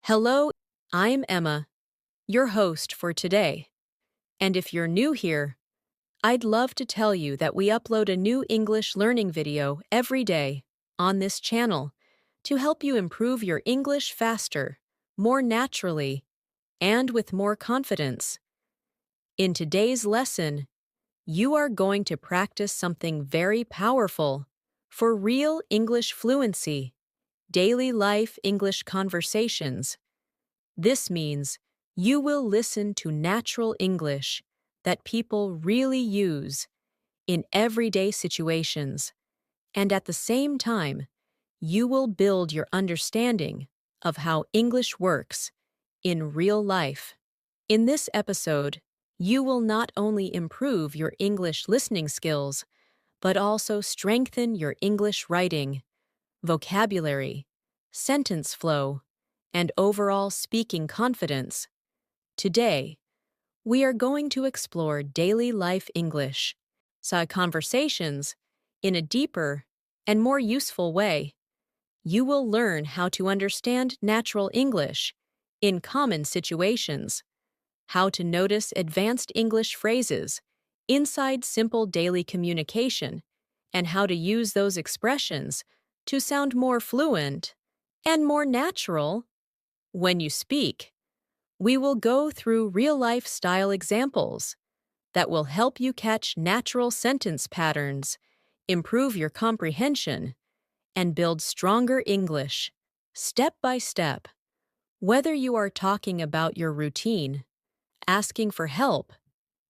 Hello, I'm Emma, your host for today. And if you're new here, I'd love to tell you that we upload a new English learning video every day on this channel to help you improve your English faster, more naturally, and with more confidence. In today's lesson, you are going to practice something very powerful for real English fluency, daily life English conversations. This means you will listen to natural English that people really use in everyday situations, and at the same time, you will build your understanding of how English works in real life. In this episode, you will not only improve your English listening skills, but also strengthen your English writing, vocabulary, sentence flow, and overall speaking confidence. Today, we are going to explore daily life English, conversations, in a deeper and more useful way. You will learn how to understand natural English in common situations, how to notice advanced English phrases inside simple daily communication, and how to use those expressions to sound more fluent and more natural when you speak. We will go through real-life style examples that will help you catch natural sentence patterns, improve your comprehension, and build stronger English, step by step. Whether you are talking about your routine, asking for help,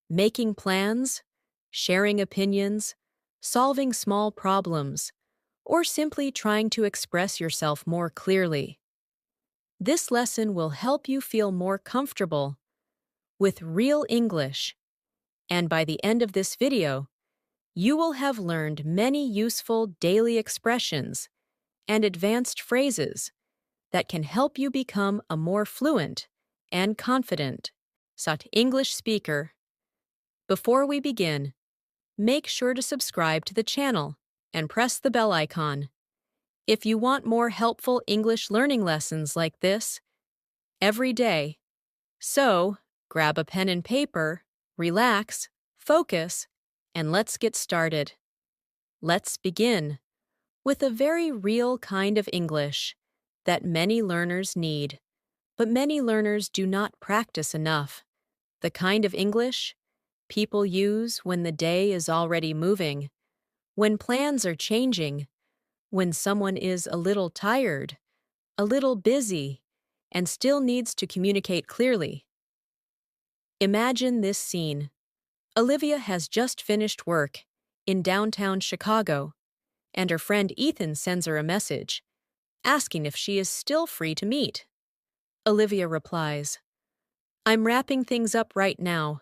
making plans, sharing opinions, solving small problems, or simply trying to express yourself more clearly, this lesson will help you feel more comfortable with real English, and by the end of this video, you will have learned many useful daily expressions and advanced phrases that can help you become a more fluent and confident English speaker. Before we begin, make sure to subscribe to the channel and press the bell icon. If you want more helpful English learning lessons like this every day, so grab a pen and paper, relax, focus, and let's get started. Let's begin with a very real kind of English that many learners need, but many learners do not practice enough. The kind of English people use when the day is already moving, when plans are changing, when someone is a little tired, a little busy, and still needs to communicate clearly. Imagine this scene. Olivia has just finished work in downtown Chicago, and her friend Ethan sends her a message, asking if she is still free to meet. Olivia replies, "I'm wrapping things up right now,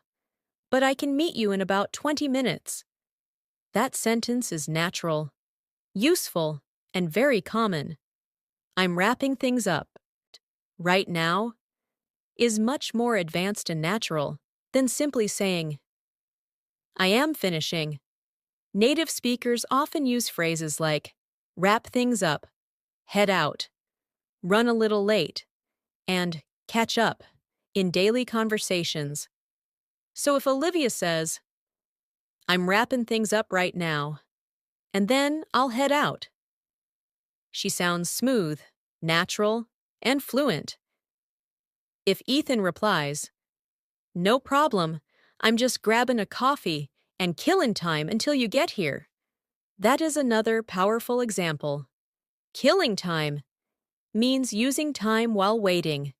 but I can meet you in about 20 minutes. That sentence is natural, useful, and very common. I'm wrapping things up right now is much more advanced and natural than simply saying, I am finishing. Native speakers often use phrases like wrap things up, head out, run a little late, and catch up in daily conversations. So if Olivia says, I'm wrapping things up right now, and then I'll head out, she sounds smooth, natural, and fluent. If Ethan replies, no problem, I'm just grabbing a coffee and killing time until you get here, that is another powerful example. Killing time means using time while waiting.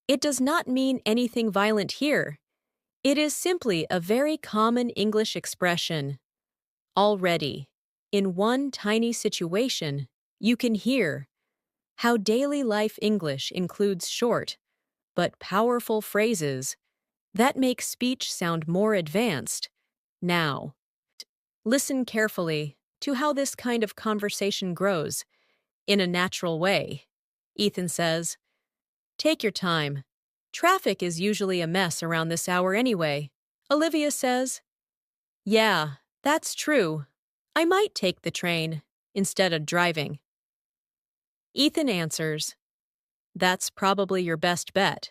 It does not mean anything violent here. It is simply a very common English expression. Already, in one tiny situation, you can hear how daily life English includes short but powerful phrases that make speech sound more advanced. Now, listen carefully to how this kind of conversation grows in a natural way. Ethan says, take your time. Traffic is usually a mess around this hour anyway. Olivia says, yeah, that's true. I might take the train instead of driving. Ethan answers, That's probably your best bet.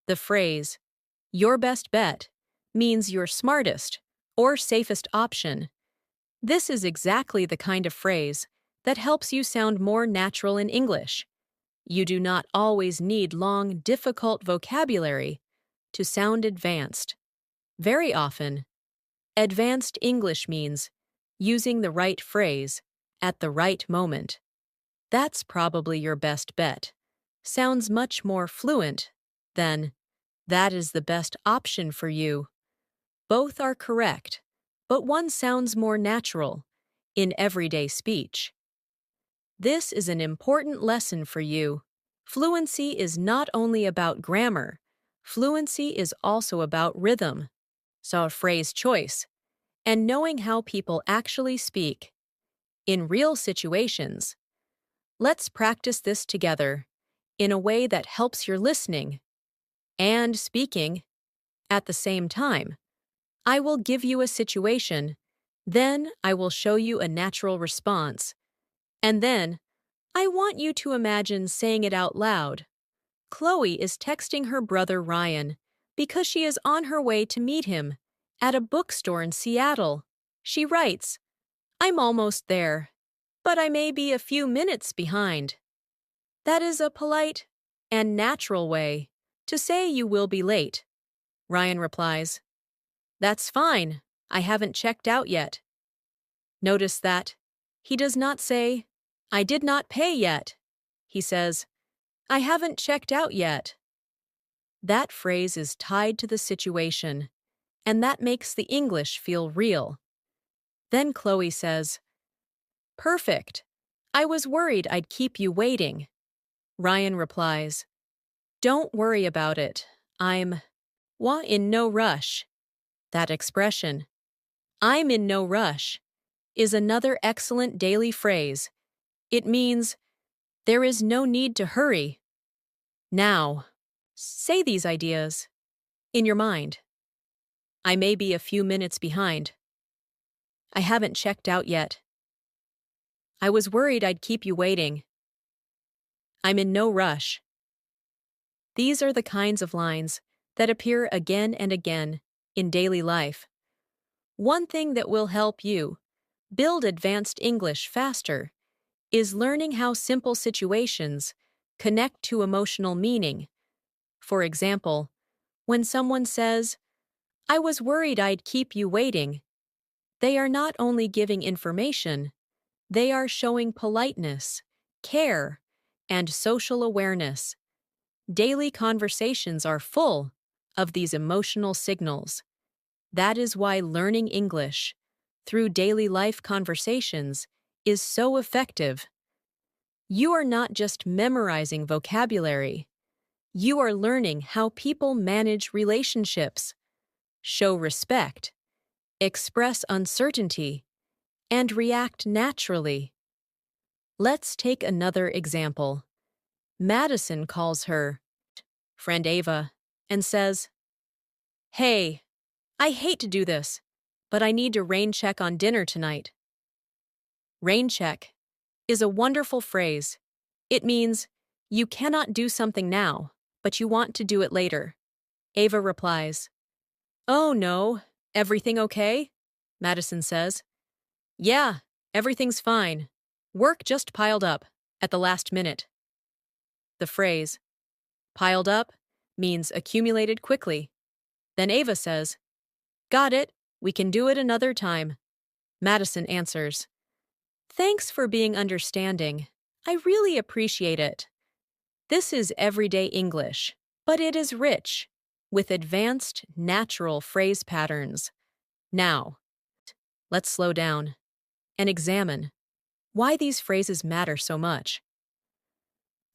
The phrase, your best bet, means your smartest or safest option. This is exactly the kind of phrase that helps you sound more natural in English. You do not always need long, difficult vocabulary to sound advanced. Very often, advanced English means using the right phrase at the right moment. That's probably your best bet. Sounds much more fluent than, that is the best option for you. Both are correct, but one sounds more natural in everyday speech. This is an important lesson for you. Fluency is not only about grammar, fluency is also about rhythm, so phrase choice, and knowing how people actually speak. In real situations, let's practice this together in a way that helps your listening and speaking at the same time. I will give you a situation, then I will show you a natural response, and then I want you to imagine saying it out loud. Chloe is texting her brother Ryan because she is on her way to meet him at a bookstore in Seattle. She writes, I'm almost there, but I may be a few minutes behind. That is a polite and natural way to say you will be late. Ryan replies, That's fine, I haven't checked out yet. Notice that he does not say, I did not pay yet. He says, I haven't checked out yet. That phrase is tied to the situation, and that makes the English feel real. Then Chloe says, Perfect. I was worried I'd keep you waiting. Ryan replies, Don't worry about it. I'm in no rush. That expression, I'm in no rush, is another excellent daily phrase. It means, there is no need to hurry. Now, say these ideas in your mind. I may be a few minutes behind. I haven't checked out yet. I was worried I'd keep you waiting. I'm in no rush. These are the kinds of lines that appear again and again in daily life. One thing that will help you build advanced English faster is learning how simple situations connect to emotional meaning. For example, when someone says, I was worried I'd keep you waiting, they are not only giving information, they are showing politeness, care, and social awareness. Daily conversations are full of these emotional signals. That is why learning English through daily life conversations is so effective. You are not just memorizing vocabulary. You are learning how people manage relationships, show respect, express uncertainty, and react naturally. Let's take another example. Madison calls her friend Ava and says, Hey, I hate to do this, but I need to rain check on dinner tonight. Rain check is a wonderful phrase. It means you cannot do something now, but you want to do it later. Ava replies, Oh no, everything okay? Madison says, Yeah, everything's fine. Work just piled up at the last minute. The phrase, piled up, means accumulated quickly. Then Ava says, Got it, we can do it another time. Madison answers, Thanks for being understanding. I really appreciate it. This is everyday English, but it is rich, with advanced, natural phrase patterns. Now, let's slow down and examine why these phrases matter so much.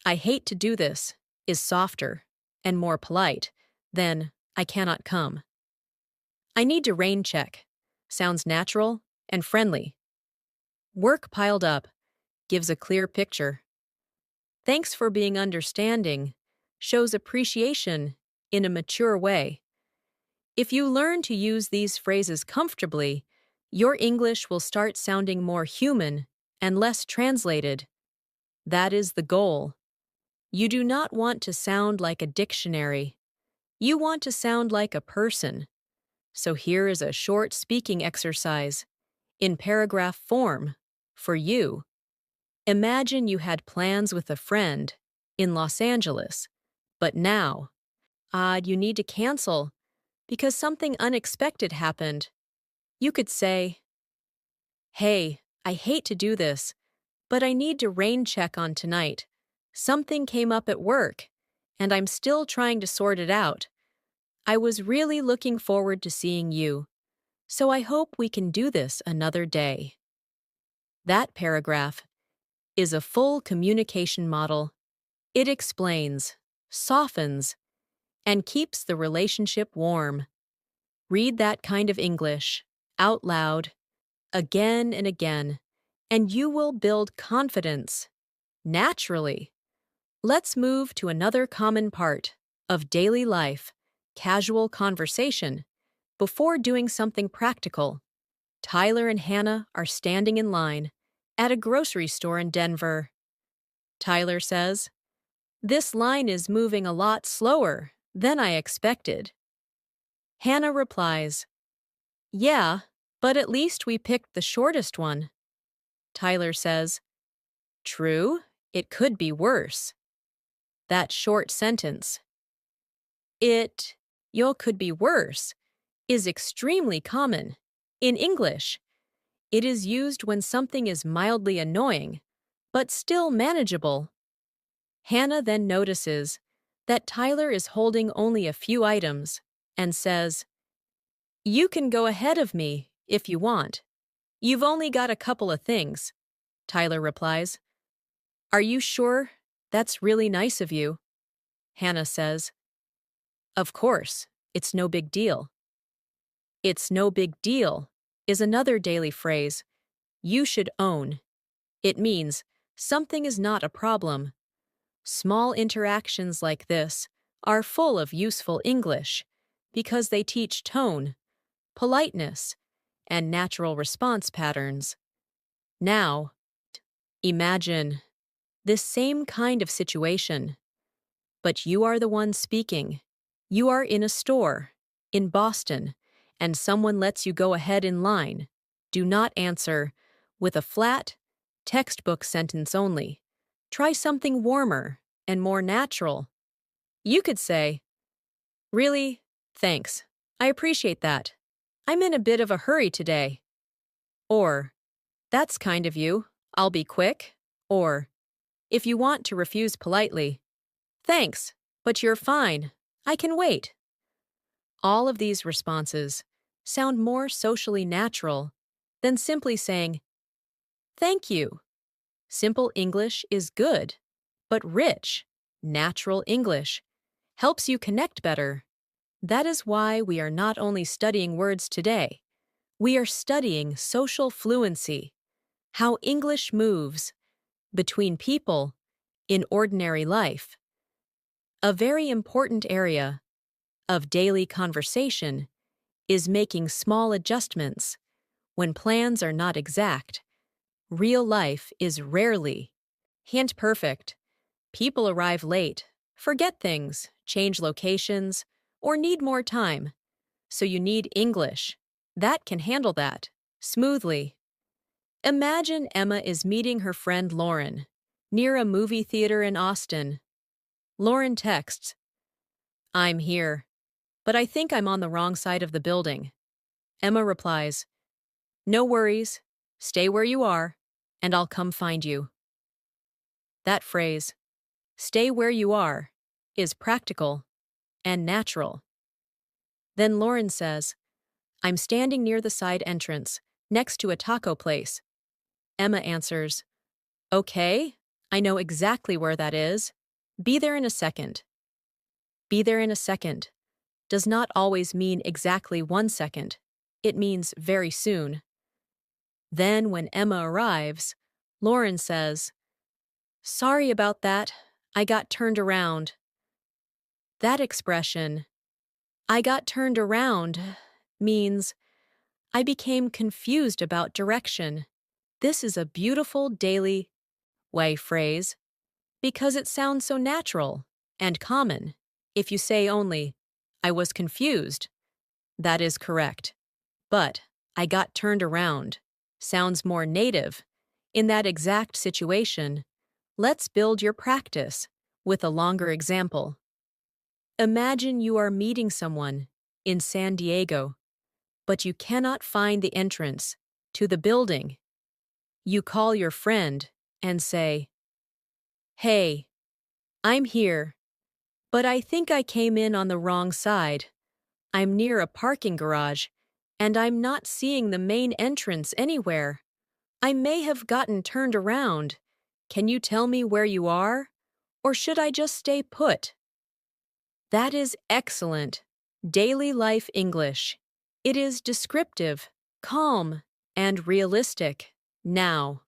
I hate to do this is softer and more polite than I cannot come. I need to rain check sounds natural and friendly. Work piled up gives a clear picture. Thanks for being understanding shows appreciation in a mature way. If you learn to use these phrases comfortably, your English will start sounding more human and less translated. That is the goal. You do not want to sound like a dictionary. You want to sound like a person. So here is a short speaking exercise, in paragraph form, for you. Imagine you had plans with a friend in Los Angeles, but now, you need to cancel because something unexpected happened. You could say, "Hey, I hate to do this, but I need to rain check on tonight. Something came up at work, and I'm still trying to sort it out. I was really looking forward to seeing you, so I hope we can do this another day." That paragraph is a full communication model. It explains, softens, and keeps the relationship warm. Read that kind of English, out loud, again and again, and you will build confidence, naturally. Let's move to another common part of daily life, casual conversation. Before doing something practical, Tyler and Hannah are standing in line at a grocery store in Denver. Tyler says, "This line is moving a lot slower than I expected." Hannah replies, "Yeah, but at least we picked the shortest one." Tyler says, "True, it could be worse." That short sentence, "yo could be worse," is extremely common. In English, it is used when something is mildly annoying, but still manageable. Hannah then notices that Tyler is holding only a few items and says, "You can go ahead of me if you want. You've only got a couple of things." Tyler replies, "Are you sure? That's really nice of you." Hannah says, "Of course, it's no big deal." "It's no big deal" is another daily phrase you should own. It means something is not a problem. Small interactions like this are full of useful English because they teach tone, politeness, and natural response patterns. Now, imagine this same kind of situation, but you are the one speaking. You are in a store, in Boston, and someone lets you go ahead in line. Do not answer with a flat, textbook sentence only. Try something warmer and more natural. You could say, "Really? Thanks. I appreciate that. I'm in a bit of a hurry today." Or, "That's kind of you. I'll be quick." Or, if you want to refuse politely, "Thanks, but you're fine. I can wait." All of these responses sound more socially natural than simply saying, "Thank you." Simple English is good, but rich, natural English helps you connect better. That is why we are not only studying words today, we are studying social fluency, how English moves between people in ordinary life. A very important area of daily conversation is making small adjustments when plans are not exact. Real life is rarely hand perfect. People arrive late, forget things, change locations, or need more time. So you need English that can handle that smoothly. Imagine Emma is meeting her friend Lauren near a movie theater in Austin. Lauren texts, "I'm here, but I think I'm on the wrong side of the building." Emma replies, "No worries, stay where you are, and I'll come find you." That phrase, "stay where you are," is practical and natural. Then Lauren says, "I'm standing near the side entrance, next to a taco place." Emma answers, "Okay, I know exactly where that is. Be there in a second." Be there in a second does not always mean exactly 1 second. It means very soon. Then when Emma arrives, Lauren says, "Sorry about that. I got turned around." That expression, "I got turned around," means I became confused about direction. This is a beautiful daily way phrase because it sounds so natural and common. If you say only, I was confused, that is correct. But I got turned around sounds more native. In that exact situation, let's build your practice with a longer example. Imagine you are meeting someone in San Diego, but you cannot find the entrance to the building. You call your friend and say, Hey, I'm here, but I think I came in on the wrong side. I'm near a parking garage, and I'm not seeing the main entrance anywhere. I may have gotten turned around. Can you tell me where you are? Or should I just stay put? That is excellent. Daily life English. It is descriptive, calm, and realistic. Now,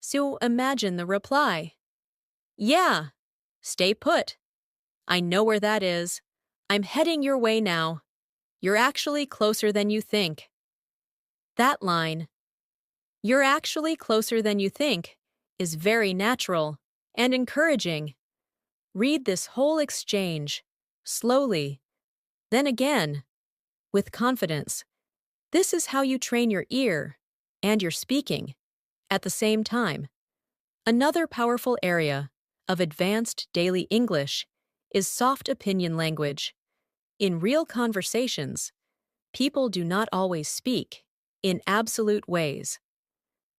so imagine the reply. Yeah, stay put. I know where that is. I'm heading your way now. You're actually closer than you think. That line, you're actually closer than you think, is very natural and encouraging. Read this whole exchange, slowly, then again, with confidence. This is how you train your ear and your speaking at the same time. Another powerful area of advanced daily English is soft opinion language. In real conversations, people do not always speak in absolute ways.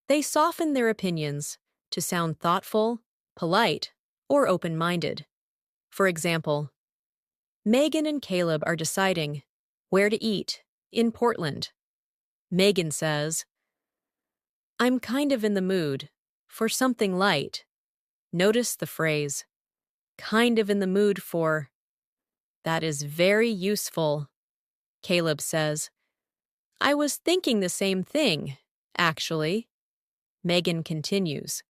They soften their opinions to sound thoughtful, polite, or open-minded. For example, Megan and Caleb are deciding where to eat in Portland. Megan says, I'm kind of in the mood for something light. Notice the phrase, kind of in the mood for. That is very useful. Caleb says, I was thinking the same thing, actually. Megan continues,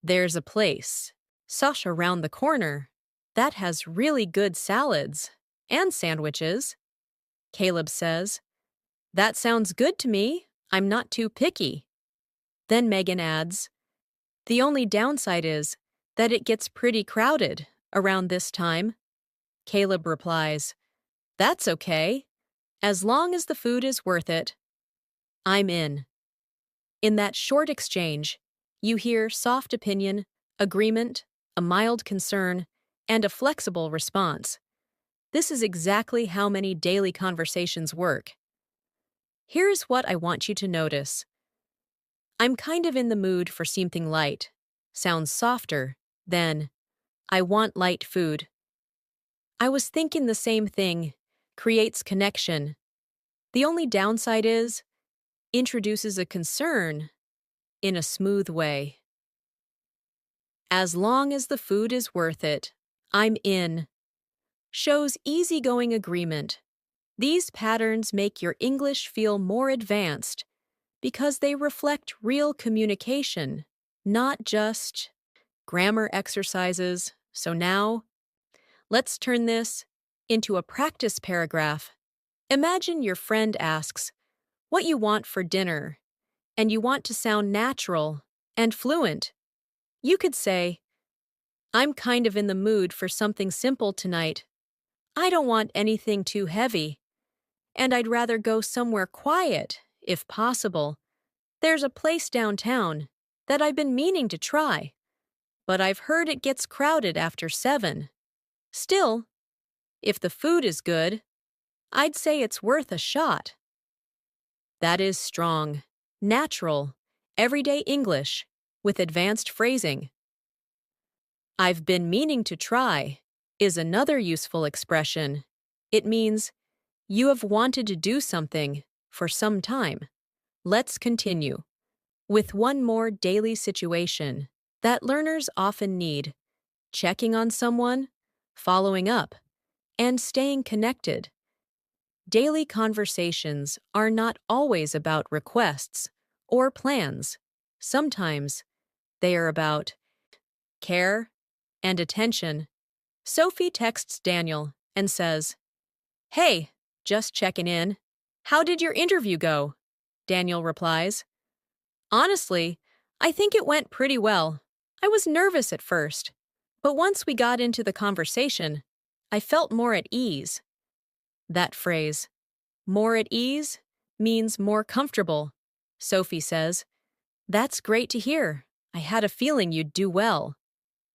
there's a place, Sasha around the corner, that has really good salads and sandwiches. Caleb says, that sounds good to me. I'm not too picky. Then Megan adds, the only downside is that it gets pretty crowded around this time. Caleb replies, that's okay, as long as the food is worth it. I'm in. In that short exchange, you hear soft opinion, agreement, a mild concern, and a flexible response. This is exactly how many daily conversations work. Here's what I want you to notice. I'm kind of in the mood for something light. Sounds softer than, I want light food. I was thinking the same thing. Creates connection. The only downside is, introduces a concern in a smooth way. As long as the food is worth it, I'm in. Shows easygoing agreement. These patterns make your English feel more advanced because they reflect real communication, not just grammar exercises. So now, let's turn this into a practice paragraph. Imagine your friend asks, what you want for dinner, and you want to sound natural and fluent. You could say, I'm kind of in the mood for something simple tonight. I don't want anything too heavy, and I'd rather go somewhere quiet, if possible. There's a place downtown that I've been meaning to try, but I've heard it gets crowded after 7. Still, if the food is good, I'd say it's worth a shot. That is strong, natural, everyday English with advanced phrasing. I've been meaning to try is another useful expression. It means you have wanted to do something for some time. Let's continue with one more daily situation that learners often need: checking on someone, following up, and staying connected. Daily conversations are not always about requests or plans. Sometimes they are about care and attention. Sophie texts Daniel and says, Hey, just checking in. How did your interview go? Daniel replies, Honestly, I think it went pretty well. I was nervous at first, But once we got into the conversation, I felt more at ease. That phrase, more at ease, means more comfortable. Sophie says, "That's great to hear. I had a feeling you'd do well."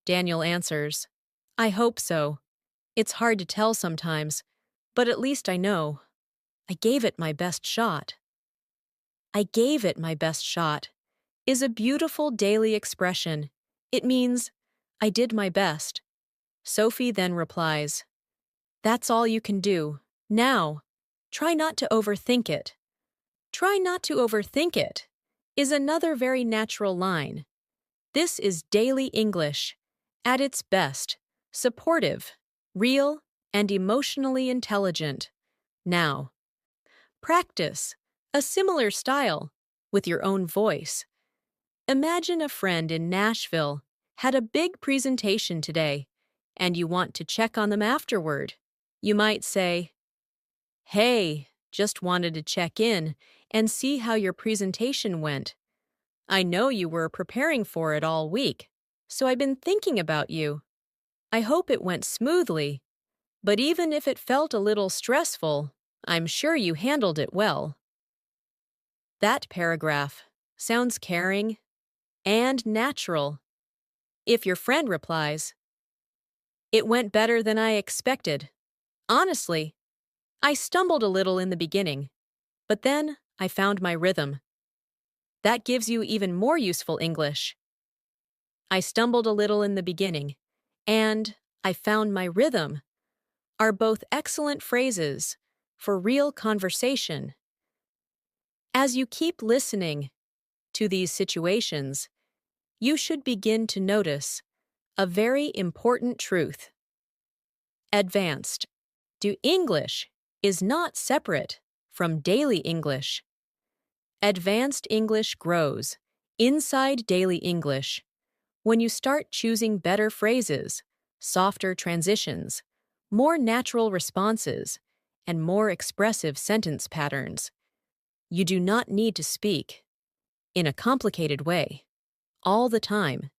Daniel answers, "I hope so. It's hard to tell sometimes, but at least I know. I gave it my best shot." I gave it my best shot is a beautiful daily expression. It means, I did my best. Sophie then replies, "That's all you can do. Now, try not to overthink it." Try not to overthink it is another very natural line. This is daily English, at its best, supportive, real, and emotionally intelligent. Now, practice a similar style with your own voice. Imagine a friend in Nashville had a big presentation today, and you want to check on them afterward. You might say, "Hey, just wanted to check in and see how your presentation went. I know you were preparing for it all week, so I've been thinking about you. I hope it went smoothly, but even if it felt a little stressful, I'm sure you handled it well." That paragraph sounds caring and natural. If your friend replies, "It went better than I expected. Honestly, I stumbled a little in the beginning, but then I found my rhythm." That gives you even more useful English. "I stumbled a little in the beginning," and "I found my rhythm" are both excellent phrases for real conversation. As you keep listening to these situations, you should begin to notice a very important truth. Advanced to English is not separate from daily English. Advanced English grows inside daily English when you start choosing better phrases, softer transitions, more natural responses, and more expressive sentence patterns. You do not need to speak in a complicated way all the time.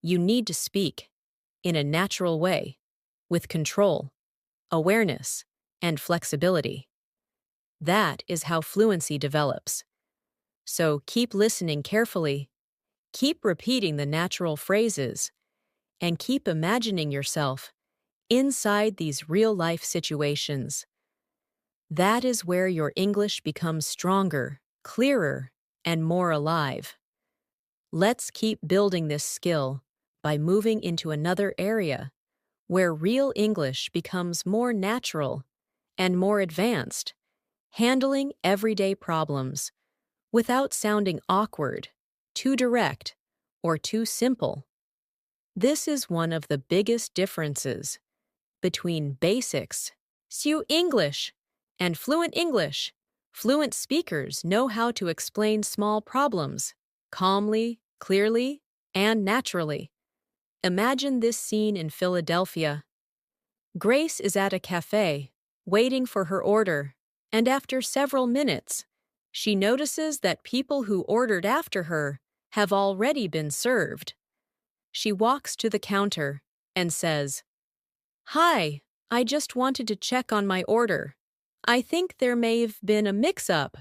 You need to speak in a natural way with control, awareness, and flexibility. That is how fluency develops. So keep listening carefully, keep repeating the natural phrases, and keep imagining yourself inside these real-life situations. That is where your English becomes stronger, clearer, and more alive. Let's keep building this skill by moving into another area where real English becomes more natural and more advanced, handling everyday problems without sounding awkward, too direct, or too simple. This is one of the biggest differences between basics, English, and fluent English. Fluent speakers know how to explain small problems calmly, clearly, and naturally. Imagine this scene in Philadelphia. Grace is at a cafe, waiting for her order, and after several minutes, she notices that people who ordered after her have already been served. She walks to the counter and says, "Hi, I just wanted to check on my order. I think there may have been a mix-up."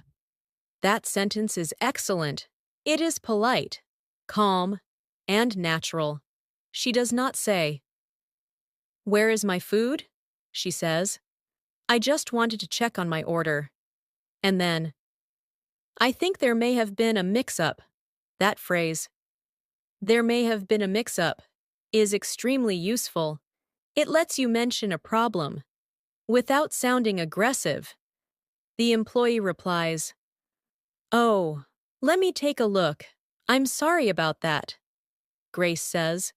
That sentence is excellent. It is polite, calm, and natural. She does not say, "Where is my food?" She says, "I just wanted to check on my order." And then, "I think there may have been a mix-up." That phrase, "there may have been a mix-up," is extremely useful. It lets you mention a problem without sounding aggressive. The employee replies, "Oh, let me take a look. I'm sorry about that." Grace says,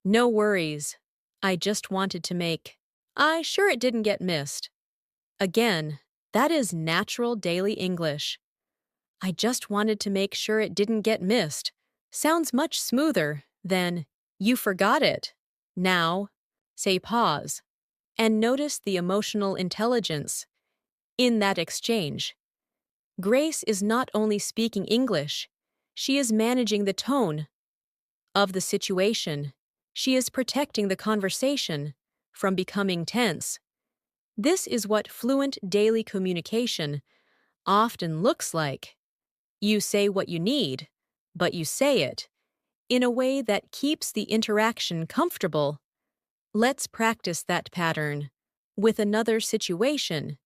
"No worries. I just wanted to make. I sure it didn't get missed." Again, that is natural daily English. "I just wanted to make sure it didn't get missed" sounds much smoother than "you forgot it." Now, say pause and notice the emotional intelligence in that exchange. Grace is not only speaking English, she is managing the tone of the situation She is protecting the conversation from becoming tense. This is what fluent daily communication often looks like. You say what you need, but you say it in a way that keeps the interaction comfortable. Let's practice that pattern with another situation.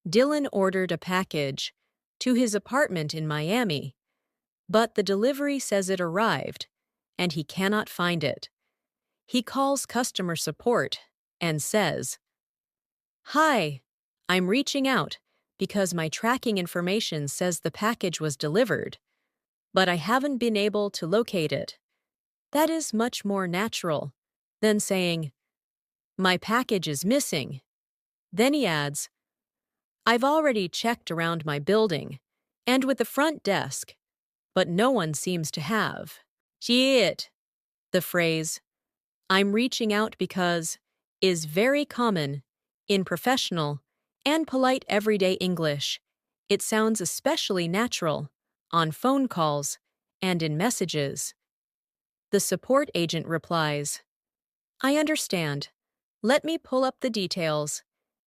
Dylan ordered a package to his apartment in Miami, but the delivery says it arrived, and he cannot find it. He calls customer support and says, "Hi, I'm reaching out because my tracking information says the package was delivered, but I haven't been able to locate it." That is much more natural than saying, "My package is missing." Then he adds, "I've already checked around my building and with the front desk, but no one seems to have it." The phrase, "I'm reaching out because," is very common in professional and polite everyday English. It sounds especially natural on phone calls and in messages. The support agent replies, "I understand. Let me pull up the details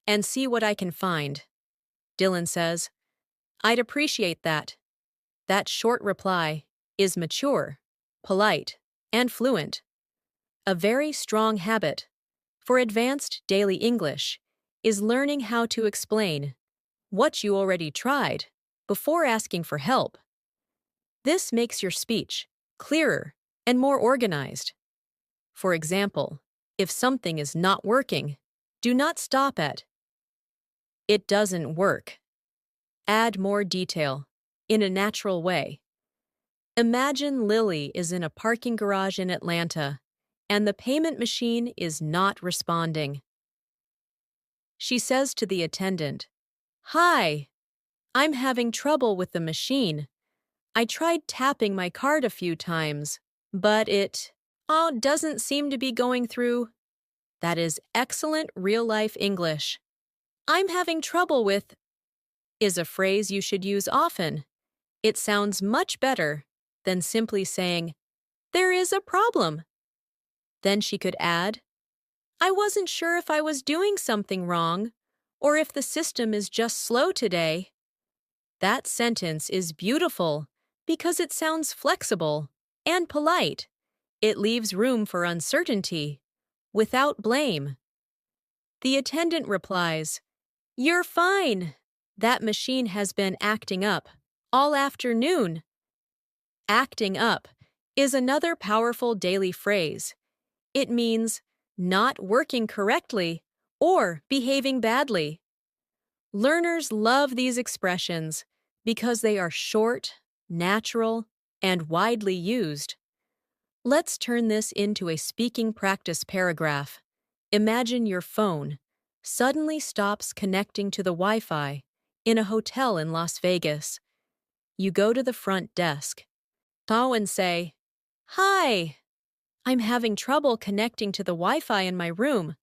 and see what I can find." Dylan says, "I'd appreciate that." That short reply is mature, polite, and fluent. A very strong habit for advanced daily English is learning how to explain what you already tried before asking for help. This makes your speech clearer and more organized. For example, if something is not working, do not stop at "it doesn't work." Add more detail in a natural way. Imagine Lily is in a parking garage in Atlanta, and the payment machine is not responding. She says to the attendant, "Hi, I'm having trouble with the machine. I tried tapping my card a few times, but it doesn't seem to be going through." That is excellent real-life English. "I'm having trouble with" is a phrase you should use often. It sounds much better than simply saying, "There is a problem." Then she could add, "I wasn't sure if I was doing something wrong or if the system is just slow today." That sentence is beautiful because it sounds flexible and polite. It leaves room for uncertainty without blame. The attendant replies, "You're fine. That machine has been acting up all afternoon." Acting up is another powerful daily phrase. It means not working correctly or behaving badly. Learners love these expressions because they are short, natural, and widely used. Let's turn this into a speaking practice paragraph. Imagine your phone suddenly stops connecting to the Wi-Fi in a hotel in Las Vegas. You go to the front desk, and say, "Hi, I'm having trouble connecting to the Wi-Fi in my room.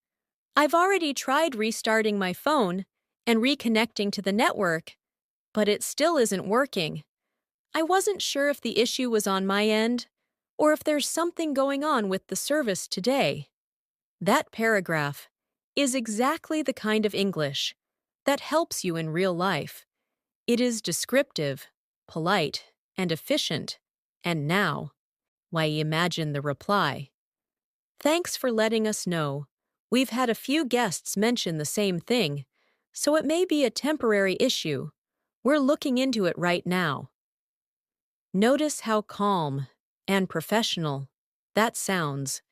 I've already tried restarting my phone and reconnecting to the network, but it still isn't working. I wasn't sure if the issue was on my end or if there's something going on with the service today." That paragraph is exactly the kind of English that helps you in real life. It is descriptive, polite, and efficient. And now, why imagine the reply. "Thanks for letting us know. We've had a few guests mention the same thing, so it may be a temporary issue. We're looking into it right now." Notice how calm and professional that sounds.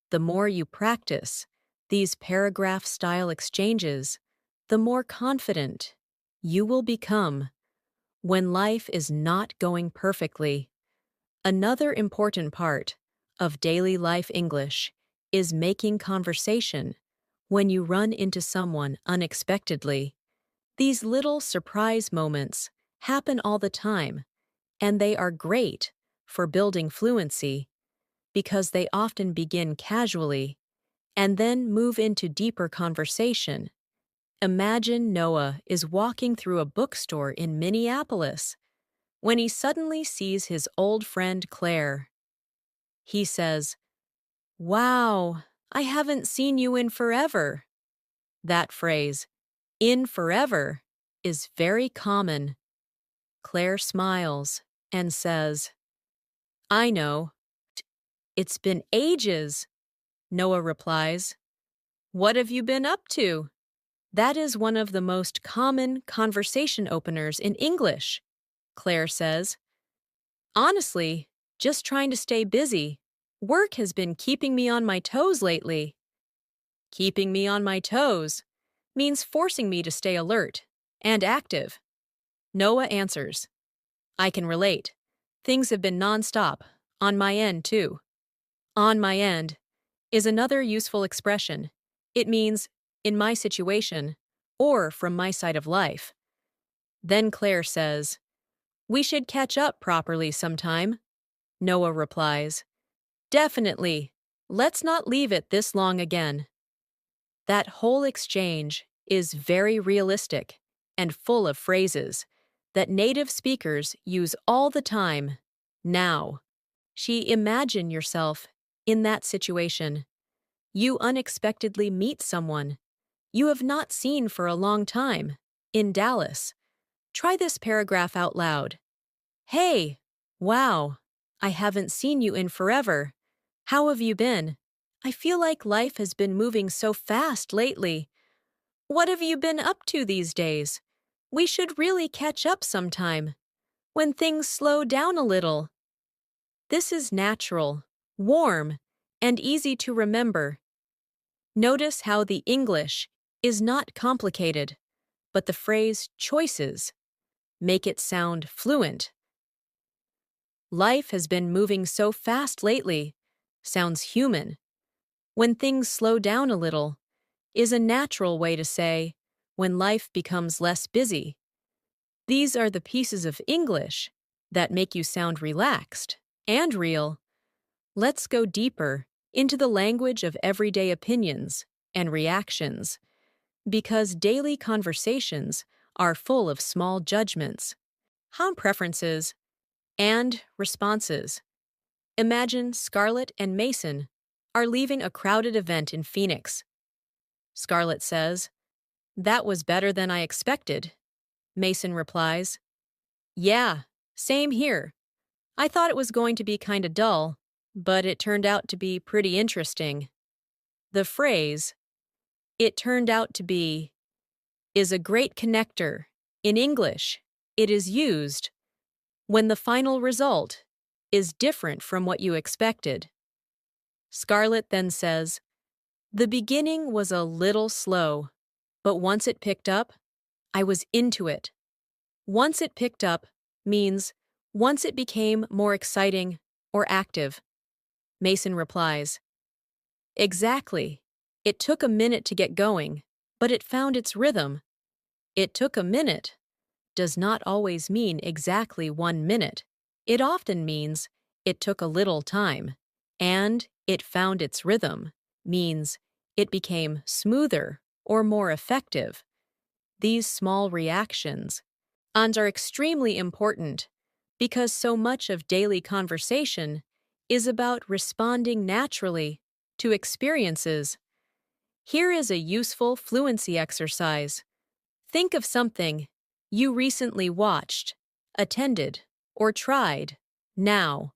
The more you practice these paragraph-style exchanges, the more confident you will become when life is not going perfectly. Another important part of daily life English is making conversation when you run into someone unexpectedly. These little surprise moments happen all the time, and they are great for building fluency because they often begin casually and then move into deeper conversation. Imagine Noah is walking through a bookstore in Minneapolis when he suddenly sees his old friend Claire. He says, Wow, I haven't seen you in forever. That phrase, in forever, is very common. Claire smiles and says, I know. It's been ages. Noah replies, What have you been up to? That is one of the most common conversation openers in English, Claire says. Honestly, just trying to stay busy. Work has been keeping me on my toes lately. Keeping me on my toes means forcing me to stay alert and active. Noah answers, I can relate. Things have been nonstop, on my end too. On my end is another useful expression. It means in my situation or from my side of life. Then Claire says, We should catch up properly sometime. Noah replies, Definitely. Let's not leave it this long again. That whole exchange is very realistic and full of phrases that native speakers use all the time. Now, imagine yourself in that situation. You unexpectedly meet someone you have not seen for a long time in Dallas. Try this paragraph out loud. Hey, wow, I haven't seen you in forever. How have you been? I feel like life has been moving so fast lately. What have you been up to these days? We should really catch up sometime, when things slow down a little. This is natural, warm, and easy to remember. Notice how the English is not complicated, but the phrase choices make it sound fluent. Life has been moving so fast lately sounds human. When things slow down a little is a natural way to say when life becomes less busy. These are the pieces of English that make you sound relaxed and real. Let's go deeper into the language of everyday opinions and reactions, because daily conversations are full of small judgments, preferences, and responses. Imagine Scarlett and Mason are leaving a crowded event in Phoenix. Scarlett says, That was better than I expected. Mason replies, Yeah, same here. I thought it was going to be kinda dull, but it turned out to be pretty interesting. The phrase, it turned out to be, is a great connector. In English, it is used when the final result is different from what you expected. Scarlett then says, The beginning was a little slow, but once it picked up, I was into it. Once it picked up means once it became more exciting or active. Mason replies, Exactly. It took a minute to get going, but it found its rhythm. It took a minute does not always mean exactly 1 minute. It often means it took a little time, and it found its rhythm means it became smoother or more effective. These small reactions are extremely important because so much of daily conversation is about responding naturally to experiences. Here is a useful fluency exercise. Think of something you recently watched, attended, or tried. Now,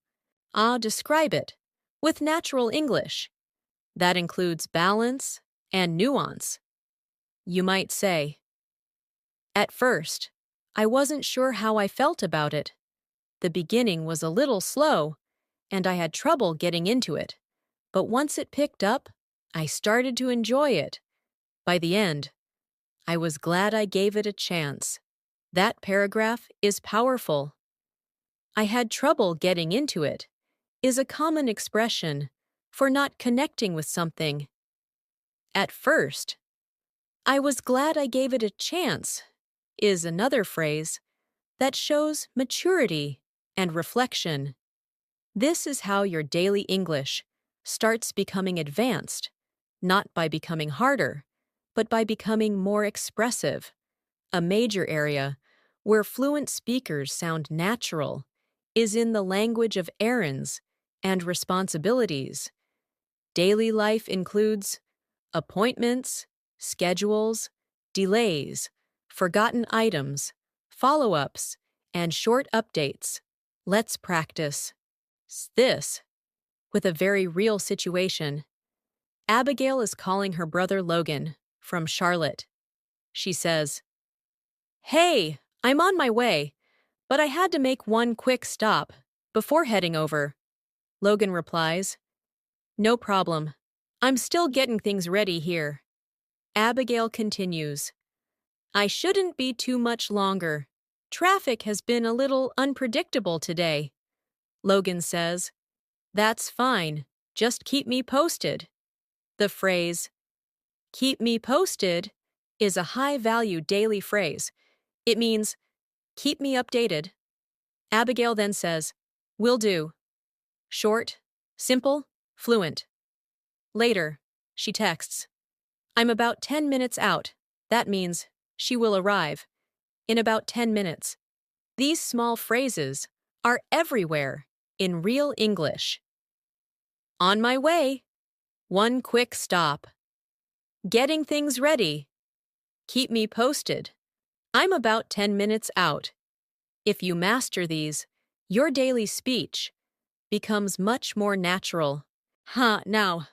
describe it with natural English. That includes balance and nuance. You might say, At first, I wasn't sure how I felt about it. The beginning was a little slow, and I had trouble getting into it. But once it picked up, I started to enjoy it. By the end, I was glad I gave it a chance. That paragraph is powerful. I had trouble getting into it is a common expression for not connecting with something. At first, I was glad I gave it a chance is another phrase that shows maturity and reflection. This is how your daily English starts becoming advanced, not by becoming harder, but by becoming more expressive. A major area where fluent speakers sound natural is in the language of errands and responsibilities. Daily life includes appointments, schedules, delays, forgotten items, follow-ups, and short updates. Let's practice this with a very real situation. Abigail is calling her brother Logan from Charlotte. She says, "Hey, I'm on my way, but I had to make one quick stop before heading over." Logan replies, "No problem. I'm still getting things ready here." Abigail continues, "I shouldn't be too much longer. Traffic has been a little unpredictable today." Logan says, "That's fine. Just keep me posted." The phrase, "keep me posted," is a high-value daily phrase. It means, keep me updated. Abigail then says, "Will do." Short, simple, fluent. Later, she texts, "I'm about 10 minutes out." That means she will arrive in about 10 minutes. These small phrases are everywhere in real English. On my way. One quick stop. Getting things ready. Keep me posted. I'm about 10 minutes out. If you master these, your daily speech becomes much more natural. Now,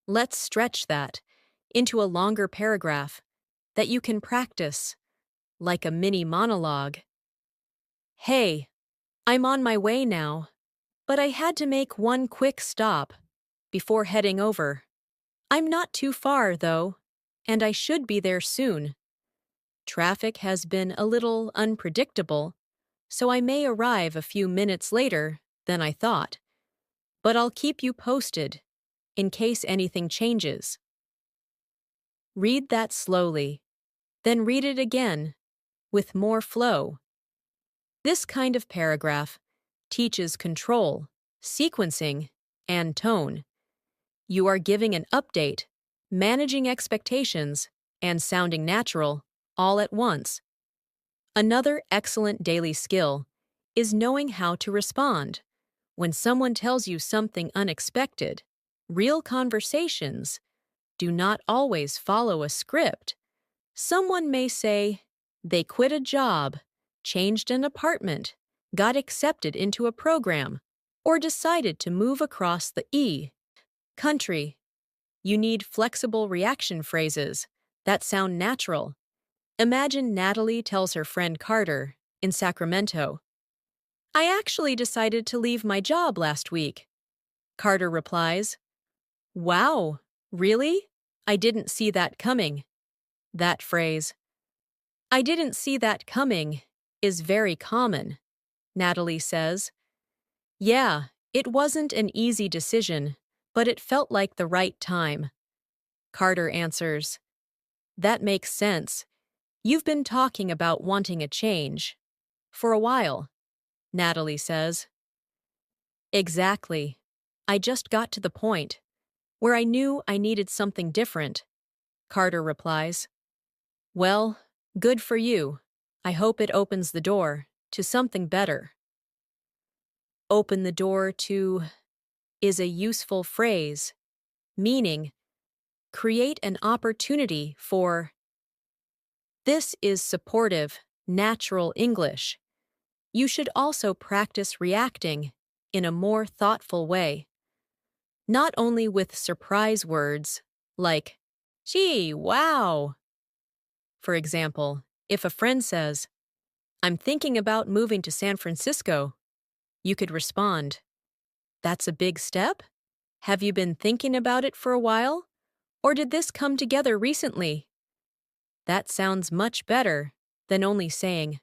let's stretch that into a longer paragraph that you can practice, like a mini monologue. "Hey, I'm on my way now, but I had to make one quick stop before heading over. I'm not too far, though, and I should be there soon. Traffic has been a little unpredictable, so I may arrive a few minutes later than I thought, but I'll keep you posted in case anything changes." Read that slowly, then read it again with more flow. This kind of paragraph teaches control, sequencing, and tone. You are giving an update, managing expectations, and sounding natural all at once. Another excellent daily skill is knowing how to respond. When someone tells you something unexpected, real conversations do not always follow a script. Someone may say, they quit a job, changed an apartment, got accepted into a program, or decided to move across the country. You need flexible reaction phrases that sound natural. Imagine Natalie tells her friend Carter in Sacramento, "I actually decided to leave my job last week." Carter replies, "Wow, really? I didn't see that coming." That phrase, "I didn't see that coming," is very common. Natalie says, "Yeah, it wasn't an easy decision, but it felt like the right time." Carter answers, "That makes sense. You've been talking about wanting a change for a while." Natalie says, "Exactly. I just got to the point where I knew I needed something different." Carter replies, "Well, good for you. I hope it opens the door to something better." Open the door to is a useful phrase, meaning create an opportunity for. This is supportive, natural English. You should also practice reacting in a more thoughtful way, not only with surprise words like, "Gee, wow." For example, if a friend says, "I'm thinking about moving to San Francisco," you could respond, "That's a big step? Have you been thinking about it for a while? Or did this come together recently?" That sounds much better than only saying,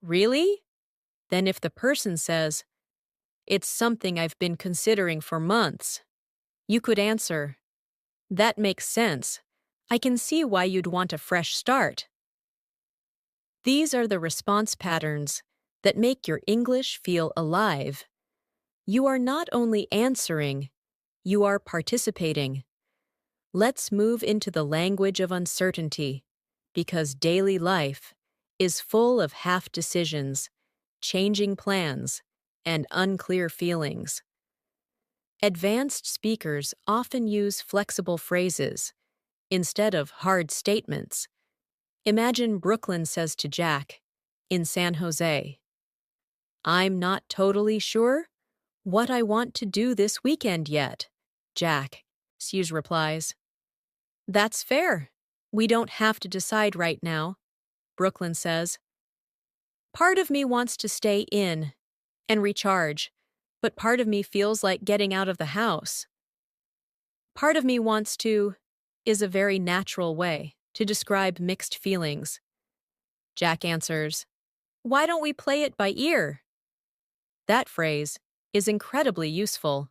"Really?" Then if the person says, "It's something I've been considering for months," you could answer, "That makes sense. I can see why you'd want a fresh start." These are the response patterns that make your English feel alive. You are not only answering, you are participating. Let's move into the language of uncertainty, because daily life is full of half decisions, changing plans, and unclear feelings. Advanced speakers often use flexible phrases instead of hard statements. Imagine Brooklyn says to Jack in San Jose, "I'm not totally sure what I want to do this weekend yet." Jack, Hughes replies, "That's fair. We don't have to decide right now." Brooklyn says, "Part of me wants to stay in and recharge, but part of me feels like getting out of the house. Part of me wants to" is a very natural way to describe mixed feelings. Jack answers, "Why don't we play it by ear?" That phrase is incredibly useful.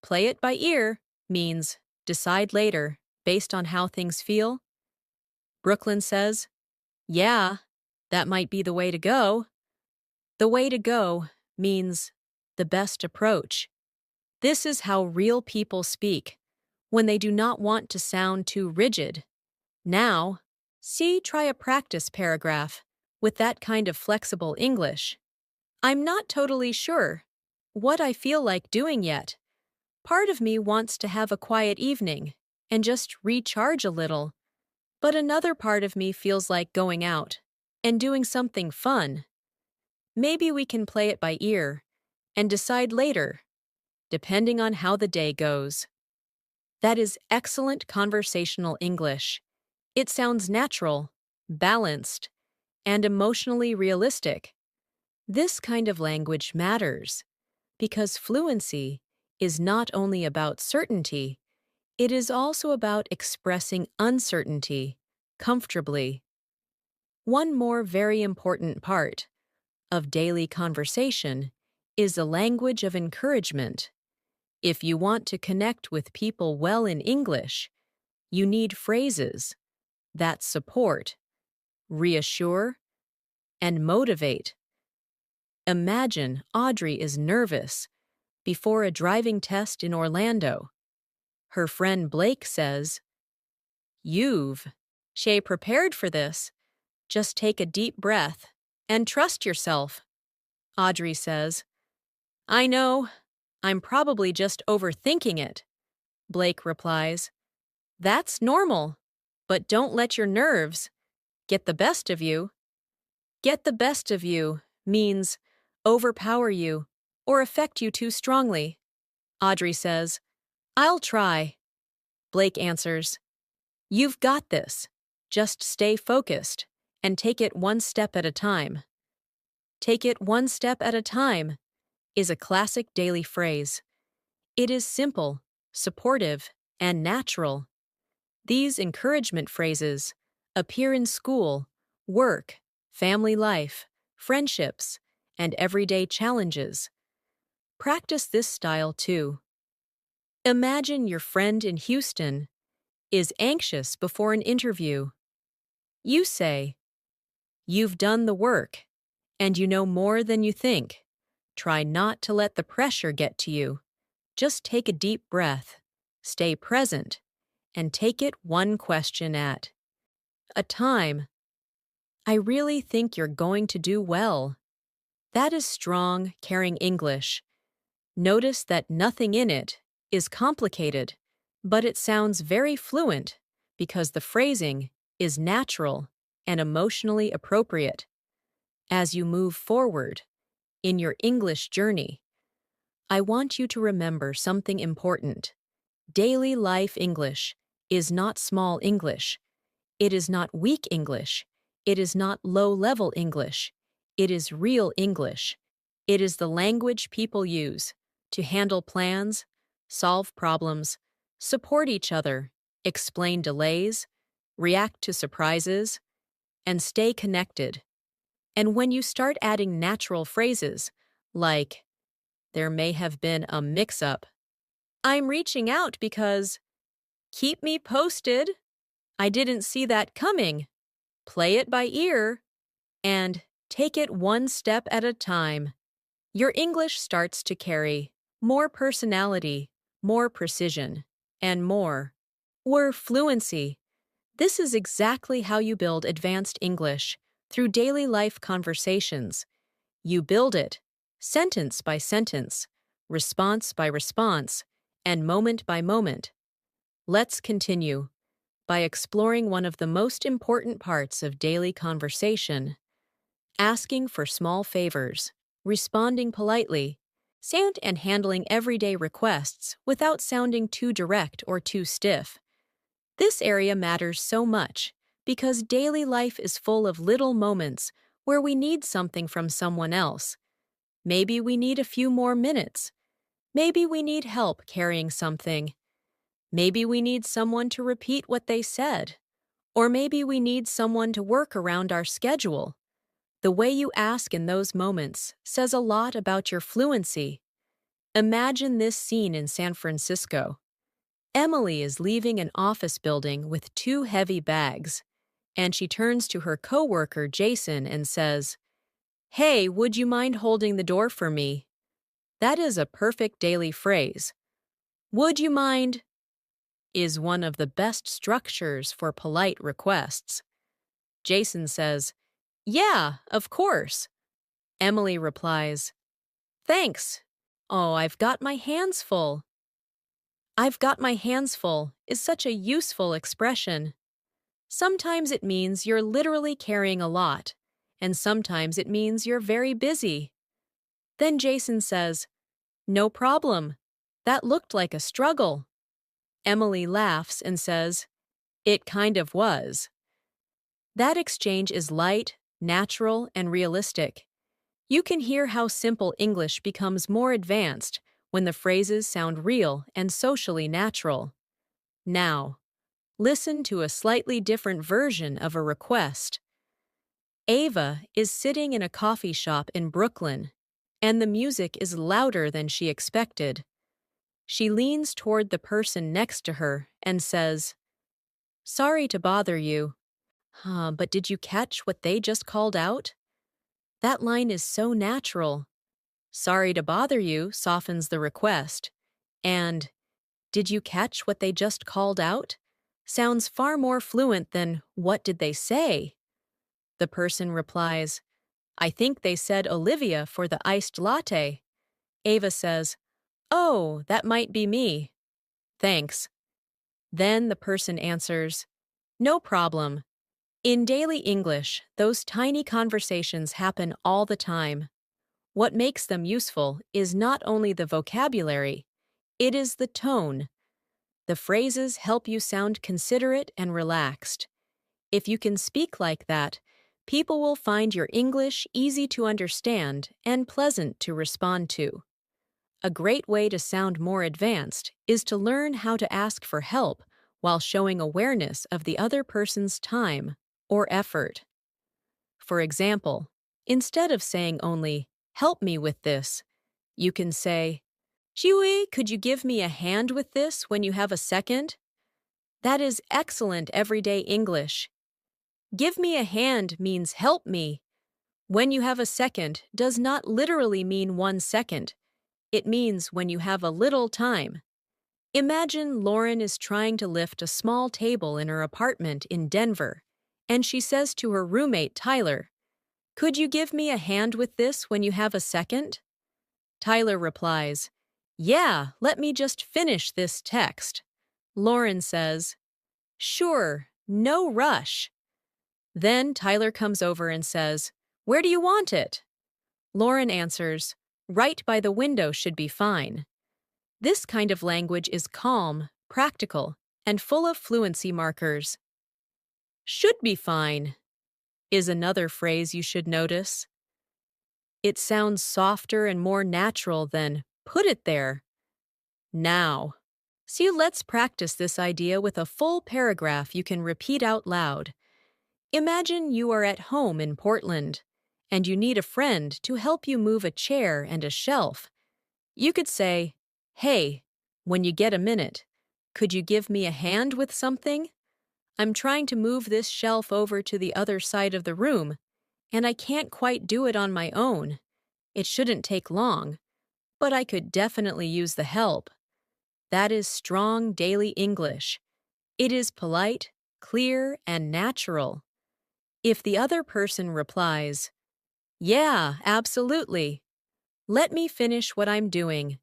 Play it by ear means decide later based on how things feel. Brooklyn says, "Yeah, that might be the way to go." The way to go means the best approach. This is how real people speak when they do not want to sound too rigid. Now, try a practice paragraph with that kind of flexible English. "I'm not totally sure what I feel like doing yet. Part of me wants to have a quiet evening and just recharge a little, but another part of me feels like going out and doing something fun. Maybe we can play it by ear and decide later, depending on how the day goes." That is excellent conversational English. It sounds natural, balanced, and emotionally realistic. This kind of language matters because fluency is not only about certainty, it is also about expressing uncertainty comfortably. One more very important part of daily conversation is a language of encouragement. If you want to connect with people well in English, you need phrases that support, reassure, and motivate. Imagine Audrey is nervous before a driving test in Orlando. Her friend Blake says, "You've prepared for this. Just take a deep breath and trust yourself." Audrey says, "I know, I'm probably just overthinking it." Blake replies, "That's normal, but don't let your nerves get the best of you." Get the best of you means overpower you or affect you too strongly. Audrey says, "I'll try." Blake answers, "You've got this. Just stay focused and take it one step at a time." Take it one step at a time is a classic daily phrase. It is simple, supportive, and natural. These encouragement phrases appear in school, work, family life, friendships, and everyday challenges. Practice this style too. Imagine your friend in Houston is anxious before an interview. You say, "You've done the work, and you know more than you think. Try not to let the pressure get to you. Just take a deep breath, stay present, and take it one question at a time. I really think you're going to do well." That is strong, caring English. Notice that nothing in it is complicated, but it sounds very fluent because the phrasing is natural and emotionally appropriate. As you move forward in your English journey, I want you to remember something important. Daily life English is not small English. It is not weak English. It is not low-level English. It is real English. It is the language people use to handle plans, solve problems, support each other, explain delays, react to surprises, and stay connected. And when you start adding natural phrases like, "There may have been a mix-up," "I'm reaching out because," "Keep me posted," "I didn't see that coming," "Play it by ear," and "Take it one step at a time," your English starts to carry more personality, more precision, and more fluency. This is exactly how you build advanced English through daily life conversations. You build it, sentence by sentence, response by response, and moment by moment. Let's continue by exploring one of the most important parts of daily conversation: asking for small favors, responding politely, and handling everyday requests without sounding too direct or too stiff. This area matters so much because daily life is full of little moments where we need something from someone else. Maybe we need a few more minutes. Maybe we need help carrying something. Maybe we need someone to repeat what they said. Or maybe we need someone to work around our schedule. The way you ask in those moments says a lot about your fluency. Imagine this scene in San Francisco. Emily is leaving an office building with 2 heavy bags, and she turns to her coworker Jason and says, "Hey, would you mind holding the door for me?" That is a perfect daily phrase. "Would you mind?" is one of the best structures for polite requests. Jason says, "Yeah, of course." Emily replies, "Thanks. Oh, I've got my hands full." "I've got my hands full" is such a useful expression. Sometimes it means you're literally carrying a lot, and sometimes it means you're very busy. Then Jason says, "No problem. That looked like a struggle." Emily laughs and says, "It kind of was." That exchange is light, natural, and realistic. You can hear how simple English becomes more advanced when the phrases sound real and socially natural. Now, listen to a slightly different version of a request. Ava is sitting in a coffee shop in Brooklyn, and the music is louder than she expected. She leans toward the person next to her and says, "Sorry to bother you. But did you catch what they just called out?" That line is so natural. "Sorry to bother you" softens the request, and "Did you catch what they just called out?" sounds far more fluent than "What did they say?" The person replies, "I think they said Olivia for the iced latte." Ava says, "Oh, that might be me. Thanks." Then the person answers, "No problem." In daily English, those tiny conversations happen all the time. What makes them useful is not only the vocabulary, it is the tone. The phrases help you sound considerate and relaxed. If you can speak like that, people will find your English easy to understand and pleasant to respond to. A great way to sound more advanced is to learn how to ask for help while showing awareness of the other person's time or effort. For example, instead of saying only, "Help me with this," you can say, "Shui, could you give me a hand with this when you have a second?" That is excellent everyday English. "Give me a hand" means "help me." "When you have a second" does not literally mean 1 second. It means when you have a little time. Imagine Lauren is trying to lift a small table in her apartment in Denver, and she says to her roommate Tyler, "Could you give me a hand with this when you have a second?" Tyler replies, "Yeah, let me just finish this text." Lauren says, "Sure, no rush." Then Tyler comes over and says, "Where do you want it?" Lauren answers, "Right by the window should be fine." This kind of language is calm, practical, and full of fluency markers. "Should be fine" is another phrase you should notice. It sounds softer and more natural than "put it there." Now, see, let's practice this idea with a full paragraph you can repeat out loud. Imagine you are at home in Portland, and you need a friend to help you move a chair and a shelf. You could say, "Hey, when you get a minute, could you give me a hand with something? I'm trying to move this shelf over to the other side of the room, and I can't quite do it on my own. It shouldn't take long, but I could definitely use the help." That is strong daily English. It is polite, clear, and natural. If the other person replies, "Yeah, absolutely. Let me finish what I'm doing,"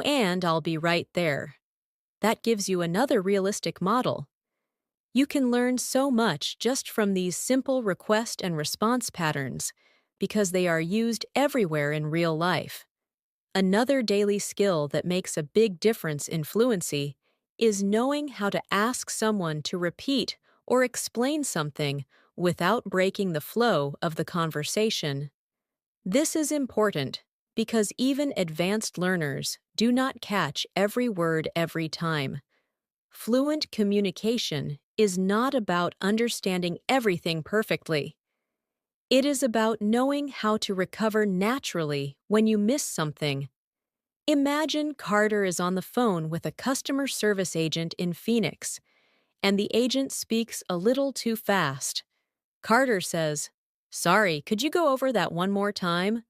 and I'll be right there. That gives you another realistic model. You can learn so much just from these simple request and response patterns because they are used everywhere in real life. Another daily skill that makes a big difference in fluency is knowing how to ask someone to repeat or explain something without breaking the flow of the conversation. This is important because even advanced learners do not catch every word every time. Fluent communication is not about understanding everything perfectly. It is about knowing how to recover naturally when you miss something. Imagine Carter is on the phone with a customer service agent in Phoenix, and the agent speaks a little too fast. Carter says, "Sorry, could you go over that one more time?"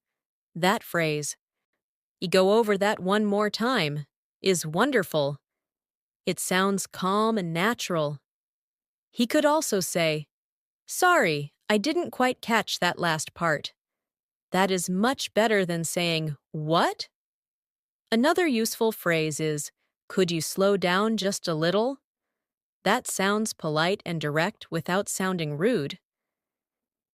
That phrase, "You go over that one more time," is wonderful. It sounds calm and natural. He could also say, "Sorry, I didn't quite catch that last part." That is much better than saying, "What?" Another useful phrase is, "Could you slow down just a little?" That sounds polite and direct without sounding rude.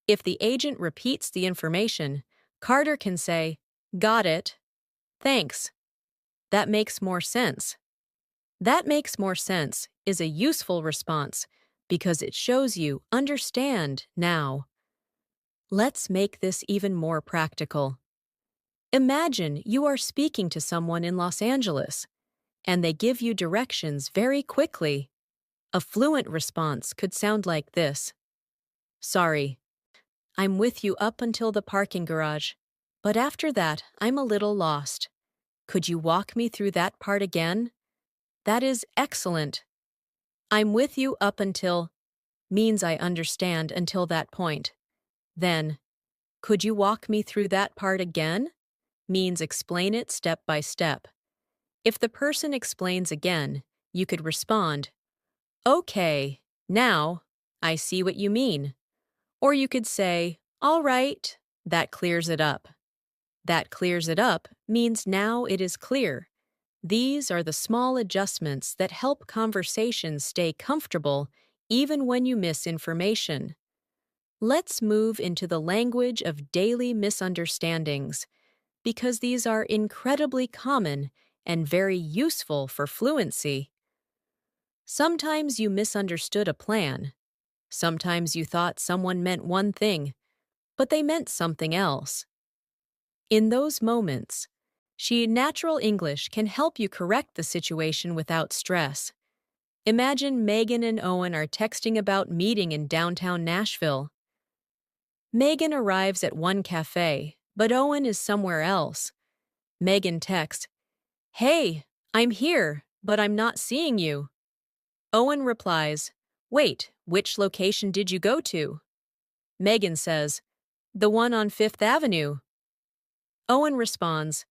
If the agent repeats the information, Carter can say, "Got it. Thanks. That makes more sense." That makes more sense is a useful response because it shows you understand now. Let's make this even more practical. Imagine you are speaking to someone in Los Angeles, and they give you directions very quickly. A fluent response could sound like this: "Sorry, I'm with you up until the parking garage, but after that, I'm a little lost. Could you walk me through that part again?" That is excellent. "I'm with you up until" means I understand until that point. Then, "Could you walk me through that part again?" means explain it step by step. If the person explains again, you could respond, "Okay, now, I see what you mean." Or you could say, "All right, that clears it up." That clears it up means now it is clear. These are the small adjustments that help conversations stay comfortable even when you miss information. Let's move into the language of daily misunderstandings, because these are incredibly common and very useful for fluency. Sometimes you misunderstood a plan. Sometimes you thought someone meant one thing, but they meant something else. In those moments, natural English can help you correct the situation without stress. Imagine Megan and Owen are texting about meeting in downtown Nashville. Megan arrives at one cafe, but Owen is somewhere else. Megan texts, "Hey, I'm here, but I'm not seeing you." Owen replies, "Wait, which location did you go to?" Megan says, "The one on Fifth Avenue." Owen responds,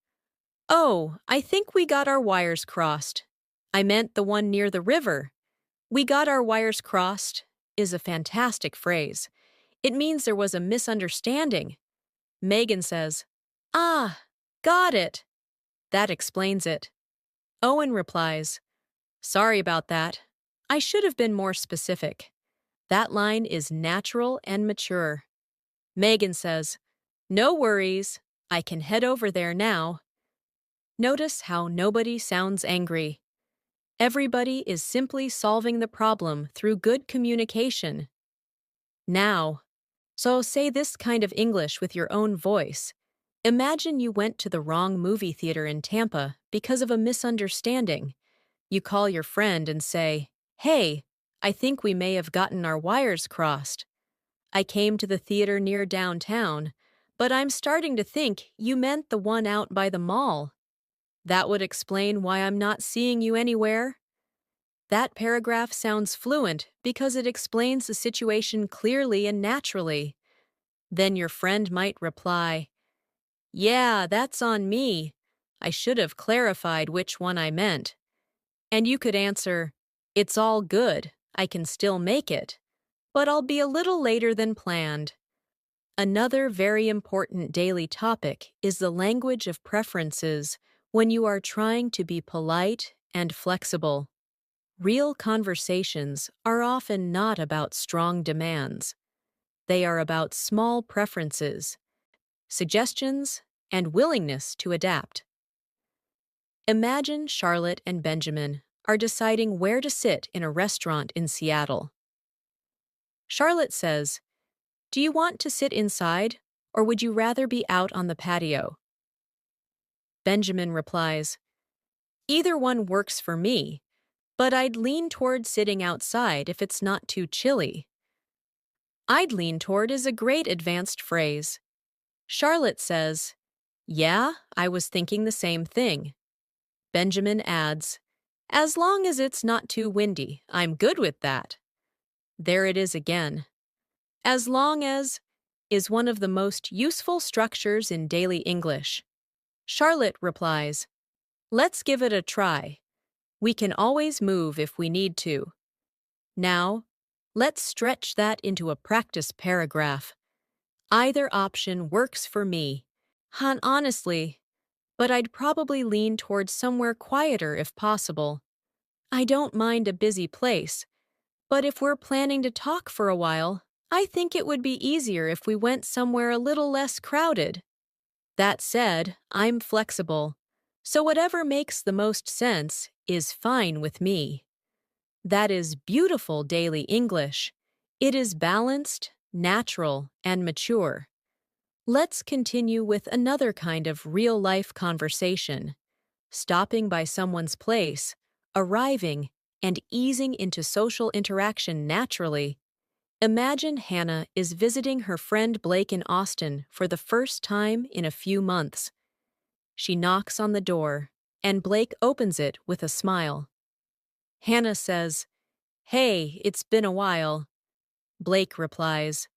"Oh, I think we got our wires crossed. I meant the one near the river." "We got our wires crossed" is a fantastic phrase. It means there was a misunderstanding. Megan says, "Ah, got it." That explains it. Owen replies, "Sorry about that. I should have been more specific." That line is natural and mature. Megan says, "No worries. I can head over there now." Notice how nobody sounds angry. Everybody is simply solving the problem through good communication. Now, so say this kind of English with your own voice. Imagine you went to the wrong movie theater in Tampa because of a misunderstanding. You call your friend and say, "Hey, I think we may have gotten our wires crossed. I came to the theater near downtown, but I'm starting to think you meant the one out by the mall." That would explain why I'm not seeing you anywhere. That paragraph sounds fluent because it explains the situation clearly and naturally. Then your friend might reply, "Yeah, that's on me. I should have clarified which one I meant." And you could answer, "It's all good. I can still make it, but I'll be a little later than planned." Another very important daily topic is the language of preferences, When you are trying to be polite and flexible, real conversations are often not about strong demands. They are about small preferences, suggestions, and willingness to adapt. Imagine Charlotte and Benjamin are deciding where to sit in a restaurant in Seattle. Charlotte says, "Do you want to sit inside, or would you rather be out on the patio?" Benjamin replies, "Either one works for me, but I'd lean toward sitting outside if it's not too chilly." "I'd lean toward" is a great advanced phrase. Charlotte says, "Yeah, I was thinking the same thing." Benjamin adds, "As long as it's not too windy, I'm good with that." There it is again. As long as is one of the most useful structures in daily English. Charlotte replies, "Let's give it a try. We can always move if we need to." Now, let's stretch that into a practice paragraph. Either option works for me. Honestly, but I'd probably lean towards somewhere quieter if possible. I don't mind a busy place, but if we're planning to talk for a while, I think it would be easier if we went somewhere a little less crowded. That said, I'm flexible, so whatever makes the most sense is fine with me. That is beautiful daily English. It is balanced, natural, and mature. Let's continue with another kind of real-life conversation. Stopping by someone's place, arriving, and easing into social interaction naturally. Imagine Hannah is visiting her friend Blake in Austin for the first time in a few months. She knocks on the door, and Blake opens it with a smile. Hannah says, "Hey, it's been a while." Blake replies,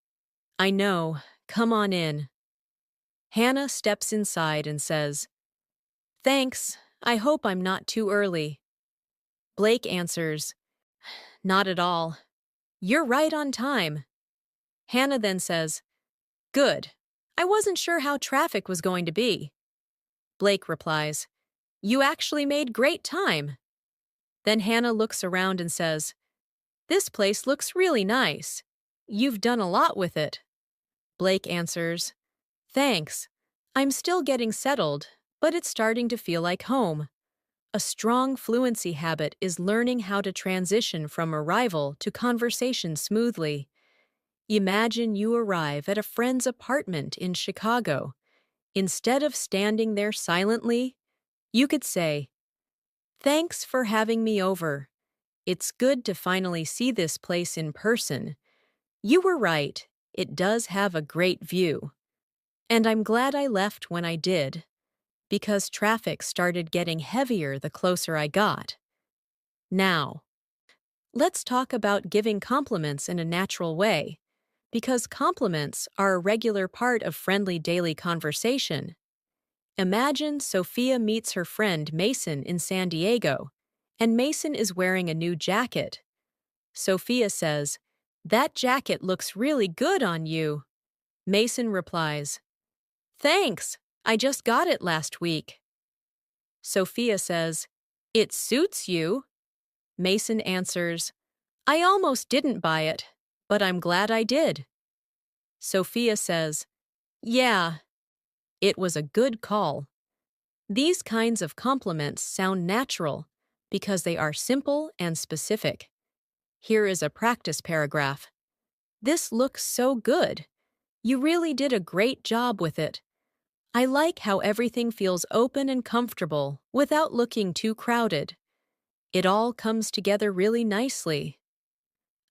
"I know, come on in." Hannah steps inside and says, "Thanks, I hope I'm not too early." Blake answers, "Not at all. You're right on time." Hannah then says, "Good. I wasn't sure how traffic was going to be." Blake replies, "You actually made great time." Then Hannah looks around and says, "This place looks really nice. You've done a lot with it." Blake answers, "Thanks. I'm still getting settled, but it's starting to feel like home." A strong fluency habit is learning how to transition from arrival to conversation smoothly. Imagine you arrive at a friend's apartment in Chicago. Instead of standing there silently, you could say, "Thanks for having me over. It's good to finally see this place in person. You were right, it does have a great view. And I'm glad I left when I did, because traffic started getting heavier the closer I got." Now, let's talk about giving compliments in a natural way, because compliments are a regular part of friendly daily conversation. Imagine Sophia meets her friend Mason in San Diego, and Mason is wearing a new jacket. Sophia says, "That jacket looks really good on you." Mason replies, "Thanks, I just got it last week." Sophia says, "It suits you." Mason answers, "I almost didn't buy it, but I'm glad I did." Sophia says, "Yeah, it was a good call." These kinds of compliments sound natural because they are simple and specific. Here is a practice paragraph. "This looks so good. You really did a great job with it. I like how everything feels open and comfortable without looking too crowded. It all comes together really nicely."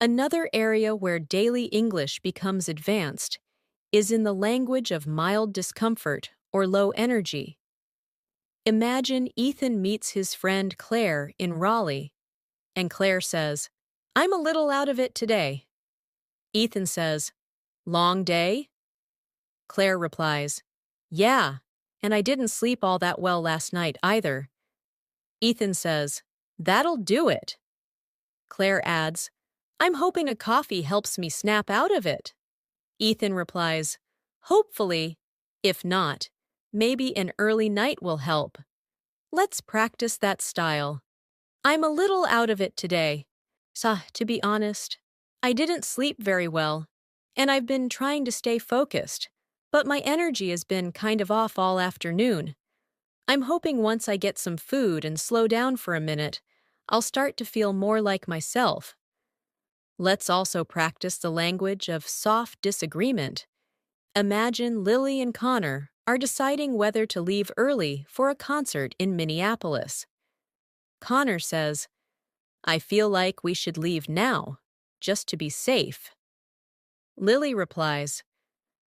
Another area where daily English becomes advanced is in the language of mild discomfort or low energy. Imagine Ethan meets his friend Claire in Raleigh, and Claire says, "I'm a little out of it today." Ethan says, "Long day?" Claire replies, "Yeah, and I didn't sleep all that well last night either." Ethan says, "That'll do it." Claire adds, "I'm hoping a coffee helps me snap out of it." Ethan replies, "Hopefully. If not, maybe an early night will help." Let's practice that style. I'm a little out of it today. To be honest, I didn't sleep very well, and I've been trying to stay focused, but my energy has been kind of off all afternoon. I'm hoping once I get some food and slow down for a minute, I'll start to feel more like myself. Let's also practice the language of soft disagreement. Imagine Lily and Connor are deciding whether to leave early for a concert in Minneapolis. Connor says, I feel like we should leave now, just to be safe. Lily replies,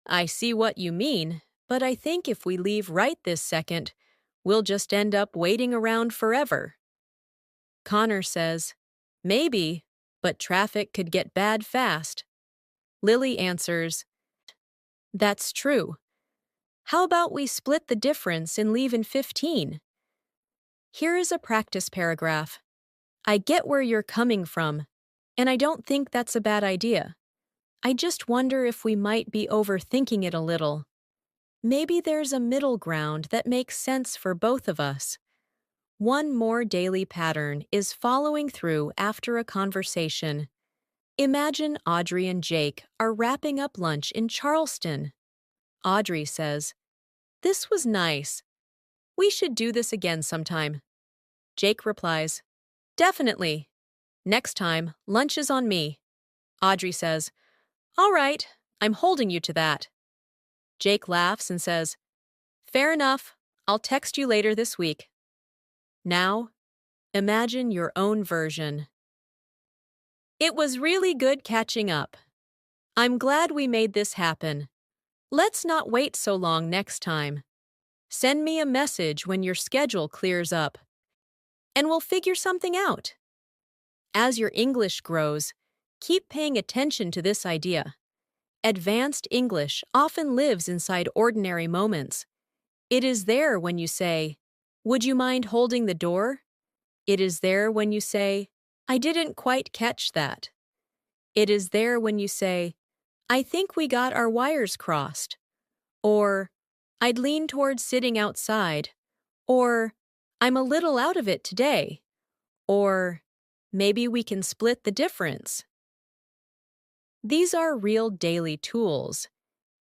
I see what you mean, but I think if we leave right this second, we'll just end up waiting around forever. Connor says, maybe, but traffic could get bad fast. Lily answers, that's true. How about we split the difference and leave in 15? Here is a practice paragraph. I get where you're coming from, and I don't think that's a bad idea. I just wonder if we might be overthinking it a little. Maybe there's a middle ground that makes sense for both of us. One more daily pattern is following through after a conversation. Imagine Audrey and Jake are wrapping up lunch in Charleston. Audrey says, this was nice. We should do this again sometime. Jake replies, definitely. Next time, lunch is on me. Audrey says, all right, I'm holding you to that. Jake laughs and says, fair enough, I'll text you later this week. Now, imagine your own version. It was really good catching up. I'm glad we made this happen. Let's not wait so long next time. Send me a message when your schedule clears up, and we'll figure something out. As your English grows, keep paying attention to this idea. Advanced English often lives inside ordinary moments. It is there when you say, would you mind holding the door? It is there when you say, I didn't quite catch that. It is there when you say, I think we got our wires crossed. Or, I'd lean towards sitting outside. Or, I'm a little out of it today. Or, maybe we can split the difference. These are real daily tools,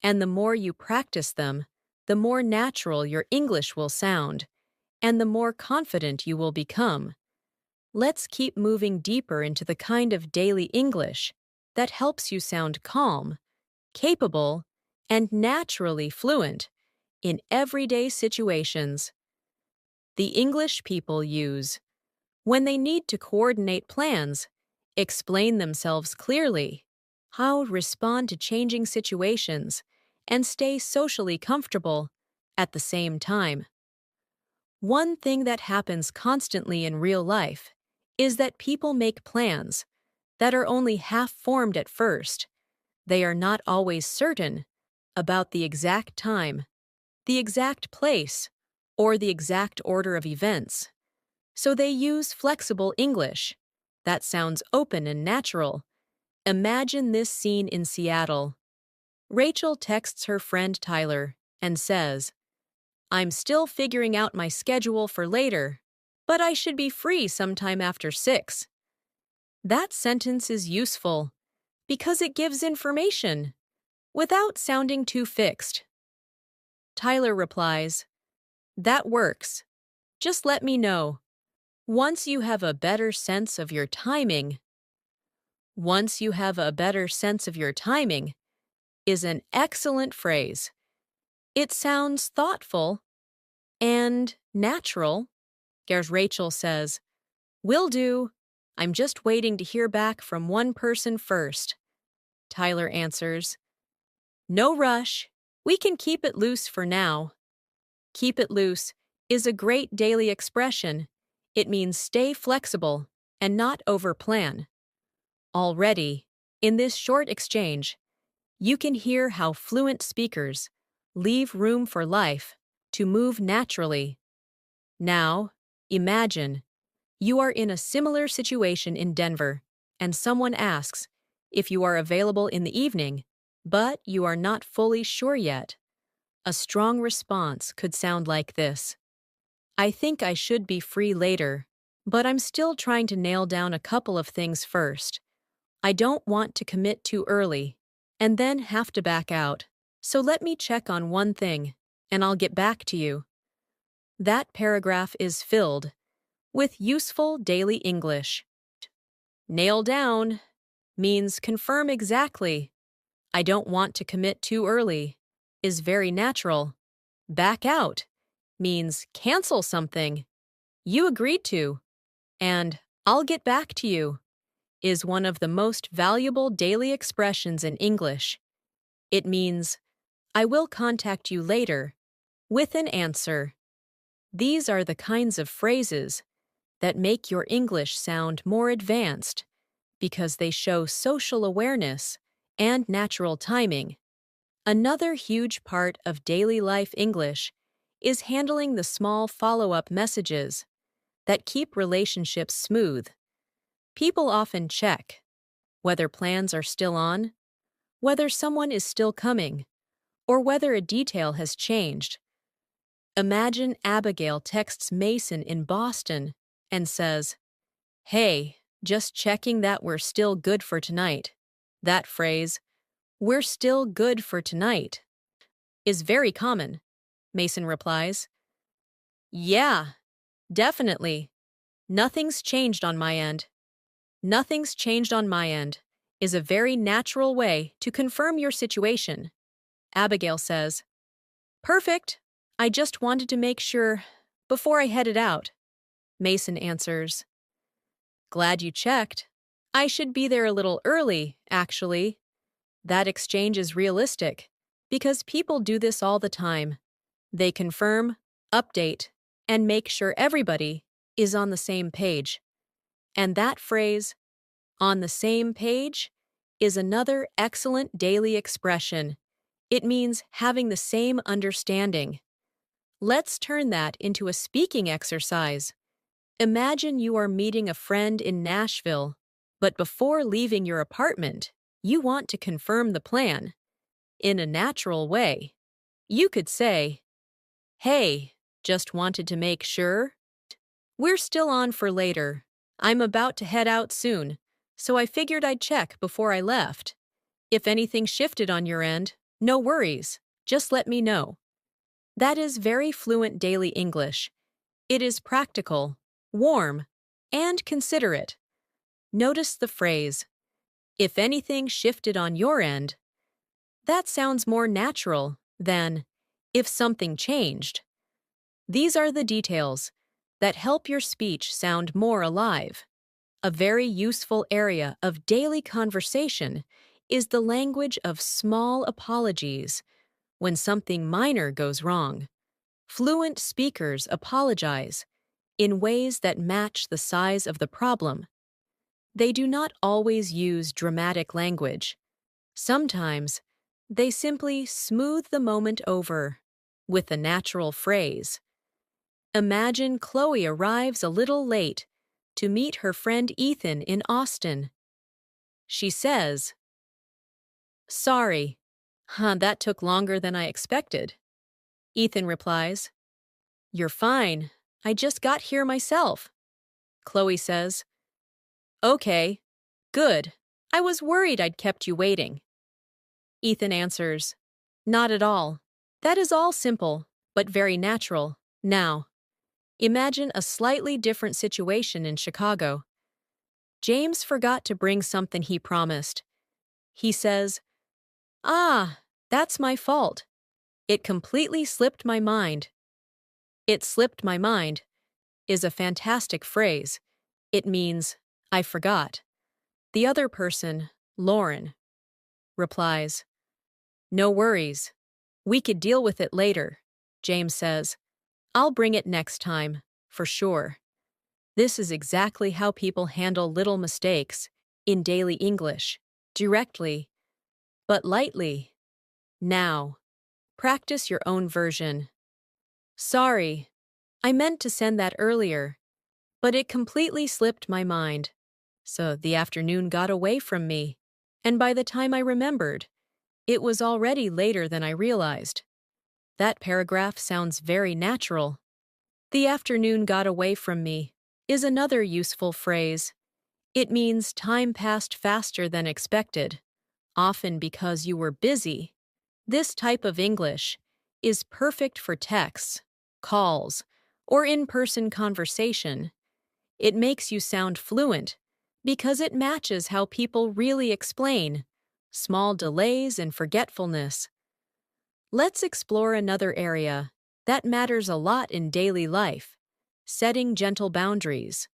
and the more you practice them, the more natural your English will sound, and the more confident you will become. Let's keep moving deeper into the kind of daily English that helps you sound calm, capable, and naturally fluent in everyday situations. The English people use when they need to coordinate plans, explain themselves clearly, how to respond to changing situations, and stay socially comfortable at the same time. One thing that happens constantly in real life is that people make plans that are only half-formed at first. They are not always certain about the exact time, the exact place, or the exact order of events. So they use flexible English. That sounds open and natural. Imagine this scene in Seattle. Rachel texts her friend Tyler and says, I'm still figuring out my schedule for later, but I should be free sometime after 6. That sentence is useful because it gives information without sounding too fixed. Tyler replies, that works. Just let me know. Once you have a better sense of your timing. Once you have a better sense of your timing is an excellent phrase. It sounds thoughtful and natural. As Rachel says, will do. I'm just waiting to hear back from one person first. Tyler answers, no rush. We can keep it loose for now. Keep it loose is a great daily expression. It means stay flexible and not overplan. Already, in this short exchange, you can hear how fluent speakers leave room for life to move naturally. Now, imagine you are in a similar situation in Denver, and someone asks if you are available in the evening, but you are not fully sure yet. A strong response could sound like this. I think I should be free later, but I'm still trying to nail down a couple of things first. I don't want to commit too early and then have to back out. So let me check on one thing, and I'll get back to you. That paragraph is filled with useful daily English. Nail down means confirm exactly. I don't want to commit too early is very natural. Back out means cancel something you agreed to. And I'll get back to you is one of the most valuable daily expressions in English. It means I will contact you later with an answer. These are the kinds of phrases that make your English sound more advanced because they show social awareness and natural timing. Another huge part of daily life English is handling the small follow-up messages that keep relationships smooth. People often check whether plans are still on, whether someone is still coming, or whether a detail has changed. Imagine Abigail texts Mason in Boston and says, "Hey, just checking that we're still good for tonight." That phrase, "we're still good for tonight," is very common. Mason replies, "Yeah, definitely. Nothing's changed on my end." "Nothing's changed on my end" is a very natural way to confirm your situation. Abigail says, "Perfect. I just wanted to make sure before I headed out." Mason answers, "Glad you checked. I should be there a little early, actually." That exchange is realistic because people do this all the time. They confirm, update, and make sure everybody is on the same page. And that phrase, "on the same page," is another excellent daily expression. It means having the same understanding. Let's turn that into a speaking exercise. Imagine you are meeting a friend in Nashville, but before leaving your apartment, you want to confirm the plan. In a natural way, you could say, "Hey, just wanted to make sure we're still on for later. I'm about to head out soon, so I figured I'd check before I left. If anything shifted on your end, no worries, just let me know." That is very fluent daily English. It is practical, warm, and considerate. Notice the phrase, "if anything shifted on your end." That sounds more natural than, "if something changed." These are the details that help your speech sound more alive. A very useful area of daily conversation is the language of small apologies when something minor goes wrong. Fluent speakers apologize in ways that match the size of the problem. They do not always use dramatic language. Sometimes, they simply smooth the moment over with a natural phrase. Imagine Chloe arrives a little late to meet her friend Ethan in Austin. She says, "Sorry, that took longer than I expected." Ethan replies, "You're fine. I just got here myself." Chloe says, "Okay, good. I was worried I'd kept you waiting." Ethan answers, "Not at all. That is all simple, but very natural. Now, imagine a slightly different situation in Chicago. James forgot to bring something he promised. He says, "Ah, that's my fault. It completely slipped my mind." "It slipped my mind" is a fantastic phrase. It means, "I forgot." The other person, Lauren, replies, "No worries. We could deal with it later." James says, "I'll bring it next time, for sure." This is exactly how people handle little mistakes in daily English, directly, but lightly. Now, practice your own version. "Sorry, I meant to send that earlier, but it completely slipped my mind. So the afternoon got away from me, and by the time I remembered, it was already later than I realized." That paragraph sounds very natural. The afternoon got away from me is another useful phrase. It means time passed faster than expected, often because you were busy. This type of English is perfect for texts, calls, or in-person conversation. It makes you sound fluent because it matches how people really explain small delays and forgetfulness. Let's explore another area that matters a lot in daily life: setting gentle boundaries.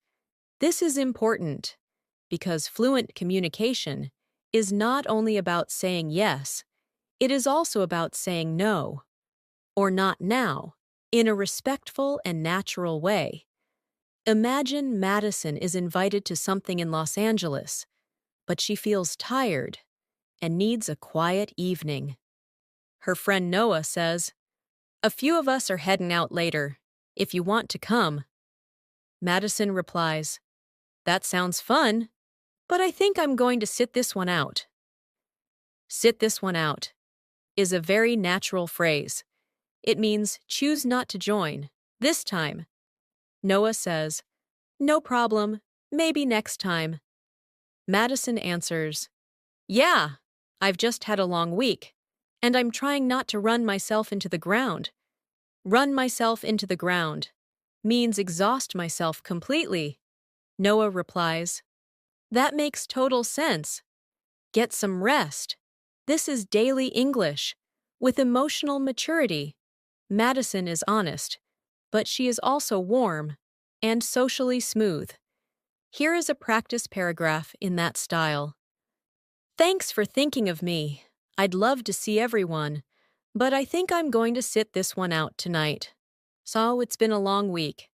This is important because fluent communication is not only about saying yes, it is also about saying no, or not now, in a respectful and natural way. Imagine Madison is invited to something in Los Angeles, but she feels tired and needs a quiet evening. Her friend Noah says, "A few of us are heading out later, if you want to come." Madison replies, "That sounds fun, but I think I'm going to sit this one out." Sit this one out is a very natural phrase. It means choose not to join, this time. Noah says, "No problem, maybe next time." Madison answers, "Yeah, I've just had a long week, and I'm trying not to run myself into the ground." Run myself into the ground means exhaust myself completely. Noah replies, "That makes total sense. Get some rest." This is daily English with emotional maturity. Madison is honest, but she is also warm and socially smooth. Here is a practice paragraph in that style. "Thanks for thinking of me. I'd love to see everyone, but I think I'm going to sit this one out tonight. So it's been a long week,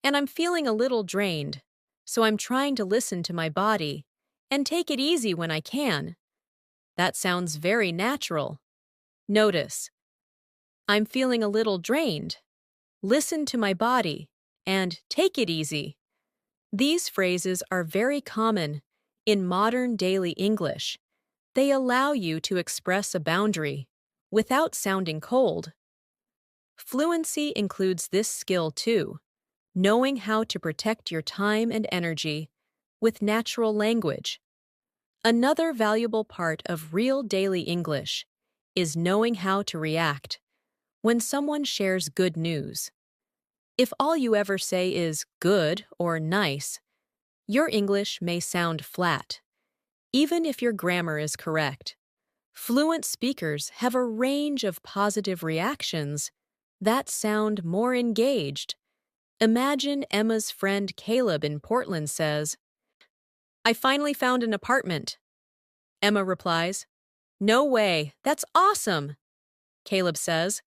and I'm feeling a little drained, so I'm trying to listen to my body and take it easy when I can." That sounds very natural. Notice, I'm feeling a little drained. Listen to my body and take it easy. These phrases are very common in modern daily English. They allow you to express a boundary without sounding cold. Fluency includes this skill too, knowing how to protect your time and energy with natural language. Another valuable part of real daily English is knowing how to react when someone shares good news. If all you ever say is good or nice, your English may sound flat, even if your grammar is correct. Fluent speakers have a range of positive reactions that sound more engaged. Imagine Emma's friend Caleb in Portland says, "I finally found an apartment." Emma replies, "No way, that's awesome." Caleb says,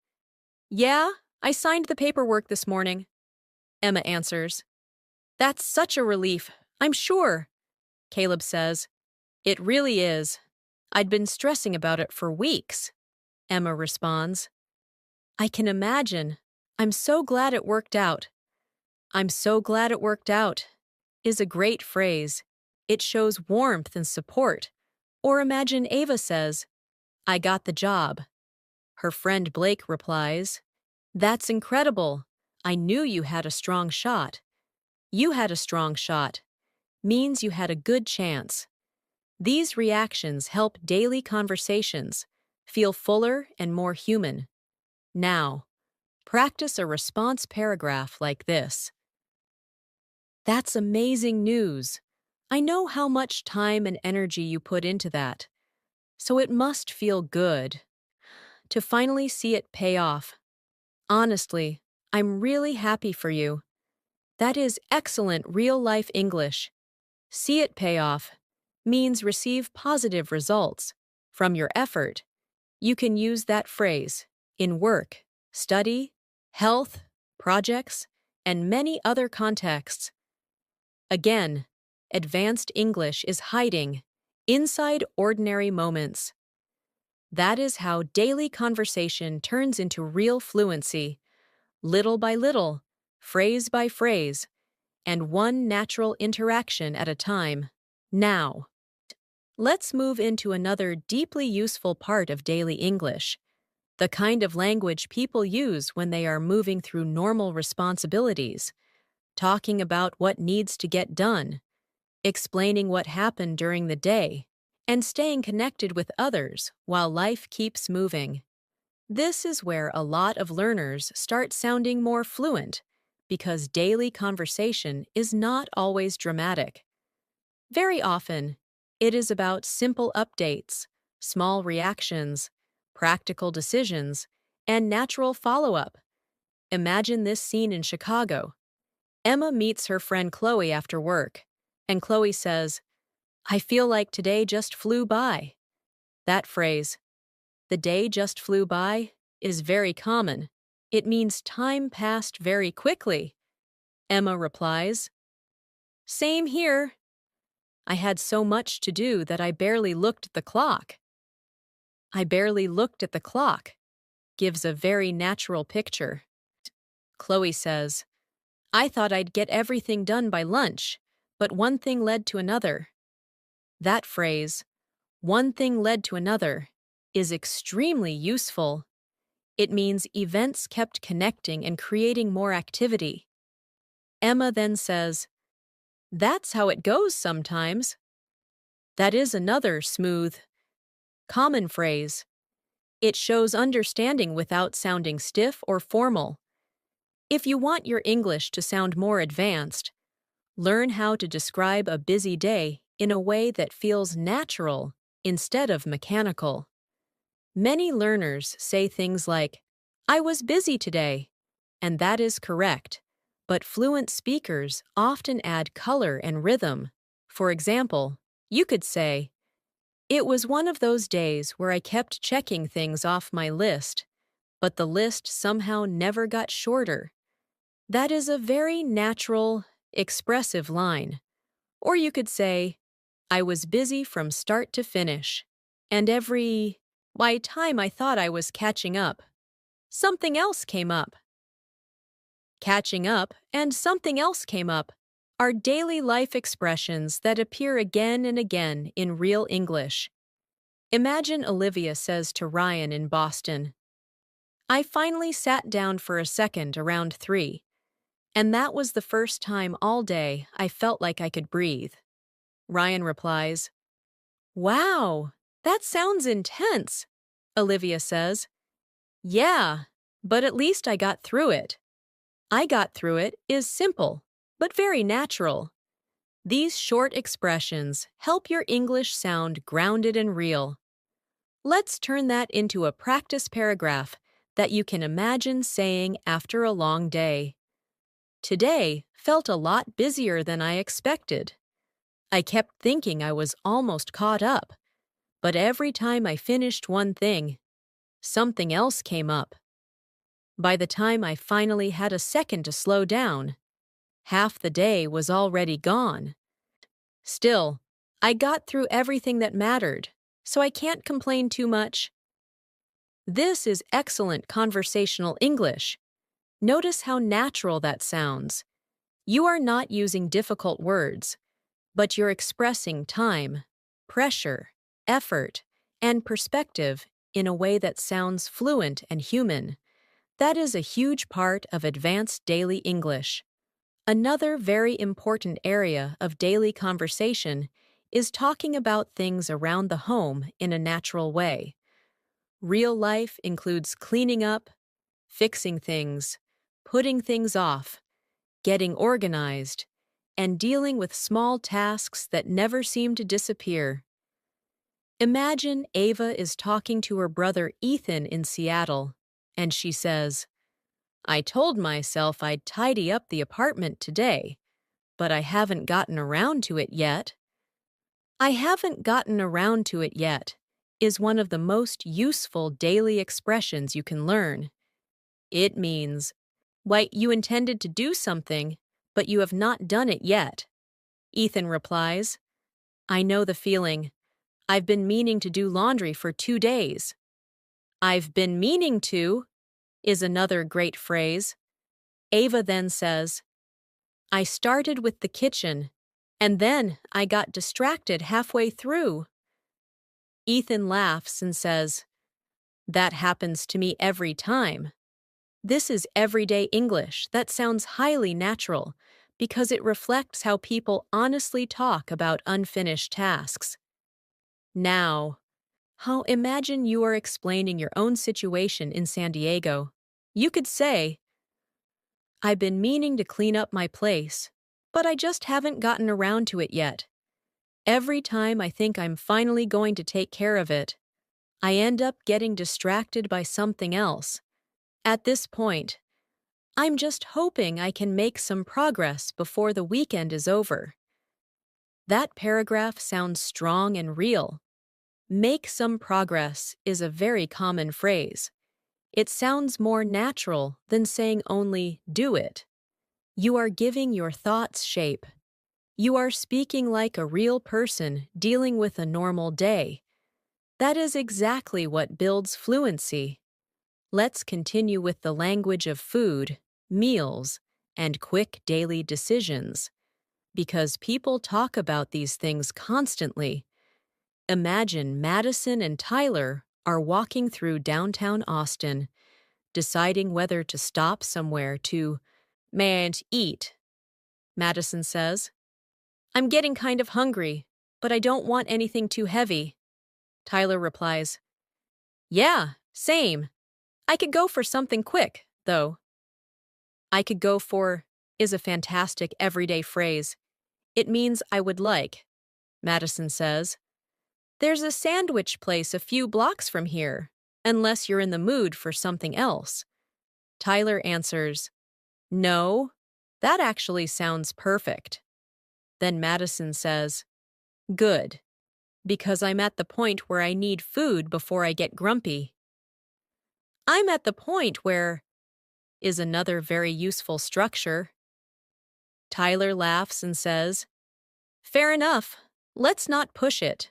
"Yeah, I signed the paperwork this morning." Emma answers, "That's such a relief, I'm sure." Caleb says, "It really is. I'd been stressing about it for weeks." Emma responds, "I can imagine. I'm so glad it worked out." "I'm so glad it worked out" is a great phrase. It shows warmth and support. Or imagine Ava says, "I got the job." Her friend Blake replies, "That's incredible. I knew you had a strong shot." "You had a strong shot" means you had a good chance. These reactions help daily conversations feel fuller and more human. Now, practice a response paragraph like this. "That's amazing news. I know how much time and energy you put into that, so it must feel good to finally see it pay off. Honestly, I'm really happy for you." That is excellent real-life English. See it pay off means receive positive results from your effort. You can use that phrase in work, study, health, projects, and many other contexts. Again, advanced English is hiding inside ordinary moments. That is how daily conversation turns into real fluency, little by little, phrase by phrase, and one natural interaction at a time. Now, let's move into another deeply useful part of daily English: the kind of language people use when they are moving through normal responsibilities, talking about what needs to get done, explaining what happened during the day, and staying connected with others while life keeps moving. This is where a lot of learners start sounding more fluent because daily conversation is not always dramatic. Very often, it is about simple updates, small reactions, practical decisions, and natural follow-up. Imagine this scene in Chicago. Emma meets her friend Chloe after work, and Chloe says, "I feel like today just flew by." That phrase, "the day just flew by," is very common. It means time passed very quickly. Emma replies, "Same here. I had so much to do that I barely looked at the clock." "I barely looked at the clock" gives a very natural picture. Chloe says, "I thought I'd get everything done by lunch, but one thing led to another." That phrase, "one thing led to another," is extremely useful. It means events kept connecting and creating more activity. Emma then says, "That's how it goes sometimes." That is another smooth, common phrase. It shows understanding without sounding stiff or formal. If you want your English to sound more advanced, learn how to describe a busy day in a way that feels natural instead of mechanical. Many learners say things like, "I was busy today," and that is correct, but fluent speakers often add color and rhythm. For example, you could say, "It was one of those days where I kept checking things off my list, but the list somehow never got shorter." That is a very natural, expressive line. Or you could say, "I was busy from start to finish, and by time I thought I was catching up, something else came up." Catching up and something else came up are daily life expressions that appear again and again in real English. Imagine Olivia says to Ryan in Boston, "I finally sat down for a second around 3, and that was the first time all day I felt like I could breathe." Ryan replies, "Wow, that sounds intense." Olivia says, "Yeah, but at least I got through it." "I got through it" is simple, but very natural. These short expressions help your English sound grounded and real. Let's turn that into a practice paragraph that you can imagine saying after a long day. "Today felt a lot busier than I expected. I kept thinking I was almost caught up, but every time I finished one thing, something else came up. By the time I finally had a second to slow down, half the day was already gone. Still, I got through everything that mattered, so I can't complain too much." This is excellent conversational English. Notice how natural that sounds. You are not using difficult words, but you're expressing time, pressure, effort, and perspective in a way that sounds fluent and human. That is a huge part of advanced daily English. Another very important area of daily conversation is talking about things around the home in a natural way. Real life includes cleaning up, fixing things, putting things off, getting organized, and dealing with small tasks that never seem to disappear. Imagine Ava is talking to her brother Ethan in Seattle, and she says, "I told myself I'd tidy up the apartment today, but I haven't gotten around to it yet." "I haven't gotten around to it yet" is one of the most useful daily expressions you can learn. It means, "Why, you intended to do something, but you have not done it yet." Ethan replies, "I know the feeling. I've been meaning to do laundry for 2 days." "I've been meaning to" is another great phrase. Ava then says, "I started with the kitchen, and then I got distracted halfway through." Ethan laughs and says, That happens to me every time. This is everyday English that sounds highly natural because it reflects how people honestly talk about unfinished tasks. Now, how imagine you are explaining your own situation in San Diego. You could say, I've been meaning to clean up my place, but I just haven't gotten around to it yet. Every time I think I'm finally going to take care of it, I end up getting distracted by something else. At this point, I'm just hoping I can make some progress before the weekend is over. That paragraph sounds strong and real. Make some progress is a very common phrase. It sounds more natural than saying only do it. You are giving your thoughts shape. You are speaking like a real person dealing with a normal day. That is exactly what builds fluency. Let's continue with the language of food, meals, and quick daily decisions. Because people talk about these things constantly. Imagine Madison and Tyler are walking through downtown Austin, deciding whether to stop somewhere to and eat. Madison says, I'm getting kind of hungry, but I don't want anything too heavy. Tyler replies, Yeah, same. I could go for something quick, though. I could go for is a fantastic everyday phrase. It means I would like. Madison says, There's a sandwich place a few blocks from here, unless you're in the mood for something else. Tyler answers, No, that actually sounds perfect. Then Madison says, Good, because I'm at the point where I need food before I get grumpy. I'm at the point where is another very useful structure. Tyler laughs and says, Fair enough, let's not push it.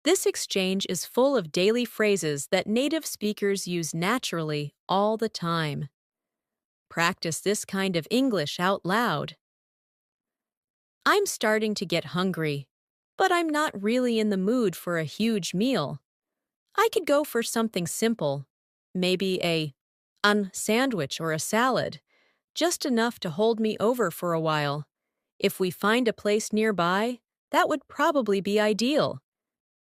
This exchange is full of daily phrases that native speakers use naturally all the time. Practice this kind of English out loud. I'm starting to get hungry, but I'm not really in the mood for a huge meal. I could go for something simple, maybe a sandwich or a salad, just enough to hold me over for a while. If we find a place nearby, that would probably be ideal.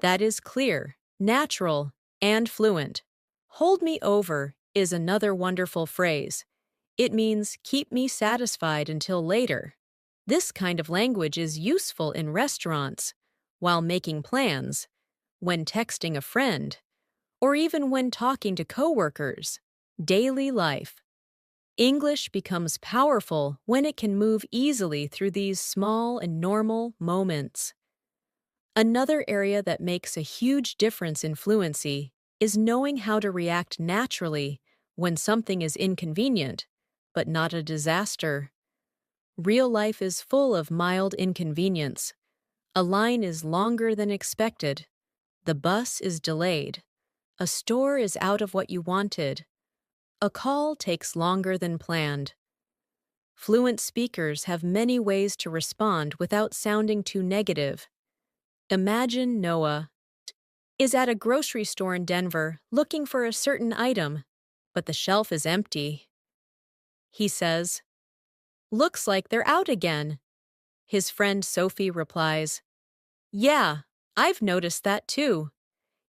That is clear, natural, and fluent. Hold me over is another wonderful phrase. It means keep me satisfied until later. This kind of language is useful in restaurants, while making plans, when texting a friend, or even when talking to coworkers. Daily life. English becomes powerful when it can move easily through these small and normal moments. Another area that makes a huge difference in fluency is knowing how to react naturally when something is inconvenient, but not a disaster. Real life is full of mild inconvenience. A line is longer than expected. The bus is delayed. A store is out of what you wanted. A call takes longer than planned. Fluent speakers have many ways to respond without sounding too negative. Imagine Noah is at a grocery store in Denver looking for a certain item, but the shelf is empty. He says, Looks like they're out again. His friend Sophie replies, Yeah, I've noticed that too.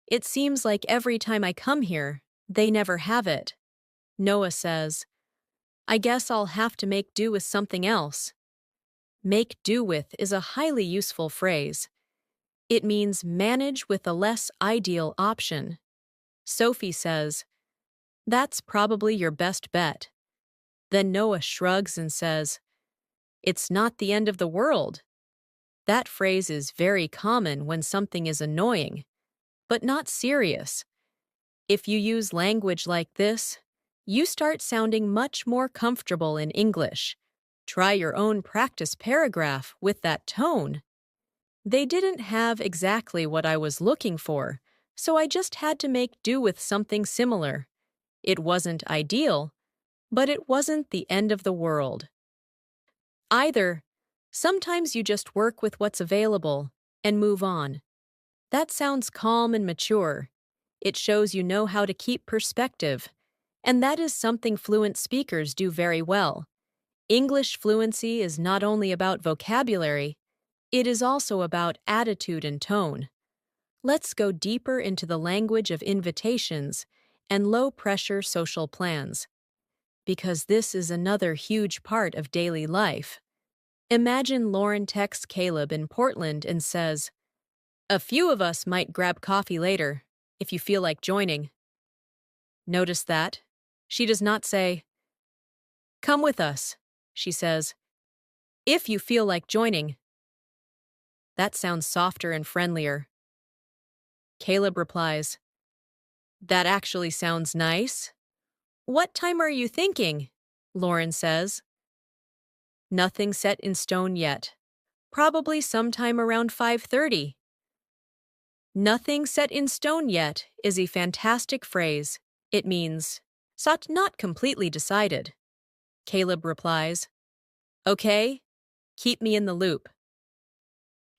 It seems like every time I come here, they never have it. Noah says, I guess I'll have to make do with something else. Make do with is a highly useful phrase. It means manage with a less ideal option. Sophie says, That's probably your best bet. Then Noah shrugs and says, It's not the end of the world. That phrase is very common when something is annoying, but not serious. If you use language like this, you start sounding much more comfortable in English. Try your own practice paragraph with that tone. They didn't have exactly what I was looking for, so I just had to make do with something similar. It wasn't ideal, but it wasn't the end of the world. Either, sometimes you just work with what's available and move on. That sounds calm and mature. It shows you know how to keep perspective, and that is something fluent speakers do very well. English fluency is not only about vocabulary, it is also about attitude and tone. Let's go deeper into the language of invitations and low-pressure social plans, because this is another huge part of daily life. Imagine Lauren texts Caleb in Portland and says, "A few of us might grab coffee later, if you feel like joining." Notice that? She does not say, "Come with us." She says, "If you feel like joining." That sounds softer and friendlier. Caleb replies, "That actually sounds nice. What time are you thinking?" Lauren says, "Nothing set in stone yet. Probably sometime around 5:30. "Nothing set in stone yet" is a fantastic phrase. It means, "Sot not completely decided." Caleb replies, "Okay, keep me in the loop."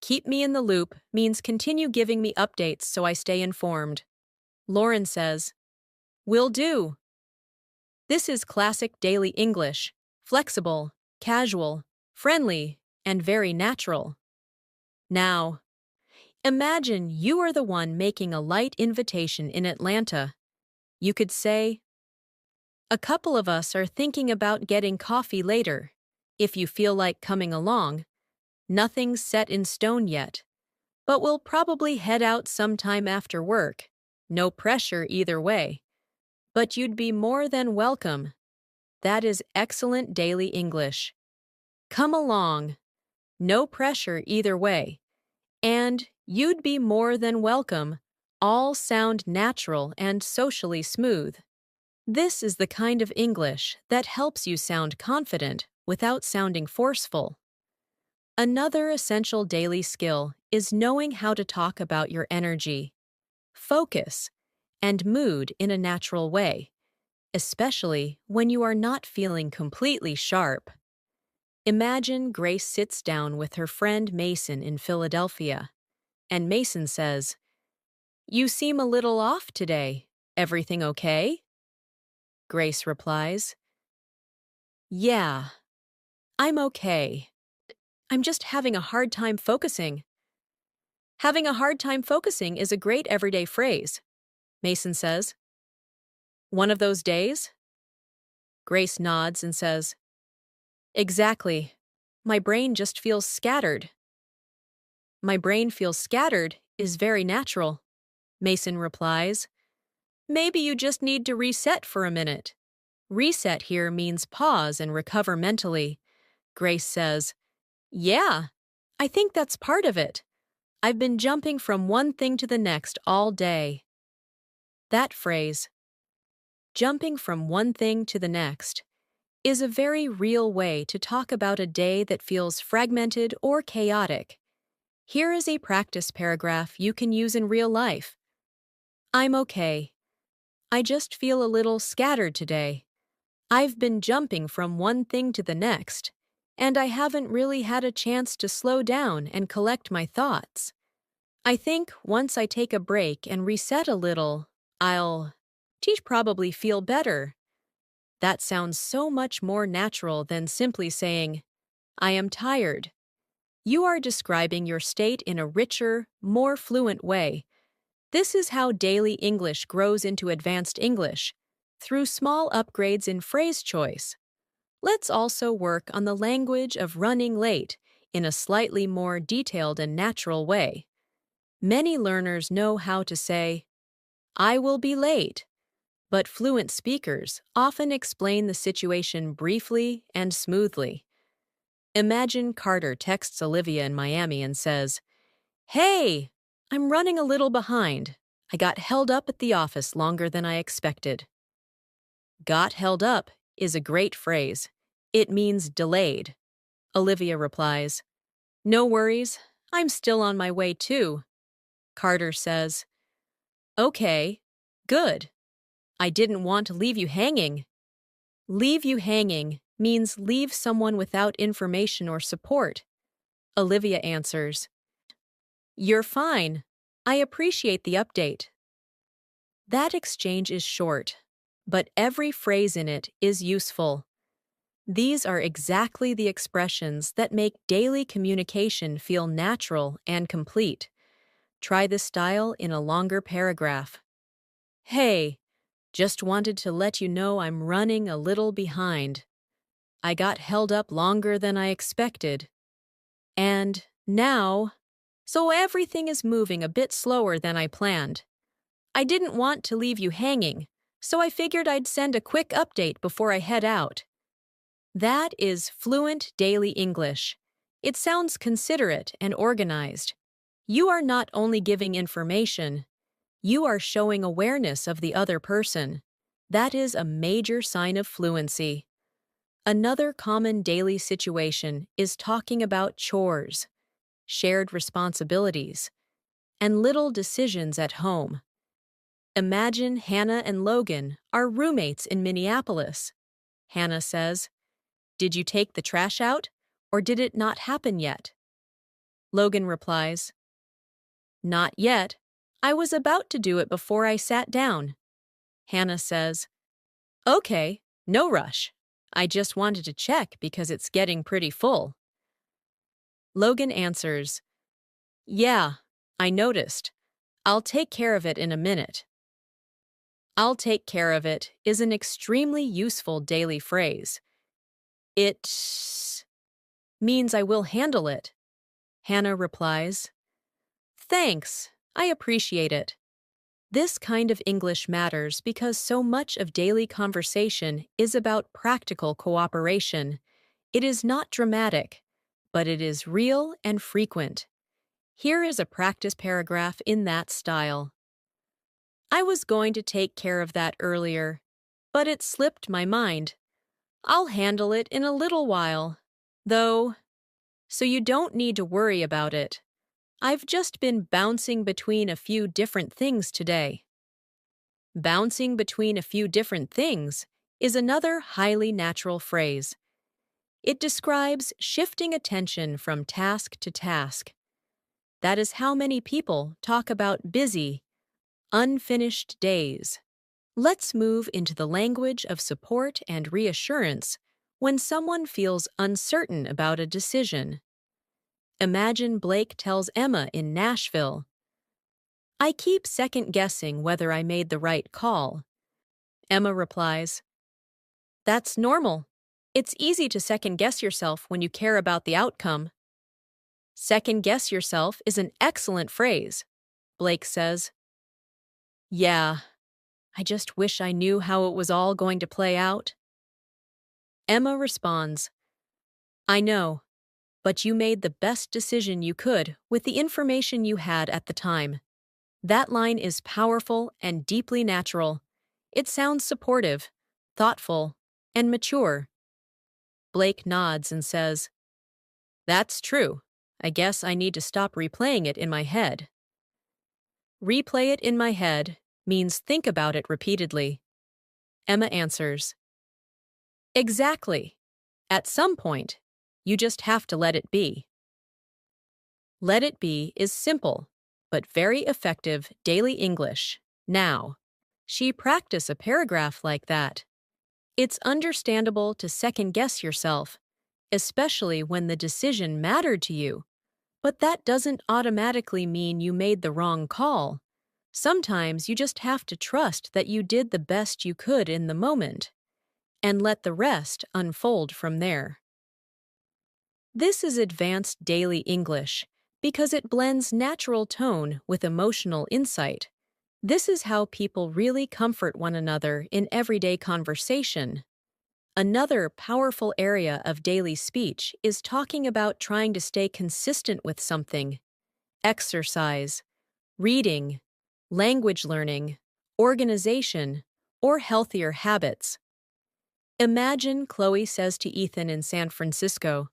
Keep me in the loop means continue giving me updates so I stay informed. Lauren says, "Will do." This is classic daily English, flexible, casual, friendly, and very natural. Now, imagine you are the one making a light invitation in Atlanta. You could say, "A couple of us are thinking about getting coffee later. If you feel like coming along, nothing's set in stone yet, but we'll probably head out sometime after work. No pressure either way. But you'd be more than welcome." That is excellent daily English. Come along. No pressure either way. And you'd be more than welcome all sound natural and socially smooth. This is the kind of English that helps you sound confident without sounding forceful. Another essential daily skill is knowing how to talk about your energy, focus, and mood in a natural way, especially when you are not feeling completely sharp. Imagine Grace sits down with her friend Mason in Philadelphia, and Mason says, "You seem a little off today. Everything okay?" Grace replies, "Yeah, I'm okay. I'm just having a hard time focusing." Having a hard time focusing is a great everyday phrase. Mason says, "One of those days?" Grace nods and says, "Exactly. My brain just feels scattered." "My brain feels scattered" is very natural. Mason replies, "Maybe you just need to reset for a minute." Reset here means pause and recover mentally. Grace says, "Yeah, I think that's part of it. I've been jumping from one thing to the next all day." That phrase, "jumping from one thing to the next," is a very real way to talk about a day that feels fragmented or chaotic. Here is a practice paragraph you can use in real life. "I'm okay. I just feel a little scattered today. I've been jumping from one thing to the next, and I haven't really had a chance to slow down and collect my thoughts. I think once I take a break and reset a little, I'll probably feel better." That sounds so much more natural than simply saying, "I am tired." You are describing your state in a richer, more fluent way. This is how daily English grows into advanced English, through small upgrades in phrase choice. Let's also work on the language of running late in a slightly more detailed and natural way. Many learners know how to say, "I will be late," but fluent speakers often explain the situation briefly and smoothly. Imagine Carter texts Olivia in Miami and says, "Hey, I'm running a little behind. I got held up at the office longer than I expected." "Got held up" is a great phrase. It means delayed. Olivia replies, "No worries, I'm still on my way too." Carter says, "Okay, good. I didn't want to leave you hanging." Leave you hanging means leave someone without information or support. Olivia answers, "You're fine. I appreciate the update." That exchange is short, but every phrase in it is useful. These are exactly the expressions that make daily communication feel natural and complete. Try this style in a longer paragraph. Hey, just wanted to let you know I'm running a little behind. I got held up longer than I expected. And now, so everything is moving a bit slower than I planned. I didn't want to leave you hanging, so I figured I'd send a quick update before I head out. That is fluent daily English. It sounds considerate and organized. You are not only giving information, you are showing awareness of the other person. That is a major sign of fluency. Another common daily situation is talking about chores, shared responsibilities, and little decisions at home. Imagine Hannah and Logan are roommates in Minneapolis. Hannah says, "Did you take the trash out, or did it not happen yet?" Logan replies, "Not yet. I was about to do it before I sat down." Hannah says, "Okay, no rush. I just wanted to check because it's getting pretty full." Logan answers, "Yeah, I noticed. I'll take care of it in a minute." "I'll take care of it" is an extremely useful daily phrase. It means I will handle it. Hannah replies, "Thanks, I appreciate it." This kind of English matters because so much of daily conversation is about practical cooperation. It is not dramatic, but it is real and frequent. Here is a practice paragraph in that style. "I was going to take care of that earlier, but it slipped my mind. I'll handle it in a little while, though, so you don't need to worry about it. I've just been bouncing between a few different things today." Bouncing between a few different things is another highly natural phrase. It describes shifting attention from task to task. That is how many people talk about busy, unfinished days. Let's move into the language of support and reassurance when someone feels uncertain about a decision. Imagine Blake tells Emma in Nashville, "I keep second-guessing whether I made the right call." Emma replies, "That's normal. It's easy to second-guess yourself when you care about the outcome." "Second-guess yourself" is an excellent phrase. Blake says, "Yeah, I just wish I knew how it was all going to play out." Emma responds, "I know, but you made the best decision you could with the information you had at the time." That line is powerful and deeply natural. It sounds supportive, thoughtful, and mature. Blake nods and says, "That's true. I guess I need to stop replaying it in my head." Replay it in my head means think about it repeatedly. Emma answers, "Exactly. At some point, you just have to let it be." Let it be is simple, but very effective daily English. Now, she practice a paragraph like that. It's understandable to second-guess yourself, especially when the decision mattered to you. But that doesn't automatically mean you made the wrong call. Sometimes you just have to trust that you did the best you could in the moment, and let the rest unfold from there. This is advanced daily English because it blends natural tone with emotional insight. This is how people really comfort one another in everyday conversation. Another powerful area of daily speech is talking about trying to stay consistent with something. Exercise, reading, language learning, organization, or healthier habits. Imagine Chloe says to Ethan in San Francisco,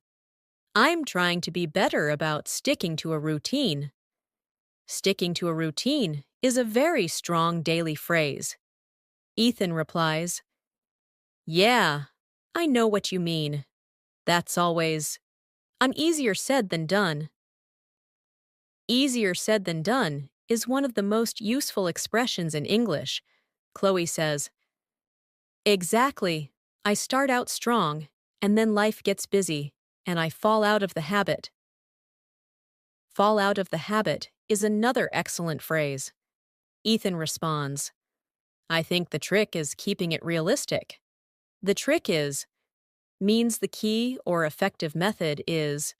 "I'm trying to be better about sticking to a routine." Sticking to a routine is a very strong daily phrase. Ethan replies, "Yeah, I know what you mean. That's always easier said than done." Easier said than done is one of the most useful expressions in English. Chloe says, "Exactly. I start out strong, and then life gets busy, and I fall out of the habit." Fall out of the habit is another excellent phrase. Ethan responds, "I think the trick is keeping it realistic." The trick is means the key or effective method is.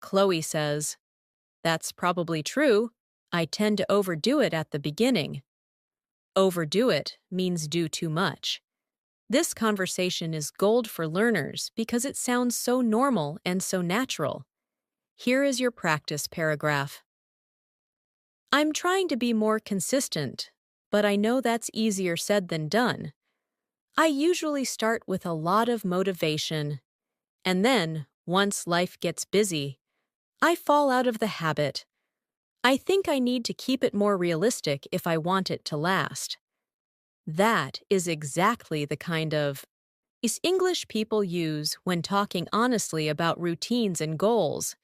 Chloe says, "That's probably true. I tend to overdo it at the beginning." Overdo it means do too much. This conversation is gold for learners because it sounds so normal and so natural. Here is your practice paragraph. I'm trying to be more consistent, but I know that's easier said than done. I usually start with a lot of motivation, and then, once life gets busy, I fall out of the habit. I think I need to keep it more realistic if I want it to last. That is exactly the kind of is English people use when talking honestly about routines and goals.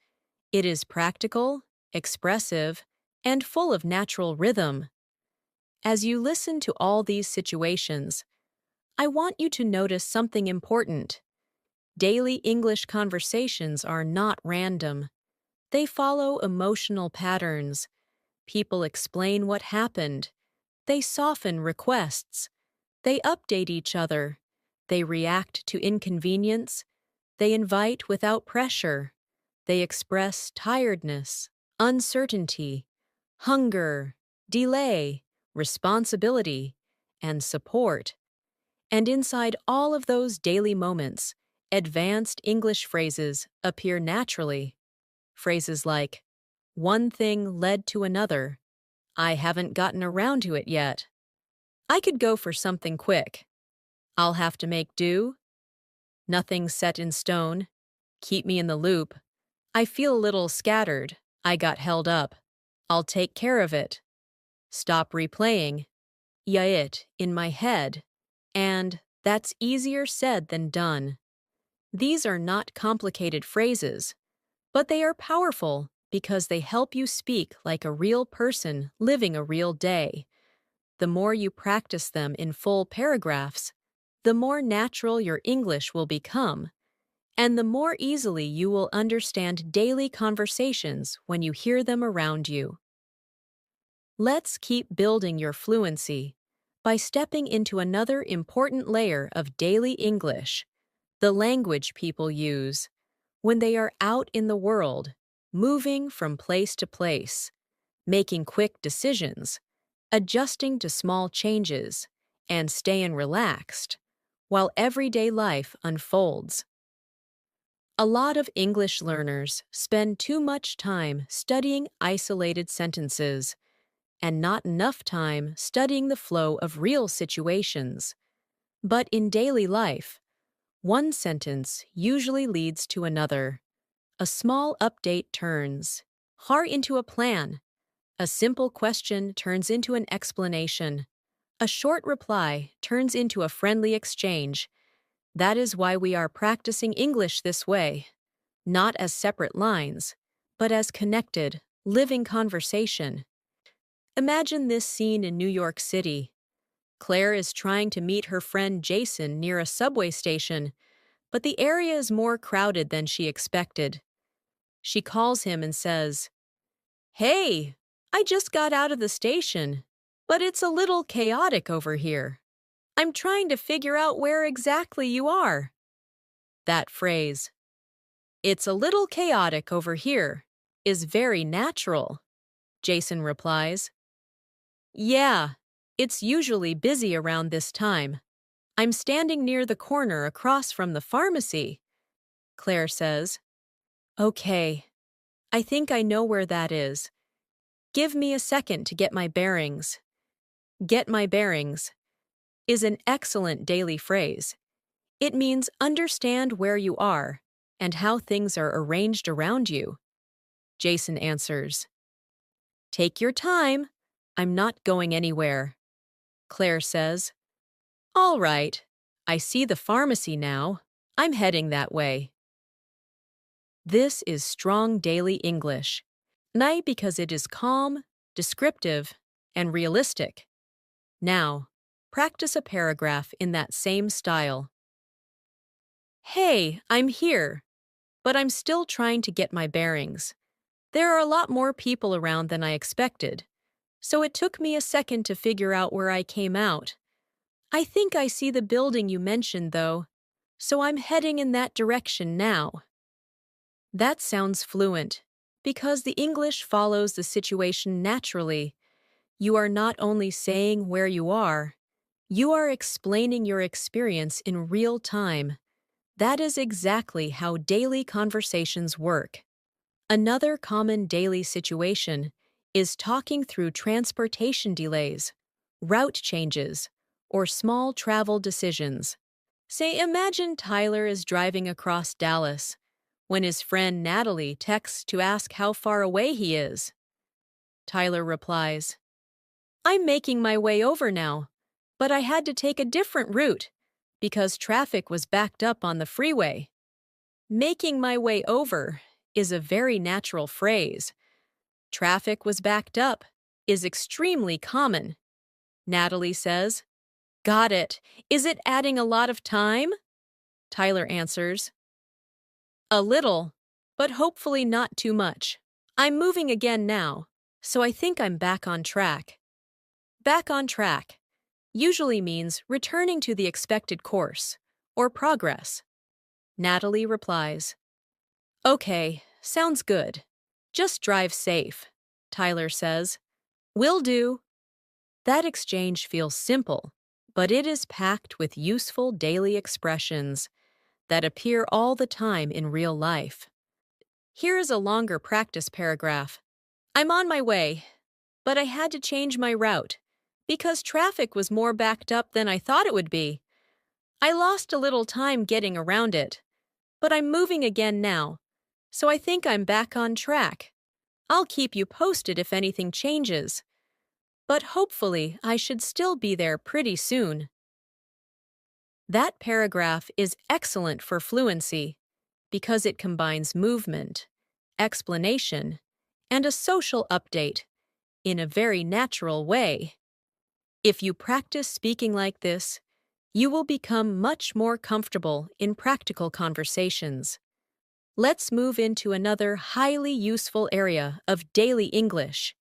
It is practical, expressive, and full of natural rhythm. As you listen to all these situations, I want you to notice something important. Daily English conversations are not random. They follow emotional patterns. People explain what happened. They soften requests. They update each other. They react to inconvenience. They invite without pressure. They express tiredness, uncertainty, hunger, delay, responsibility, and support. And inside all of those daily moments, advanced English phrases appear naturally. Phrases like, "One thing led to another. I haven't gotten around to it yet. I could go for something quick. I'll have to make do. Nothing's set in stone. Keep me in the loop. I feel a little scattered. I got held up. I'll take care of it. Stop replaying. Yeah, it in my head." And "That's easier said than done." These are not complicated phrases, but they are powerful because they help you speak like a real person living a real day. The more you practice them in full paragraphs, the more natural your English will become, and the more easily you will understand daily conversations when you hear them around you. Let's keep building your fluency by stepping into another important layer of daily English, the language people use when they are out in the world, moving from place to place, making quick decisions, adjusting to small changes, and staying relaxed while everyday life unfolds. A lot of English learners spend too much time studying isolated sentences and not enough time studying the flow of real situations. But in daily life, one sentence usually leads to another. A small update turns hard into a plan. A simple question turns into an explanation. A short reply turns into a friendly exchange. That is why we are practicing English this way, not as separate lines, but as connected, living conversation. Imagine this scene in New York City. Claire is trying to meet her friend Jason near a subway station, but the area is more crowded than she expected. She calls him and says, "Hey, I just got out of the station, but it's a little chaotic over here. I'm trying to figure out where exactly you are." That phrase, "It's a little chaotic over here," is very natural. Jason replies, "Yeah, it's usually busy around this time. I'm standing near the corner across from the pharmacy." Claire says, "Okay, I think I know where that is. Give me a second to get my bearings." "Get my bearings" is an excellent daily phrase. It means understand where you are and how things are arranged around you. Jason answers, "Take your time. I'm not going anywhere." Claire says, "All right. I see the pharmacy now. I'm heading that way." This is strong daily English. Night because it is calm, descriptive, and realistic. Now, practice a paragraph in that same style. Hey, I'm here, but I'm still trying to get my bearings. There are a lot more people around than I expected, so it took me a second to figure out where I came out. I think I see the building you mentioned, though, so I'm heading in that direction now. That sounds fluent, because the English follows the situation naturally. You are not only saying where you are explaining your experience in real time. That is exactly how daily conversations work. Another common daily situation is talking through transportation delays, route changes, or small travel decisions. Say, imagine Tyler is driving across Dallas when his friend Natalie texts to ask how far away he is. Tyler replies, I'm making my way over now, but I had to take a different route because traffic was backed up on the freeway. Making my way over is a very natural phrase. Traffic was backed up is extremely common. Natalie says, Got it. Is it adding a lot of time? Tyler answers, A little, but hopefully not too much. I'm moving again now, so I think I'm back on track. Back on track usually means returning to the expected course or progress. Natalie replies, Okay, sounds good. Just drive safe, Tyler says. Will do. That exchange feels simple, but it is packed with useful daily expressions that appear all the time in real life. Here is a longer practice paragraph. I'm on my way, but I had to change my route because traffic was more backed up than I thought it would be. I lost a little time getting around it, but I'm moving again now, so I think I'm back on track. I'll keep you posted if anything changes, but hopefully I should still be there pretty soon. That paragraph is excellent for fluency because it combines movement, explanation, and a social update in a very natural way. If you practice speaking like this, you will become much more comfortable in practical conversations. Let's move into another highly useful area of daily English: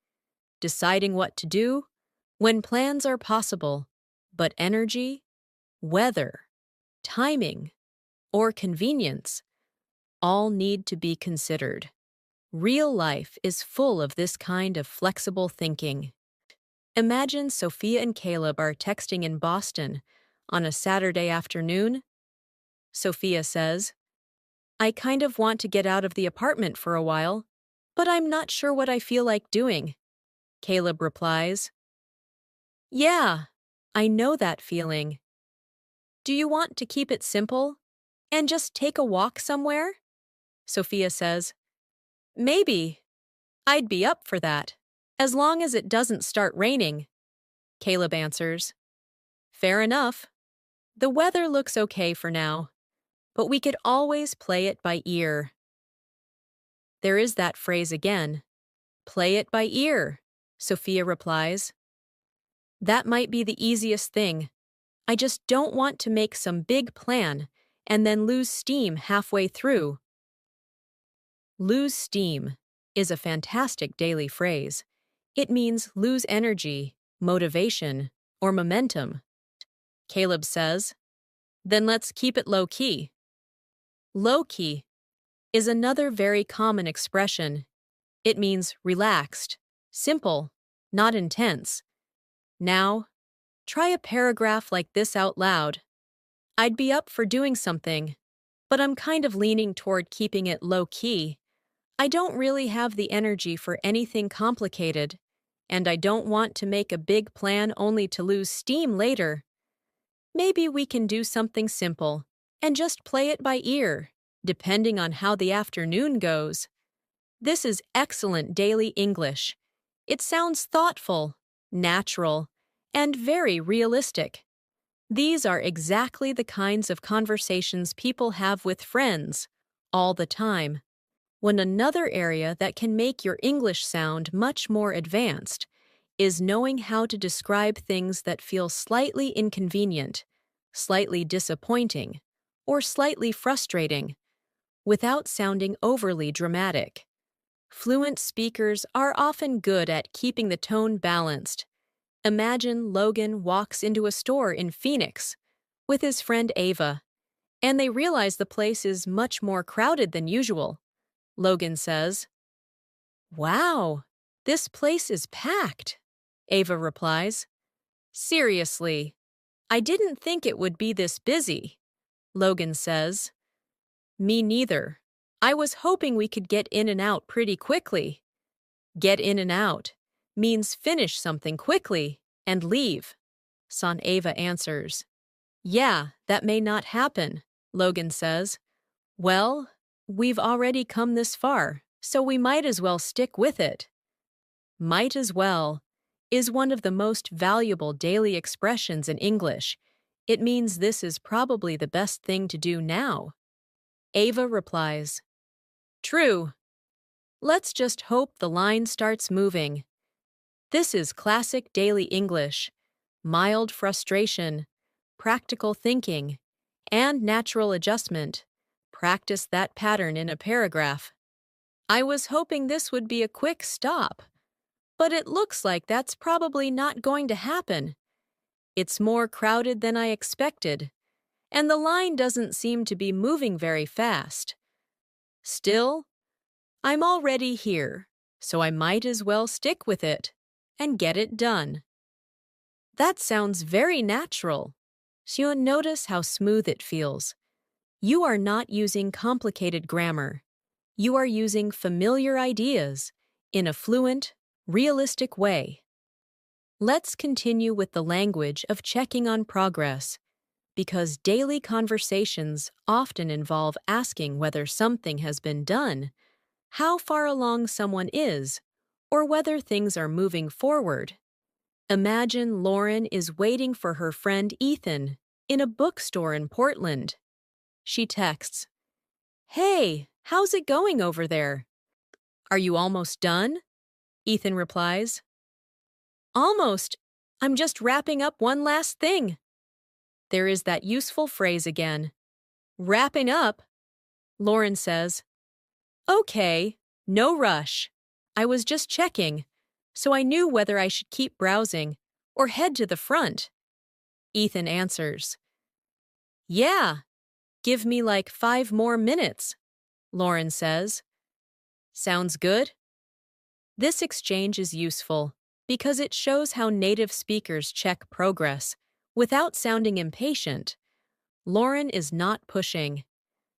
deciding what to do when plans are possible, but energy, weather, timing, or convenience all need to be considered. Real life is full of this kind of flexible thinking. Imagine Sophia and Caleb are texting in Boston on a Saturday afternoon. Sophia says, I kind of want to get out of the apartment for a while, but I'm not sure what I feel like doing. Caleb replies, Yeah, I know that feeling. Do you want to keep it simple and just take a walk somewhere? Sophia says, Maybe. I'd be up for that, as long as it doesn't start raining. Caleb answers, Fair enough. The weather looks okay for now, but we could always play it by ear. There is that phrase again. Play it by ear, Sophia replies. That might be the easiest thing. I just don't want to make some big plan and then lose steam halfway through. Lose steam is a fantastic daily phrase. It means lose energy, motivation, or momentum. Caleb says, Then let's keep it low-key. Low-key is another very common expression. It means relaxed, simple, not intense. Now, try a paragraph like this out loud. I'd be up for doing something, but I'm kind of leaning toward keeping it low-key. I don't really have the energy for anything complicated, and I don't want to make a big plan only to lose steam later. Maybe we can do something simple and just play it by ear, depending on how the afternoon goes. This is excellent daily English. It sounds thoughtful, natural, and very realistic. These are exactly the kinds of conversations people have with friends all the time. When another area that can make your English sound much more advanced is knowing how to describe things that feel slightly inconvenient, slightly disappointing, or slightly frustrating without sounding overly dramatic. Fluent speakers are often good at keeping the tone balanced. Imagine Logan walks into a store in Phoenix with his friend Ava, and they realize the place is much more crowded than usual. Logan says, "Wow, this place is packed." Ava replies, "Seriously, I didn't think it would be this busy." Logan says, "Me neither. I was hoping we could get in and out pretty quickly." Get in and out means finish something quickly and leave. Son Ava answers, "Yeah, that may not happen." Logan says, "Well, we've already come this far, so we might as well stick with it." Might as well is one of the most valuable daily expressions in English. It means this is probably the best thing to do now. Ava replies, "True. Let's just hope the line starts moving." This is classic daily English, mild frustration, practical thinking, and natural adjustment. Practice that pattern in a paragraph. I was hoping this would be a quick stop, but it looks like that's probably not going to happen. It's more crowded than I expected, and the line doesn't seem to be moving very fast. Still, I'm already here, so I might as well stick with it and get it done. That sounds very natural. So you notice how smooth it feels. You are not using complicated grammar. You are using familiar ideas in a fluent, realistic way. Let's continue with the language of checking on progress, because daily conversations often involve asking whether something has been done, how far along someone is, or whether things are moving forward. Imagine Lauren is waiting for her friend Ethan in a bookstore in Portland. She texts, "Hey, how's it going over there?" "Are you almost done?" Ethan replies, "Almost. I'm just wrapping up one last thing." There is that useful phrase again. "Wrapping up." Lauren says, "Okay, no rush. I was just checking, so I knew whether I should keep browsing or head to the front." Ethan answers, "Yeah, give me like 5 more minutes." Lauren says, "Sounds good." This exchange is useful because it shows how native speakers check progress without sounding impatient. Lauren is not pushing.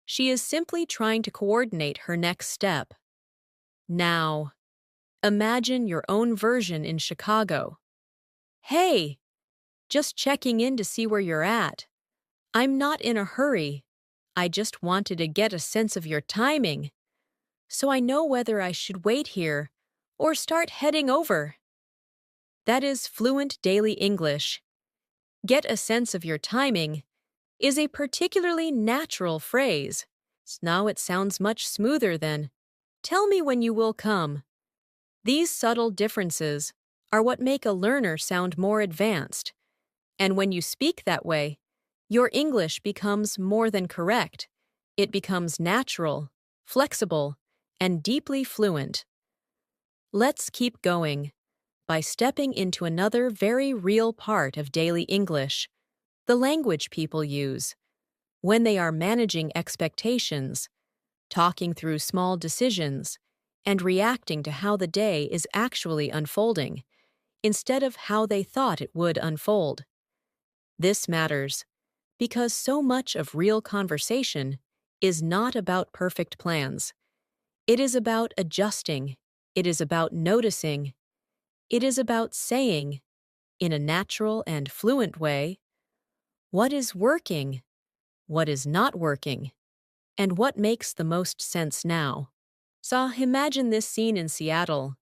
She is simply trying to coordinate her next step. Now, imagine your own version in Chicago. "Hey, just checking in to see where you're at. I'm not in a hurry. I just wanted to get a sense of your timing, so I know whether I should wait here or start heading over." That is fluent daily English. "Get a sense of your timing" is a particularly natural phrase. Now it sounds much smoother than, "Tell me when you will come." These subtle differences are what make a learner sound more advanced. And when you speak that way, your English becomes more than correct. It becomes natural, flexible, and deeply fluent. Let's keep going by stepping into another very real part of daily English, the language people use when they are managing expectations, talking through small decisions, and reacting to how the day is actually unfolding, instead of how they thought it would unfold. This matters because so much of real conversation is not about perfect plans. It is about adjusting. It is about noticing. It is about saying, in a natural and fluent way, what is working, what is not working, and what makes the most sense now. So imagine this scene in Seattle.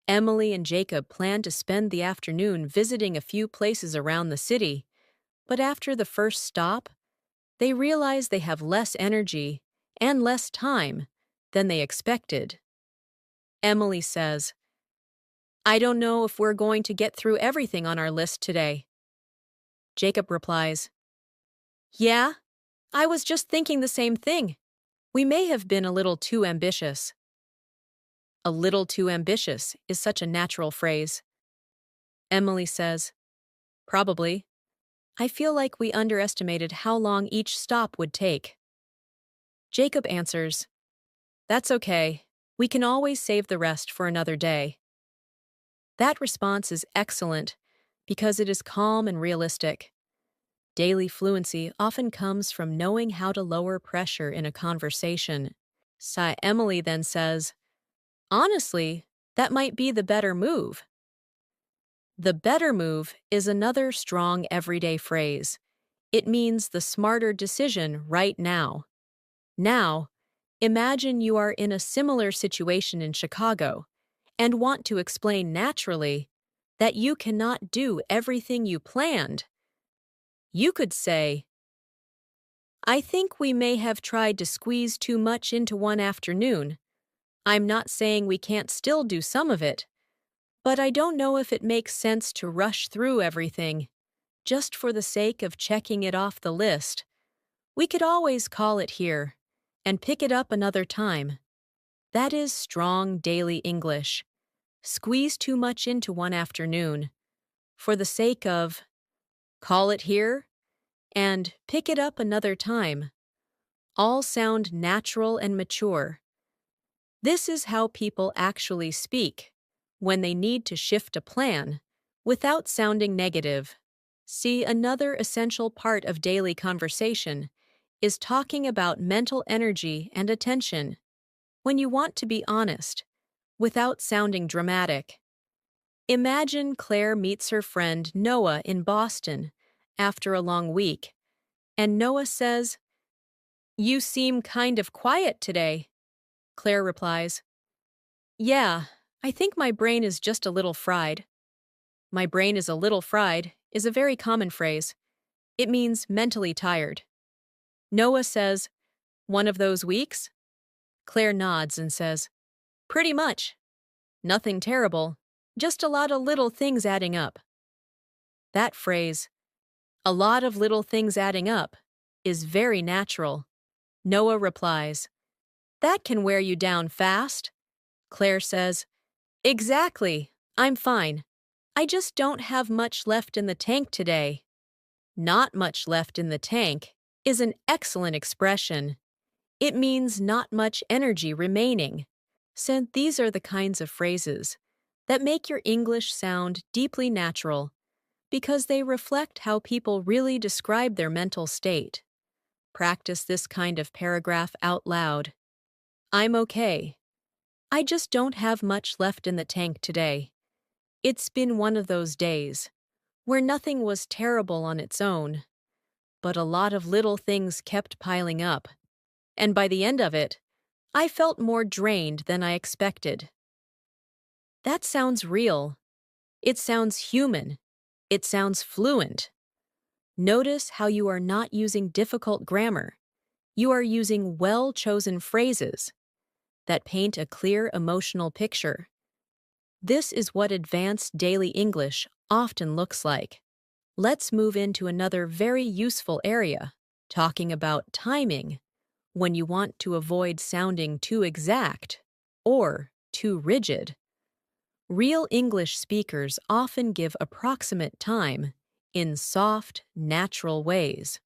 Emily and Jacob plan to spend the afternoon visiting a few places around the city, but after the first stop, they realize they have less energy and less time, than they expected. Emily says, I don't know if we're going to get through everything on our list today. Jacob replies, Yeah, I was just thinking the same thing. We may have been a little too ambitious. A little too ambitious is such a natural phrase. Emily says, Probably. I feel like we underestimated how long each stop would take. Jacob answers, That's okay. We can always save the rest for another day. That response is excellent because it is calm and realistic. Daily fluency often comes from knowing how to lower pressure in a conversation. Emily then says, Honestly, that might be the better move. The better move is another strong everyday phrase. It means the smarter decision right now. Now, imagine you are in a similar situation in Chicago and want to explain naturally that you cannot do everything you planned. You could say, I think we may have tried to squeeze too much into one afternoon. I'm not saying we can't still do some of it, but I don't know if it makes sense to rush through everything, just for the sake of checking it off the list. We could always call it here and pick it up another time. That is strong daily English. Squeeze too much into one afternoon, for the sake of call it here and pick it up another time. All sound natural and mature. This is how people actually speak when they need to shift a plan without sounding negative. See, another essential part of daily conversation is talking about mental energy and attention. When you want to be honest, without sounding dramatic. Imagine Claire meets her friend Noah in Boston after a long week, and Noah says, You seem kind of quiet today. Claire replies, Yeah, I think my brain is just a little fried. My brain is a little fried is a very common phrase. It means mentally tired. Noah says, One of those weeks? Claire nods and says, Pretty much. Nothing terrible, just a lot of little things adding up. That phrase, a lot of little things adding up, is very natural. Noah replies, That can wear you down fast. Claire says, Exactly, I'm fine. I just don't have much left in the tank today. Not much left in the tank is an excellent expression. It means not much energy remaining. So these are the kinds of phrases that make your English sound deeply natural because they reflect how people really describe their mental state. Practice this kind of paragraph out loud. I'm okay. I just don't have much left in the tank today. It's been one of those days where nothing was terrible on its own, but a lot of little things kept piling up. And by the end of it, I felt more drained than I expected. That sounds real. It sounds human. It sounds fluent. Notice how you are not using difficult grammar. You are using well-chosen phrases that paint a clear emotional picture. This is what advanced daily English often looks like. Let's move into another very useful area, talking about timing, when you want to avoid sounding too exact or too rigid. Real English speakers often give approximate time in soft, natural ways.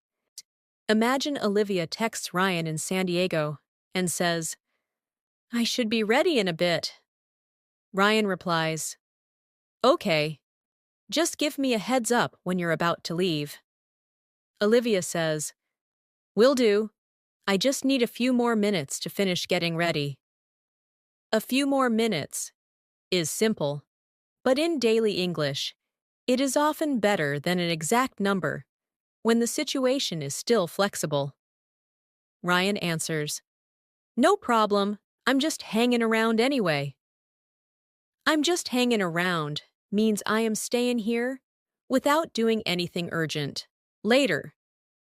Imagine Olivia texts Ryan in San Diego and says, I should be ready in a bit. Ryan replies, Okay, just give me a heads up when you're about to leave. Olivia says, Will do. I just need a few more minutes to finish getting ready. A few more minutes is simple, but in daily English, it is often better than an exact number when the situation is still flexible. Ryan answers, No problem, I'm just hanging around anyway. I'm just hanging around means I am staying here without doing anything urgent. Later,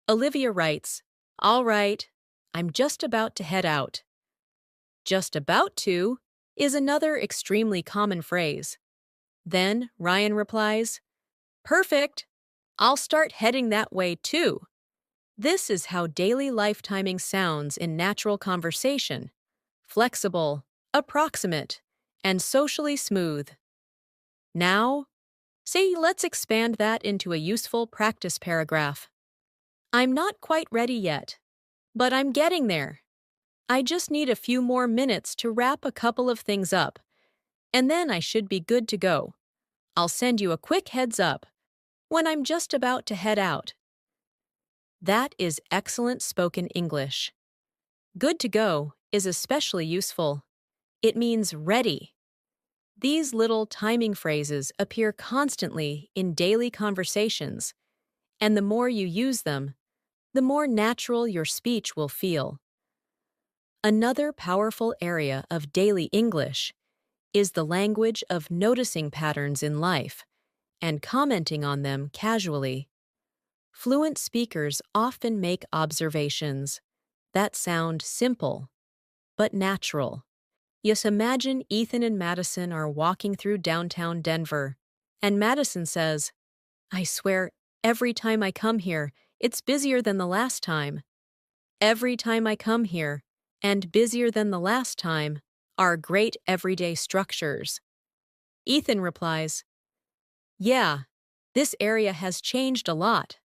Olivia writes, All right, I'm just about to head out. Just about to is another extremely common phrase. Then Ryan replies, Perfect! I'll start heading that way too. This is how daily life timing sounds in natural conversation: flexible, approximate, and socially smooth. Now, say let's expand that into a useful practice paragraph. I'm not quite ready yet, but I'm getting there. I just need a few more minutes to wrap a couple of things up, and then I should be good to go. I'll send you a quick heads up when I'm just about to head out. That is excellent spoken English. Good to go is especially useful. It means ready. These little timing phrases appear constantly in daily conversations, and the more you use them, the more natural your speech will feel. Another powerful area of daily English is the language of noticing patterns in life and commenting on them casually. Fluent speakers often make observations that sound simple but natural. Yes, imagine Ethan and Madison are walking through downtown Denver, and Madison says, I swear, every time I come here, it's busier than the last time. Every time I come here, and busier than the last time, are great everyday structures. Ethan replies, Yeah, this area has changed a lot.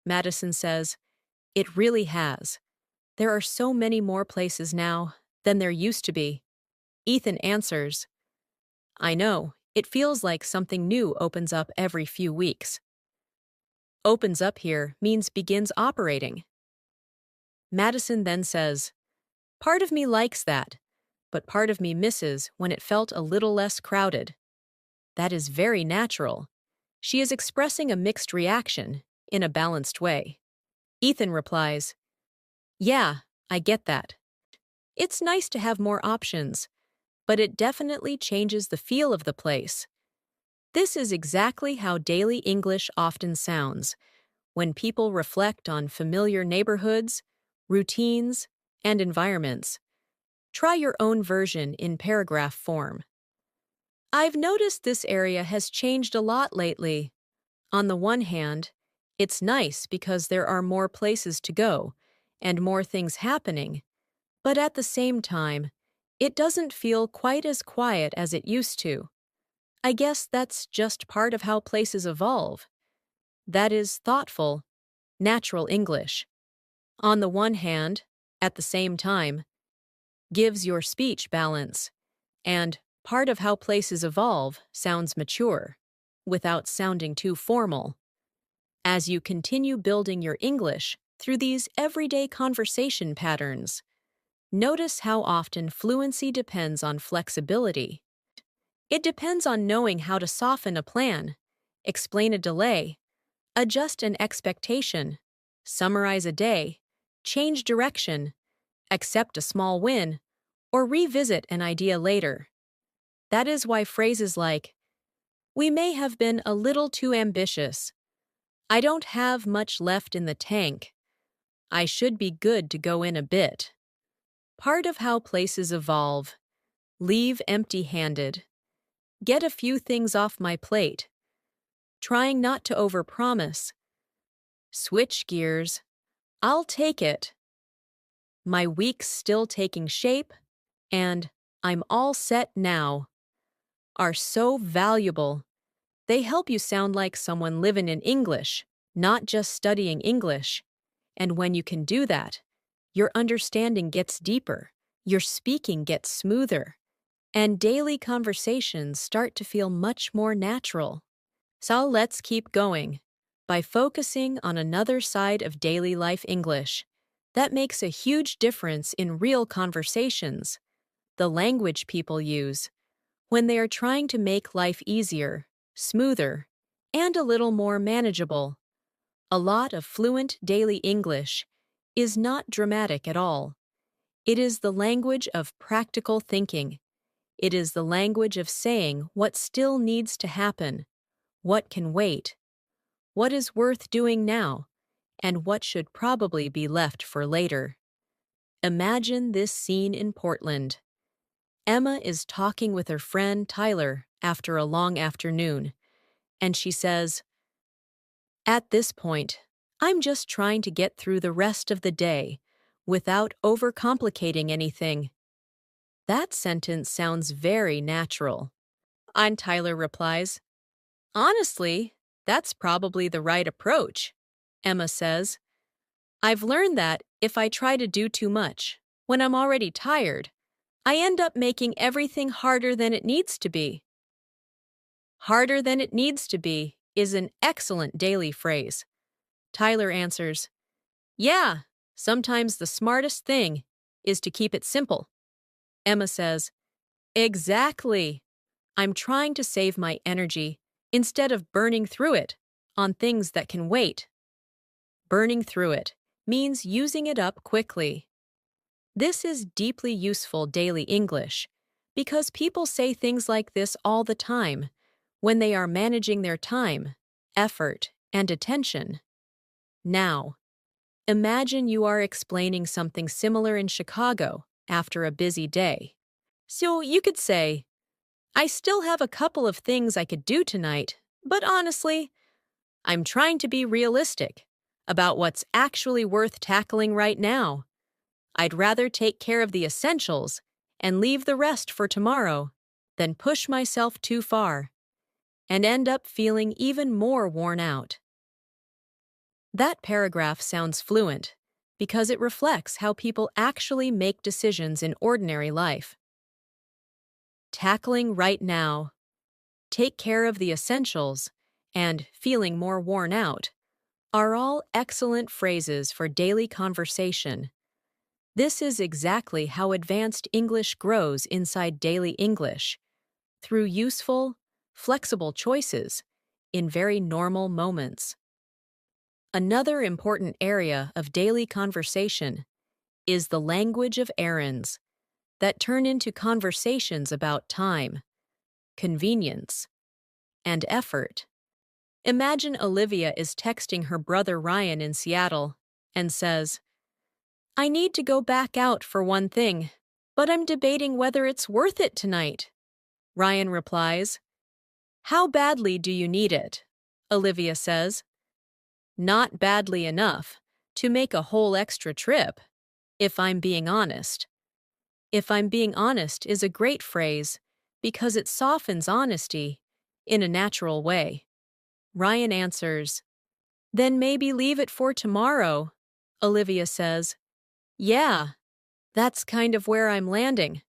Madison says, It really has. There are so many more places now than there used to be. Ethan answers, I know, it feels like something new opens up every few weeks. Opens up here means begins operating. Madison then says, Part of me likes that, but part of me misses when it felt a little less crowded. That is very natural. She is expressing a mixed reaction in a balanced way. Ethan replies, Yeah, I get that. It's nice to have more options, but it definitely changes the feel of the place. This is exactly how daily English often sounds when people reflect on familiar neighborhoods, routines, and environments. Try your own version in paragraph form. I've noticed this area has changed a lot lately. On the one hand, it's nice because there are more places to go and more things happening, but at the same time, it doesn't feel quite as quiet as it used to. I guess that's just part of how places evolve. That is thoughtful, natural English. On the one hand, at the same time, gives your speech balance, and part of how places evolve sounds mature, without sounding too formal. As you continue building your English through these everyday conversation patterns, notice how often fluency depends on flexibility. It depends on knowing how to soften a plan, explain a delay, adjust an expectation, summarize a day, change direction, accept a small win, or revisit an idea later. That is why phrases like, We may have been a little too ambitious. I don't have much left in the tank. I should be good to go in a bit. Part of how places evolve. Leave empty-handed. Get a few things off my plate. Trying not to overpromise. Switch gears. I'll take it. My week's still taking shape, and I'm all set now are so valuable. They help you sound like someone living in English, not just studying English. And when you can do that, your understanding gets deeper, your speaking gets smoother, and daily conversations start to feel much more natural. So let's keep going by focusing on another side of daily life English that makes a huge difference in real conversations, the language people use when they are trying to make life easier, smoother, and a little more manageable. A lot of fluent daily English is not dramatic at all. It is the language of practical thinking. It is the language of saying what still needs to happen, what can wait, what is worth doing now, and what should probably be left for later. Imagine this scene in Portland. Emma is talking with her friend Tyler after a long afternoon, and she says, "At this point, I'm just trying to get through the rest of the day without overcomplicating anything." That sentence sounds very natural. And Tyler replies, "Honestly, that's probably the right approach." Emma says, "I've learned that if I try to do too much, when I'm already tired, I end up making everything harder than it needs to be." Harder than it needs to be is an excellent daily phrase. Tyler answers, "Yeah, sometimes the smartest thing is to keep it simple." Emma says, "Exactly. I'm trying to save my energy instead of burning through it on things that can wait." Burning through it means using it up quickly. This is deeply useful daily English because people say things like this all the time when they are managing their time, effort, and attention. Now, imagine you are explaining something similar in Chicago after a busy day. So you could say, "I still have a couple of things I could do tonight, but honestly, I'm trying to be realistic about what's actually worth tackling right now. I'd rather take care of the essentials and leave the rest for tomorrow than push myself too far and end up feeling even more worn out." That paragraph sounds fluent because it reflects how people actually make decisions in ordinary life. Tackling right now, take care of the essentials, and feeling more worn out are all excellent phrases for daily conversation. This is exactly how advanced English grows inside daily English, through useful, flexible choices in very normal moments. Another important area of daily conversation is the language of errands that turn into conversations about time, convenience, and effort. Imagine Olivia is texting her brother Ryan in Seattle and says, "I need to go back out for one thing, but I'm debating whether it's worth it tonight." Ryan replies, "How badly do you need it?" Olivia says, "Not badly enough to make a whole extra trip, if I'm being honest." "If I'm being honest" is a great phrase because it softens honesty in a natural way. Ryan answers, "Then maybe leave it for tomorrow." Olivia says, "Yeah, that's kind of where I'm landing."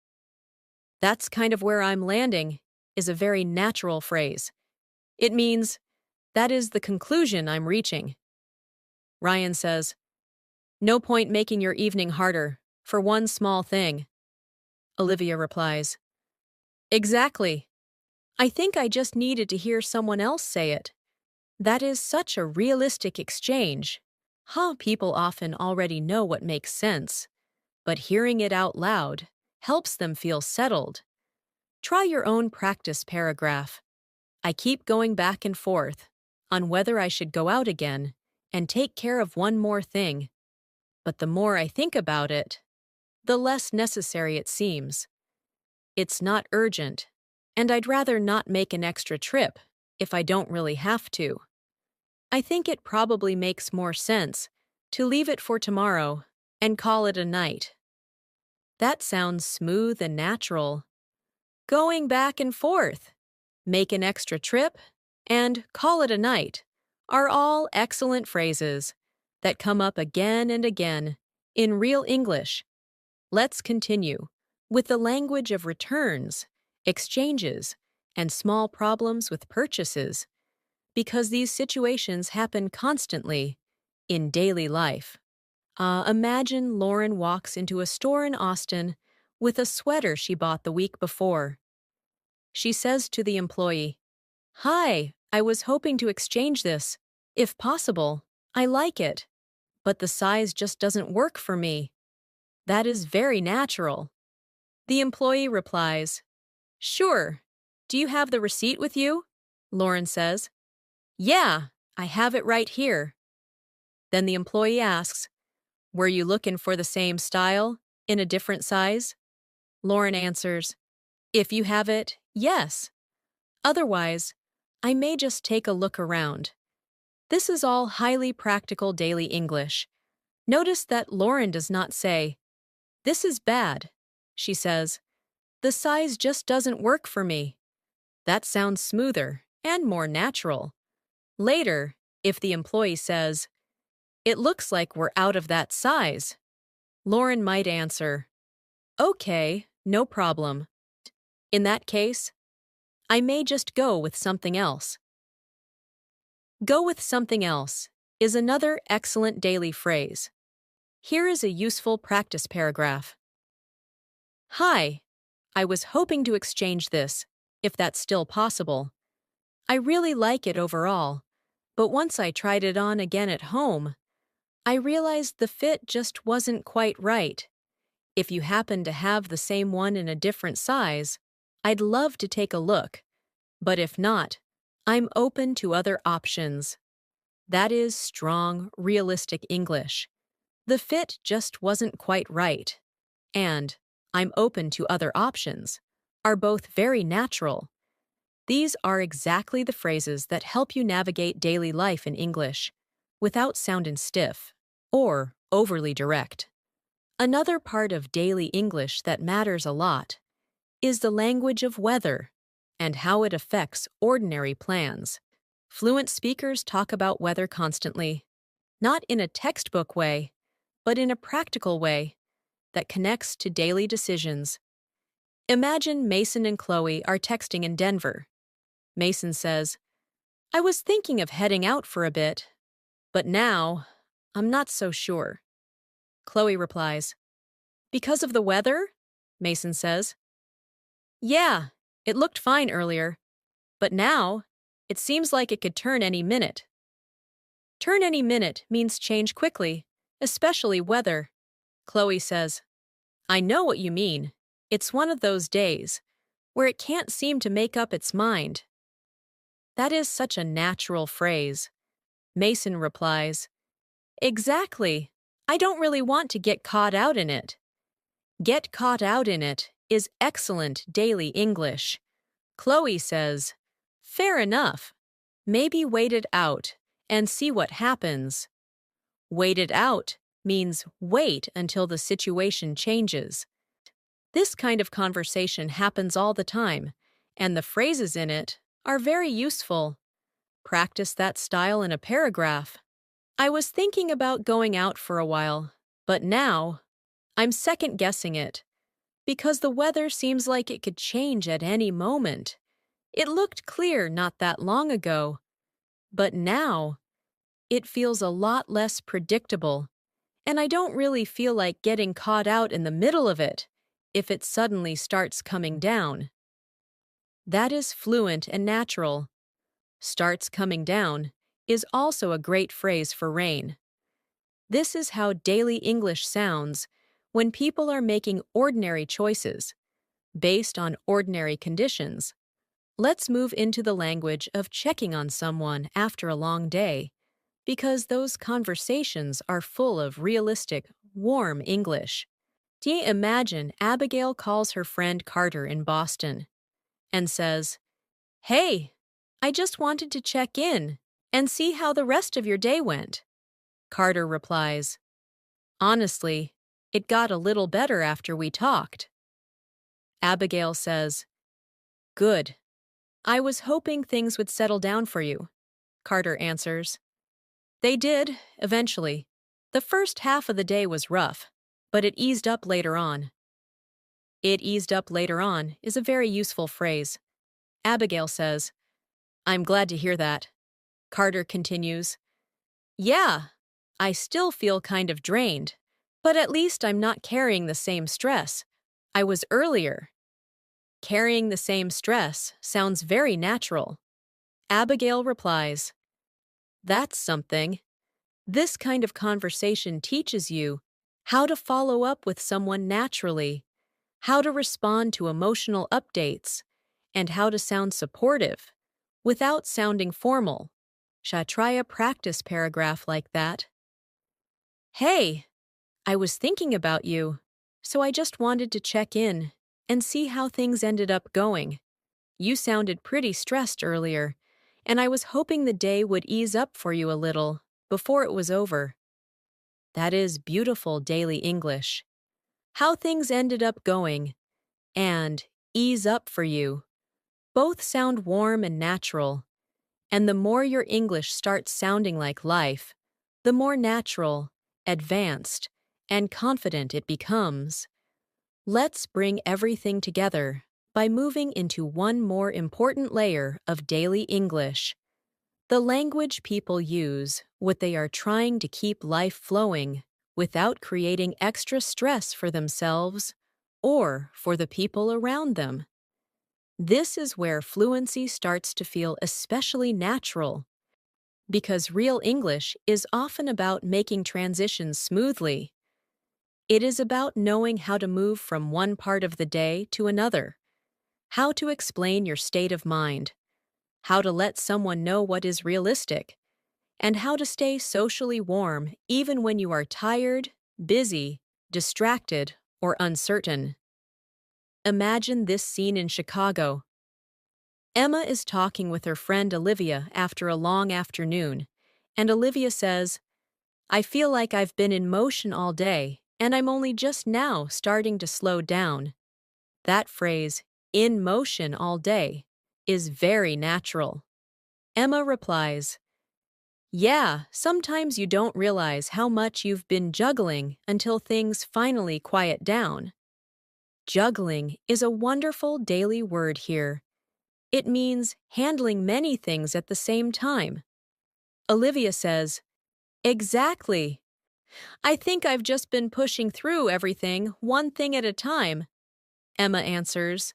"That's kind of where I'm landing" is a very natural phrase. It means, "That is the conclusion I'm reaching." Ryan says, "No point making your evening harder for one small thing." Olivia replies, "Exactly. I think I just needed to hear someone else say it." That is such a realistic exchange. People often already know what makes sense, but hearing it out loud helps them feel settled. Try your own practice paragraph. "I keep going back and forth on whether I should go out again and take care of one more thing, but the more I think about it, the less necessary it seems. It's not urgent, and I'd rather not make an extra trip if I don't really have to. I think it probably makes more sense to leave it for tomorrow and call it a night." That sounds smooth and natural. Going back and forth, make an extra trip, and call it a night are all excellent phrases that come up again and again in real English. Let's continue with the language of returns, exchanges, and small problems with purchases, because these situations happen constantly in daily life. Imagine Lauren walks into a store in Austin with a sweater she bought the week before. She says to the employee, "Hi, I was hoping to exchange this. If possible, I like it, but the size just doesn't work for me." That is very natural. The employee replies, "Sure. Do you have the receipt with you?" Lauren says, "Yeah, I have it right here." Then the employee asks, "Were you looking for the same style, in a different size?" Lauren answers, If you have it, yes. Otherwise, I may just take a look around. This is all highly practical daily English. Notice that Lauren does not say, "This is bad." She says, "The size just doesn't work for me." That sounds smoother and more natural. Later, if the employee says, "It looks like we're out of that size," Lauren might answer, "Okay, no problem." In that case, I may just go with something else. Go with something else is another excellent daily phrase. Here is a useful practice paragraph. Hi, I was hoping to exchange this, if that's still possible. I really like it overall, but once I tried it on again at home, I realized the fit just wasn't quite right. If you happen to have the same one in a different size, I'd love to take a look, but if not, I'm open to other options. That is strong, realistic English. The fit just wasn't quite right. And I'm open to other options are both very natural. These are exactly the phrases that help you navigate daily life in English without sounding stiff or overly direct. Another part of daily English that matters a lot is the language of weather and how it affects ordinary plans. Fluent speakers talk about weather constantly, not in a textbook way, but in a practical way that connects to daily decisions. Imagine Mason and Chloe are texting in Denver. Mason says, "I was thinking of heading out for a bit, but now I'm not so sure." Chloe replies, "Because of the weather?" Mason says, "Yeah, it looked fine earlier, but now it seems like it could turn any minute." Turn any minute means change quickly, especially weather. Chloe says, "I know what you mean. It's one of those days where it can't seem to make up its mind." That is such a natural phrase. Mason replies, "Exactly. I don't really want to get caught out in it." Get caught out in it is excellent daily English. Chloe says, "Fair enough. Maybe wait it out and see what happens." Wait it out means wait until the situation changes. This kind of conversation happens all the time, and the phrases in it are very useful. Practice that style in a paragraph. I was thinking about going out for a while, but now I'm second-guessing it because the weather seems like it could change at any moment. It looked clear not that long ago, but now it feels a lot less predictable, and I don't really feel like getting caught out in the middle of it if it suddenly starts coming down. That is fluent and natural. Starts coming down is also a great phrase for rain. This is how daily English sounds when people are making ordinary choices based on ordinary conditions. Let's move into the language of checking on someone after a long day, because those conversations are full of realistic, warm English. Do you imagine Abigail calls her friend Carter in Boston and says, "Hey, I just wanted to check in and see how the rest of your day went." Carter replies, "Honestly, it got a little better after we talked." Abigail says, "Good. I was hoping things would settle down for you." Carter answers, "They did, eventually. The first half of the day was rough, but it eased up later on." "It eased up later on" is a very useful phrase. Abigail says, "I'm glad to hear that." Carter continues, "Yeah, I still feel kind of drained, but at least I'm not carrying the same stress I was earlier." Carrying the same stress sounds very natural. Abigail replies, "That's something." This kind of conversation teaches you how to follow up with someone naturally, how to respond to emotional updates, and how to sound supportive without sounding formal. Shall I try a practice paragraph like that? "Hey, I was thinking about you, so I just wanted to check in and see how things ended up going. You sounded pretty stressed earlier, and I was hoping the day would ease up for you a little before it was over. That is beautiful daily English. How things ended up going and ease up for you both sound warm and natural, and the more your English starts sounding like life, the more natural, advanced, and confident it becomes. Let's bring everything together by moving into one more important layer of daily English. The language people use when they are trying to keep life flowing without creating extra stress for themselves or for the people around them. This is where fluency starts to feel especially natural, because real English is often about making transitions smoothly. It is about knowing how to move from one part of the day to another, how to explain your state of mind, how to let someone know what is realistic, and how to stay socially warm even when you are tired, busy, distracted, or uncertain. Imagine this scene in Chicago. Emma is talking with her friend Olivia after a long afternoon, and Olivia says, "I feel like I've been in motion all day, and I'm only just now starting to slow down." That phrase, "in motion all day," is very natural. Emma replies, "Yeah, sometimes you don't realize how much you've been juggling until things finally quiet down." Juggling is a wonderful daily word here. It means handling many things at the same time. Olivia says, "Exactly. I think I've just been pushing through everything one thing at a time." Emma answers,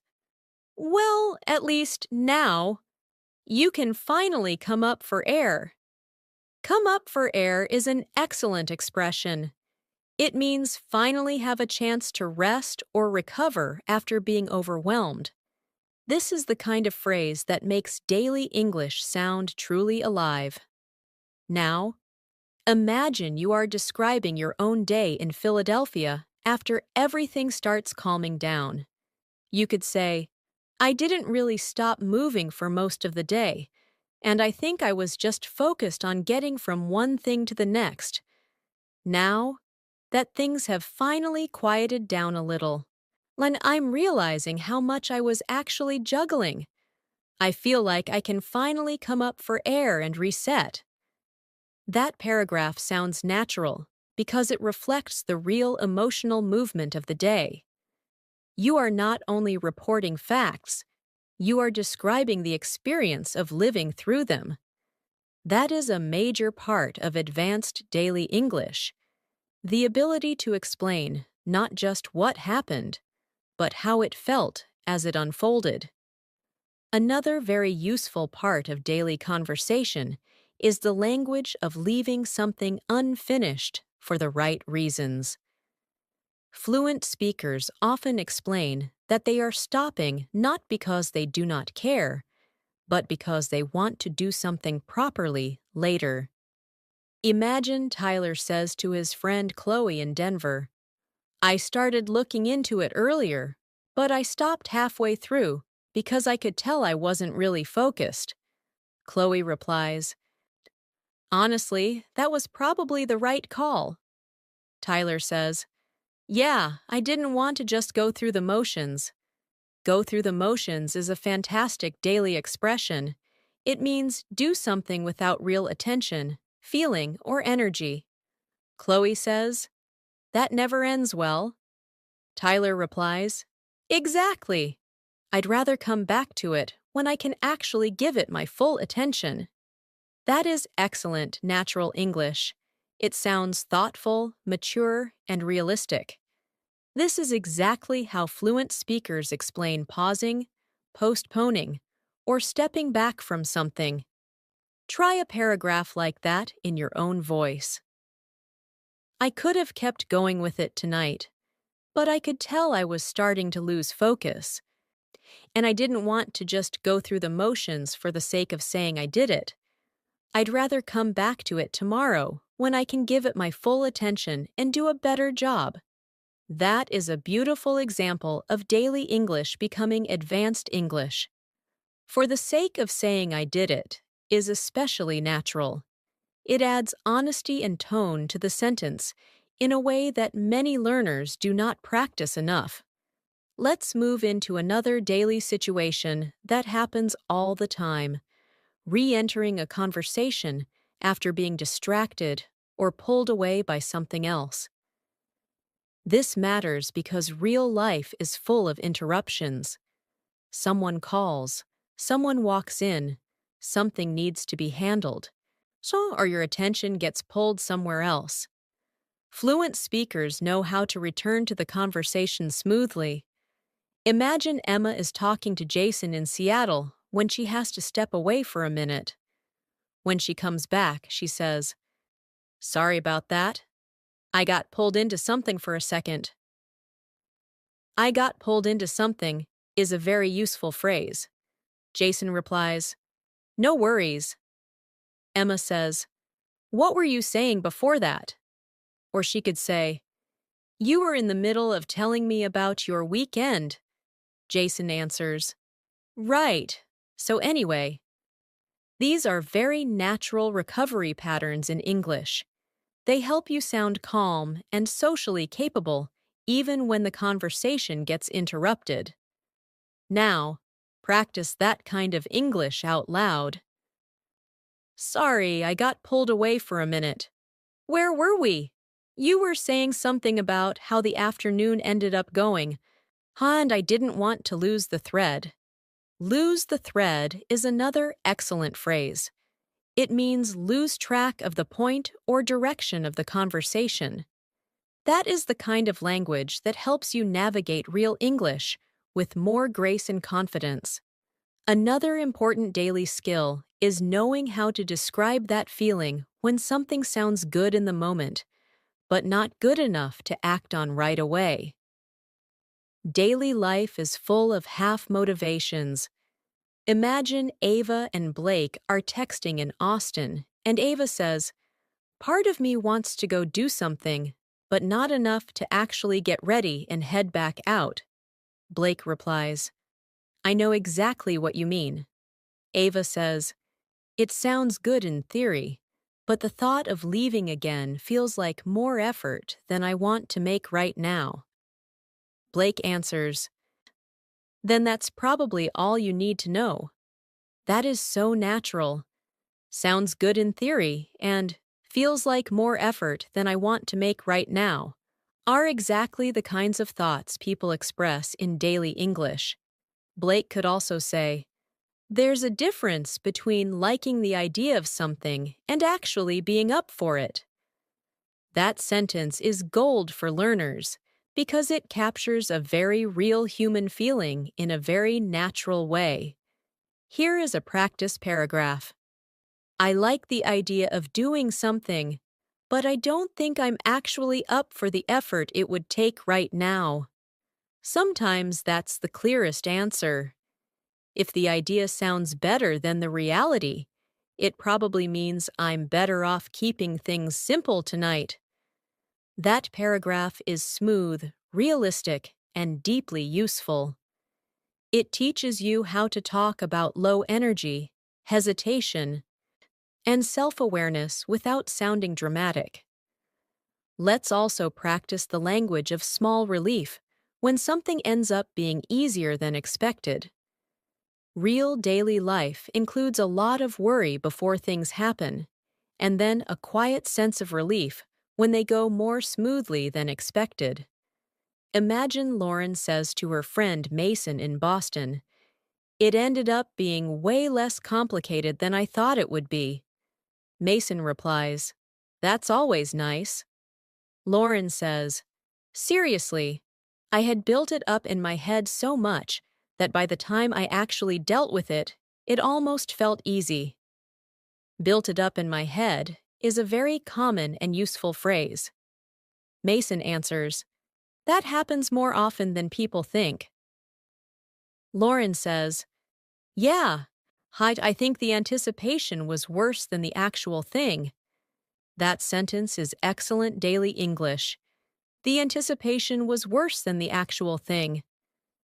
"Well, at least now, you can finally come up for air." Come up for air is an excellent expression. It means finally have a chance to rest or recover after being overwhelmed. This is the kind of phrase that makes daily English sound truly alive. Now, imagine you are describing your own day in Philadelphia after everything starts calming down. You could say, "I didn't really stop moving for most of the day, and I think I was just focused on getting from one thing to the next. Now that things have finally quieted down a little, and I'm realizing how much I was actually juggling, I feel like I can finally come up for air and reset." That paragraph sounds natural because it reflects the real emotional movement of the day. You are not only reporting facts, you are describing the experience of living through them. That is a major part of advanced daily English, the ability to explain not just what happened, but how it felt as it unfolded. Another very useful part of daily conversation is the language of leaving something unfinished for the right reasons. Fluent speakers often explain that they are stopping not because they do not care, but because they want to do something properly later. Imagine Tyler says to his friend Chloe in Denver, "I started looking into it earlier, but I stopped halfway through because I could tell I wasn't really focused." Chloe replies, "Honestly, that was probably the right call." Tyler says, "Yeah, I didn't want to just go through the motions." Go through the motions is a fantastic daily expression. It means do something without real attention, feeling, or energy. Chloe says, "That never ends well." Tyler replies, "Exactly. I'd rather come back to it when I can actually give it my full attention." That is excellent natural English. It sounds thoughtful, mature, and realistic. This is exactly how fluent speakers explain pausing, postponing, or stepping back from something. Try a paragraph like that in your own voice. "I could have kept going with it tonight, but I could tell I was starting to lose focus, and I didn't want to just go through the motions for the sake of saying I did it. I'd rather come back to it tomorrow when I can give it my full attention and do a better job." That is a beautiful example of daily English becoming advanced English. For the sake of saying I did it is especially natural. It adds honesty and tone to the sentence in a way that many learners do not practice enough. Let's move into another daily situation that happens all the time: re-entering a conversation after being distracted or pulled away by something else. This matters because real life is full of interruptions. Someone calls, someone walks in, something needs to be handled, or your attention gets pulled somewhere else. Fluent speakers know how to return to the conversation smoothly. Imagine Emma is talking to Jason in Seattle when she has to step away for a minute. When she comes back, she says, "Sorry about that. I got pulled into something for a second." "I got pulled into something" is a very useful phrase. Jason replies, "No worries." Emma says, "What were you saying before that?" Or she could say, "You were in the middle of telling me about your weekend." Jason answers, "Right. So anyway." These are very natural recovery patterns in English. They help you sound calm and socially capable even when the conversation gets interrupted. Now, practice that kind of English out loud. "Sorry, I got pulled away for a minute." "Where were we?" "You were saying something about how the afternoon ended up going, and I didn't want to lose the thread." Lose the thread is another excellent phrase. It means lose track of the point or direction of the conversation. That is the kind of language that helps you navigate real English with more grace and confidence. Another important daily skill is knowing how to describe that feeling when something sounds good in the moment, but not good enough to act on right away. Daily life is full of half motivations. Imagine Ava and Blake are texting in Austin, and Ava says, "Part of me wants to go do something, but not enough to actually get ready and head back out." Blake replies, "I know exactly what you mean." Ava says, "It sounds good in theory, but the thought of leaving again feels like more effort than I want to make right now." Blake answers, "Then that's probably all you need to know." That is so natural. Sounds good in theory and feels like more effort than I want to make right now are exactly the kinds of thoughts people express in daily English. Blake could also say, "There's a difference between liking the idea of something and actually being up for it." That sentence is gold for learners because it captures a very real human feeling in a very natural way. Here is a practice paragraph. "I like the idea of doing something, but I don't think I'm actually up for the effort it would take right now." Sometimes that's the clearest answer. If the idea sounds better than the reality, it probably means I'm better off keeping things simple tonight. That paragraph is smooth, realistic, and deeply useful. It teaches you how to talk about low energy, hesitation, and self-awareness without sounding dramatic. Let's also practice the language of small relief when something ends up being easier than expected. Real daily life includes a lot of worry before things happen, and then a quiet sense of relief when they go more smoothly than expected. Imagine Lauren says to her friend Mason in Boston, "It ended up being way less complicated than I thought it would be." Mason replies, "That's always nice." Lauren says, "Seriously, I had built it up in my head so much that by the time I actually dealt with it, it almost felt easy." "Built it up in my head" is a very common and useful phrase. Mason answers, "That happens more often than people think." Lauren says, "Yeah, I think the anticipation was worse than the actual thing." That sentence is excellent daily English. The anticipation was worse than the actual thing.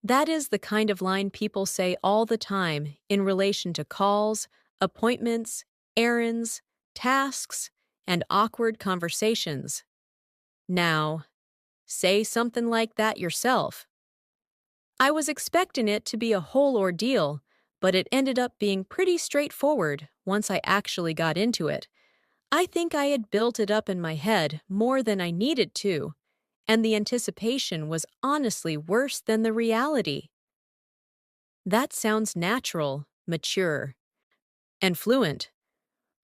That is the kind of line people say all the time in relation to calls, appointments, errands, tasks, and awkward conversations. Now, say something like that yourself. I was expecting it to be a whole ordeal, but it ended up being pretty straightforward once I actually got into it. I think I had built it up in my head more than I needed to, and the anticipation was honestly worse than the reality. That sounds natural, mature, and fluent.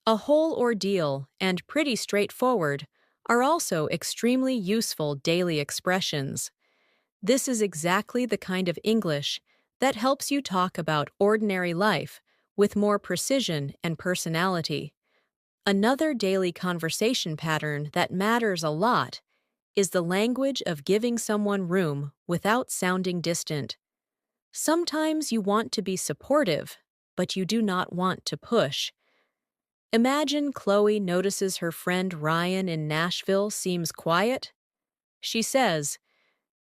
A whole ordeal and pretty straightforward are also extremely useful daily expressions. This is exactly the kind of English that helps you talk about ordinary life with more precision and personality. Another daily conversation pattern that matters a lot is the language of giving someone room without sounding distant. Sometimes you want to be supportive, but you do not want to push. Imagine Chloe notices her friend Ryan in Nashville seems quiet. She says,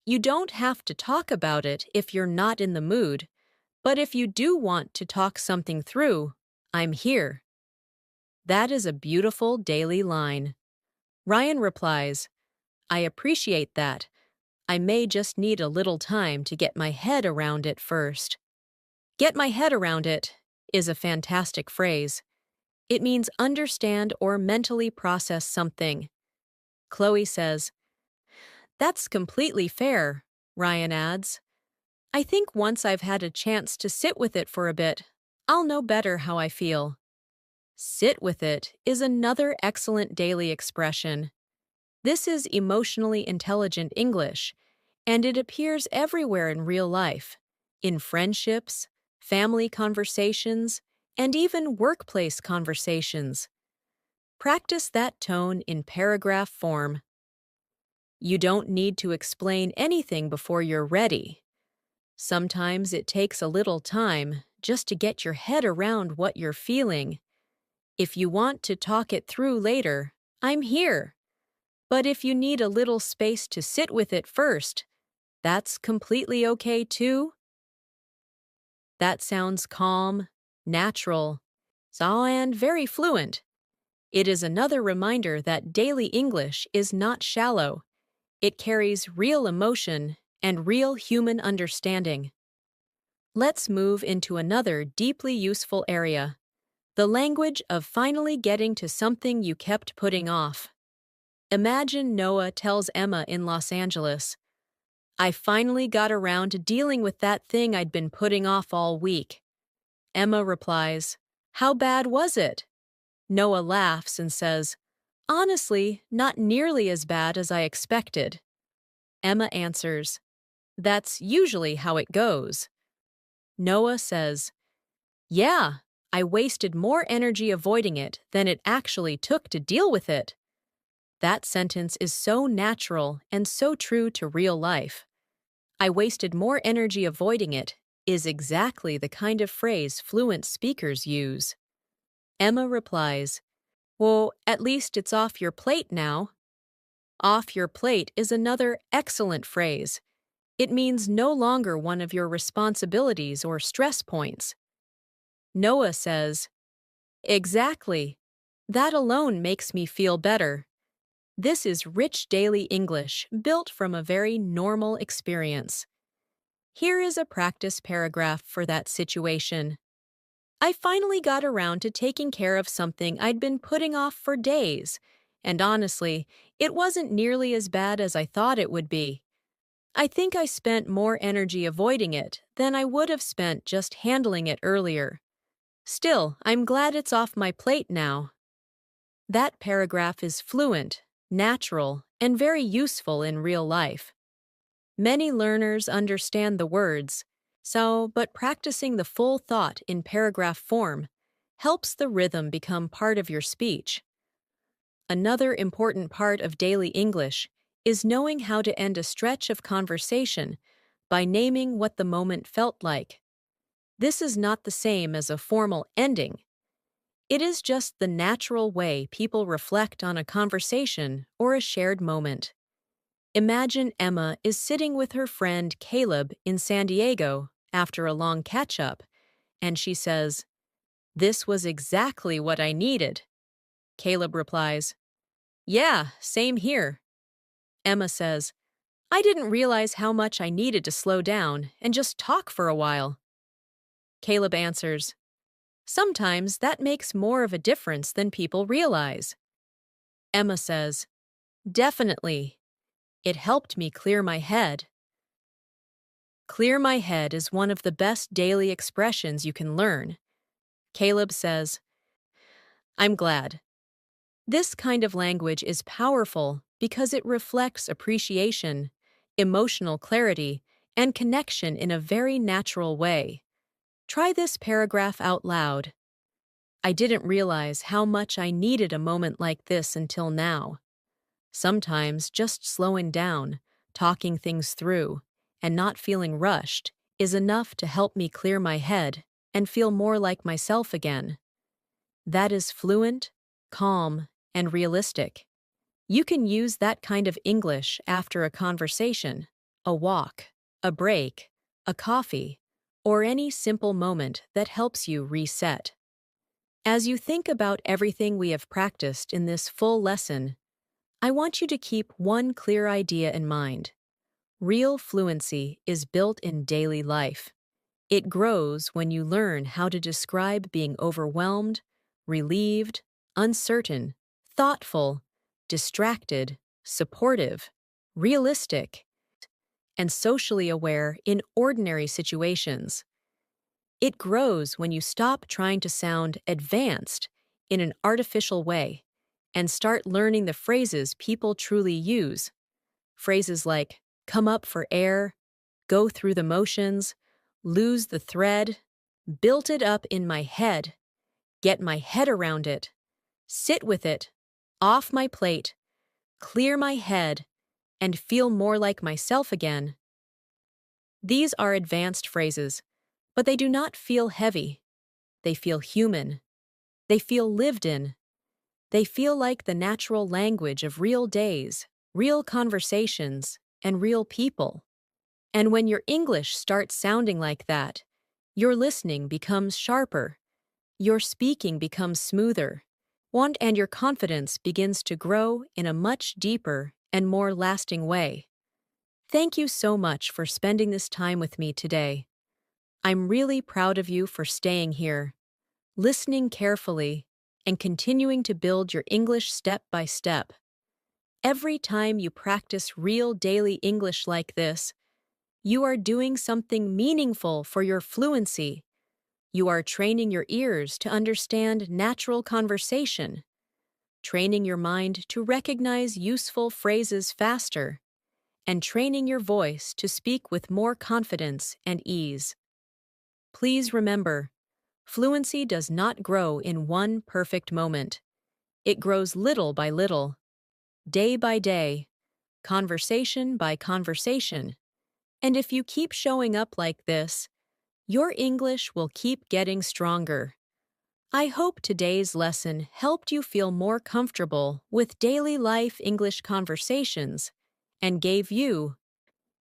"You don't have to talk about it if you're not in the mood, but if you do want to talk something through, I'm here." That is a beautiful daily line. Ryan replies, "I appreciate that. I may just need a little time to get my head around it first." Get my head around it is a fantastic phrase. It means understand or mentally process something. Chloe says, "That's completely fair," Ryan adds. "I think once I've had a chance to sit with it for a bit, I'll know better how I feel." Sit with it is another excellent daily expression. This is emotionally intelligent English, and it appears everywhere in real life, in friendships, family conversations, and even workplace conversations. Practice that tone in paragraph form. You don't need to explain anything before you're ready. Sometimes it takes a little time just to get your head around what you're feeling. If you want to talk it through later, I'm here. But if you need a little space to sit with it first, that's completely okay too. That sounds calm, natural, and very fluent. It is another reminder that daily English is not shallow. It carries real emotion and real human understanding. Let's move into another deeply useful area, the language of finally getting to something you kept putting off. Imagine Noah tells Emma in Los Angeles, "I finally got around to dealing with that thing I'd been putting off all week." Emma replies, "How bad was it?" Noah laughs and says, "Honestly, not nearly as bad as I expected." Emma answers, "That's usually how it goes." Noah says, "Yeah, I wasted more energy avoiding it than it actually took to deal with it." That sentence is so natural and so true to real life. "I wasted more energy avoiding it" is exactly the kind of phrase fluent speakers use. Emma replies, "Well, at least it's off your plate now." Off your plate is another excellent phrase. It means no longer one of your responsibilities or stress points. Noah says, "Exactly. That alone makes me feel better." This is rich daily English built from a very normal experience. Here is a practice paragraph for that situation. "I finally got around to taking care of something I'd been putting off for days, and honestly, it wasn't nearly as bad as I thought it would be. I think I spent more energy avoiding it than I would have spent just handling it earlier. Still, I'm glad it's off my plate now." That paragraph is fluent, natural, and very useful in real life. Many learners understand the words, but practicing the full thought in paragraph form helps the rhythm become part of your speech. Another important part of daily English is knowing how to end a stretch of conversation by naming what the moment felt like. This is not the same as a formal ending. It is just the natural way people reflect on a conversation or a shared moment. Imagine Emma is sitting with her friend Caleb in San Diego after a long catch-up, and she says, "This was exactly what I needed." Caleb replies, "Yeah, same here." Emma says, "I didn't realize how much I needed to slow down and just talk for a while." Caleb answers, "Sometimes that makes more of a difference than people realize." Emma says, "Definitely. It helped me clear my head." Clear my head is one of the best daily expressions you can learn. Caleb says, "I'm glad." This kind of language is powerful because it reflects appreciation, emotional clarity, and connection in a very natural way. Try this paragraph out loud. "I didn't realize how much I needed a moment like this until now." Sometimes just slowing down, talking things through, and not feeling rushed is enough to help me clear my head and feel more like myself again. That is fluent, calm, and realistic. You can use that kind of English after a conversation, a walk, a break, a coffee, or any simple moment that helps you reset. As you think about everything we have practiced in this full lesson, I want you to keep one clear idea in mind. Real fluency is built in daily life. It grows when you learn how to describe being overwhelmed, relieved, uncertain, thoughtful, distracted, supportive, realistic, and socially aware in ordinary situations. It grows when you stop trying to sound advanced in an artificial way and start learning the phrases people truly use. Phrases like come up for air, go through the motions, lose the thread, built it up in my head, get my head around it, sit with it, off my plate, clear my head, and feel more like myself again. These are advanced phrases, but they do not feel heavy. They feel human. They feel lived in. They feel like the natural language of real days, real conversations, and real people. And when your English starts sounding like that, your listening becomes sharper, your speaking becomes smoother, and your confidence begins to grow in a much deeper and more lasting way. Thank you so much for spending this time with me today. I'm really proud of you for staying here, listening carefully, and continuing to build your English step by step. Every time you practice real daily English like this, you are doing something meaningful for your fluency. You are training your ears to understand natural conversation, training your mind to recognize useful phrases faster, and training your voice to speak with more confidence and ease. Please remember, fluency does not grow in one perfect moment. It grows little by little, day by day, conversation by conversation. And if you keep showing up like this, your English will keep getting stronger. I hope today's lesson helped you feel more comfortable with daily life English conversations and gave you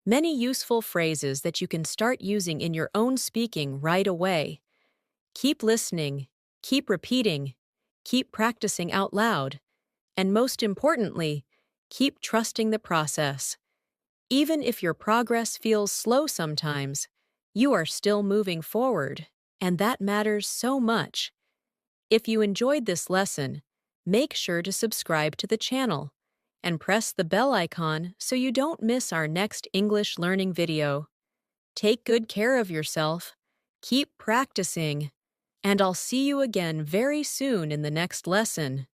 many useful phrases that you can start using in your own speaking right away. Keep listening, keep repeating, keep practicing out loud, and most importantly, keep trusting the process. Even if your progress feels slow sometimes, you are still moving forward, and that matters so much. If you enjoyed this lesson, make sure to subscribe to the channel and press the bell icon so you don't miss our next English learning video. Take good care of yourself, keep practicing, and I'll see you again very soon in the next lesson.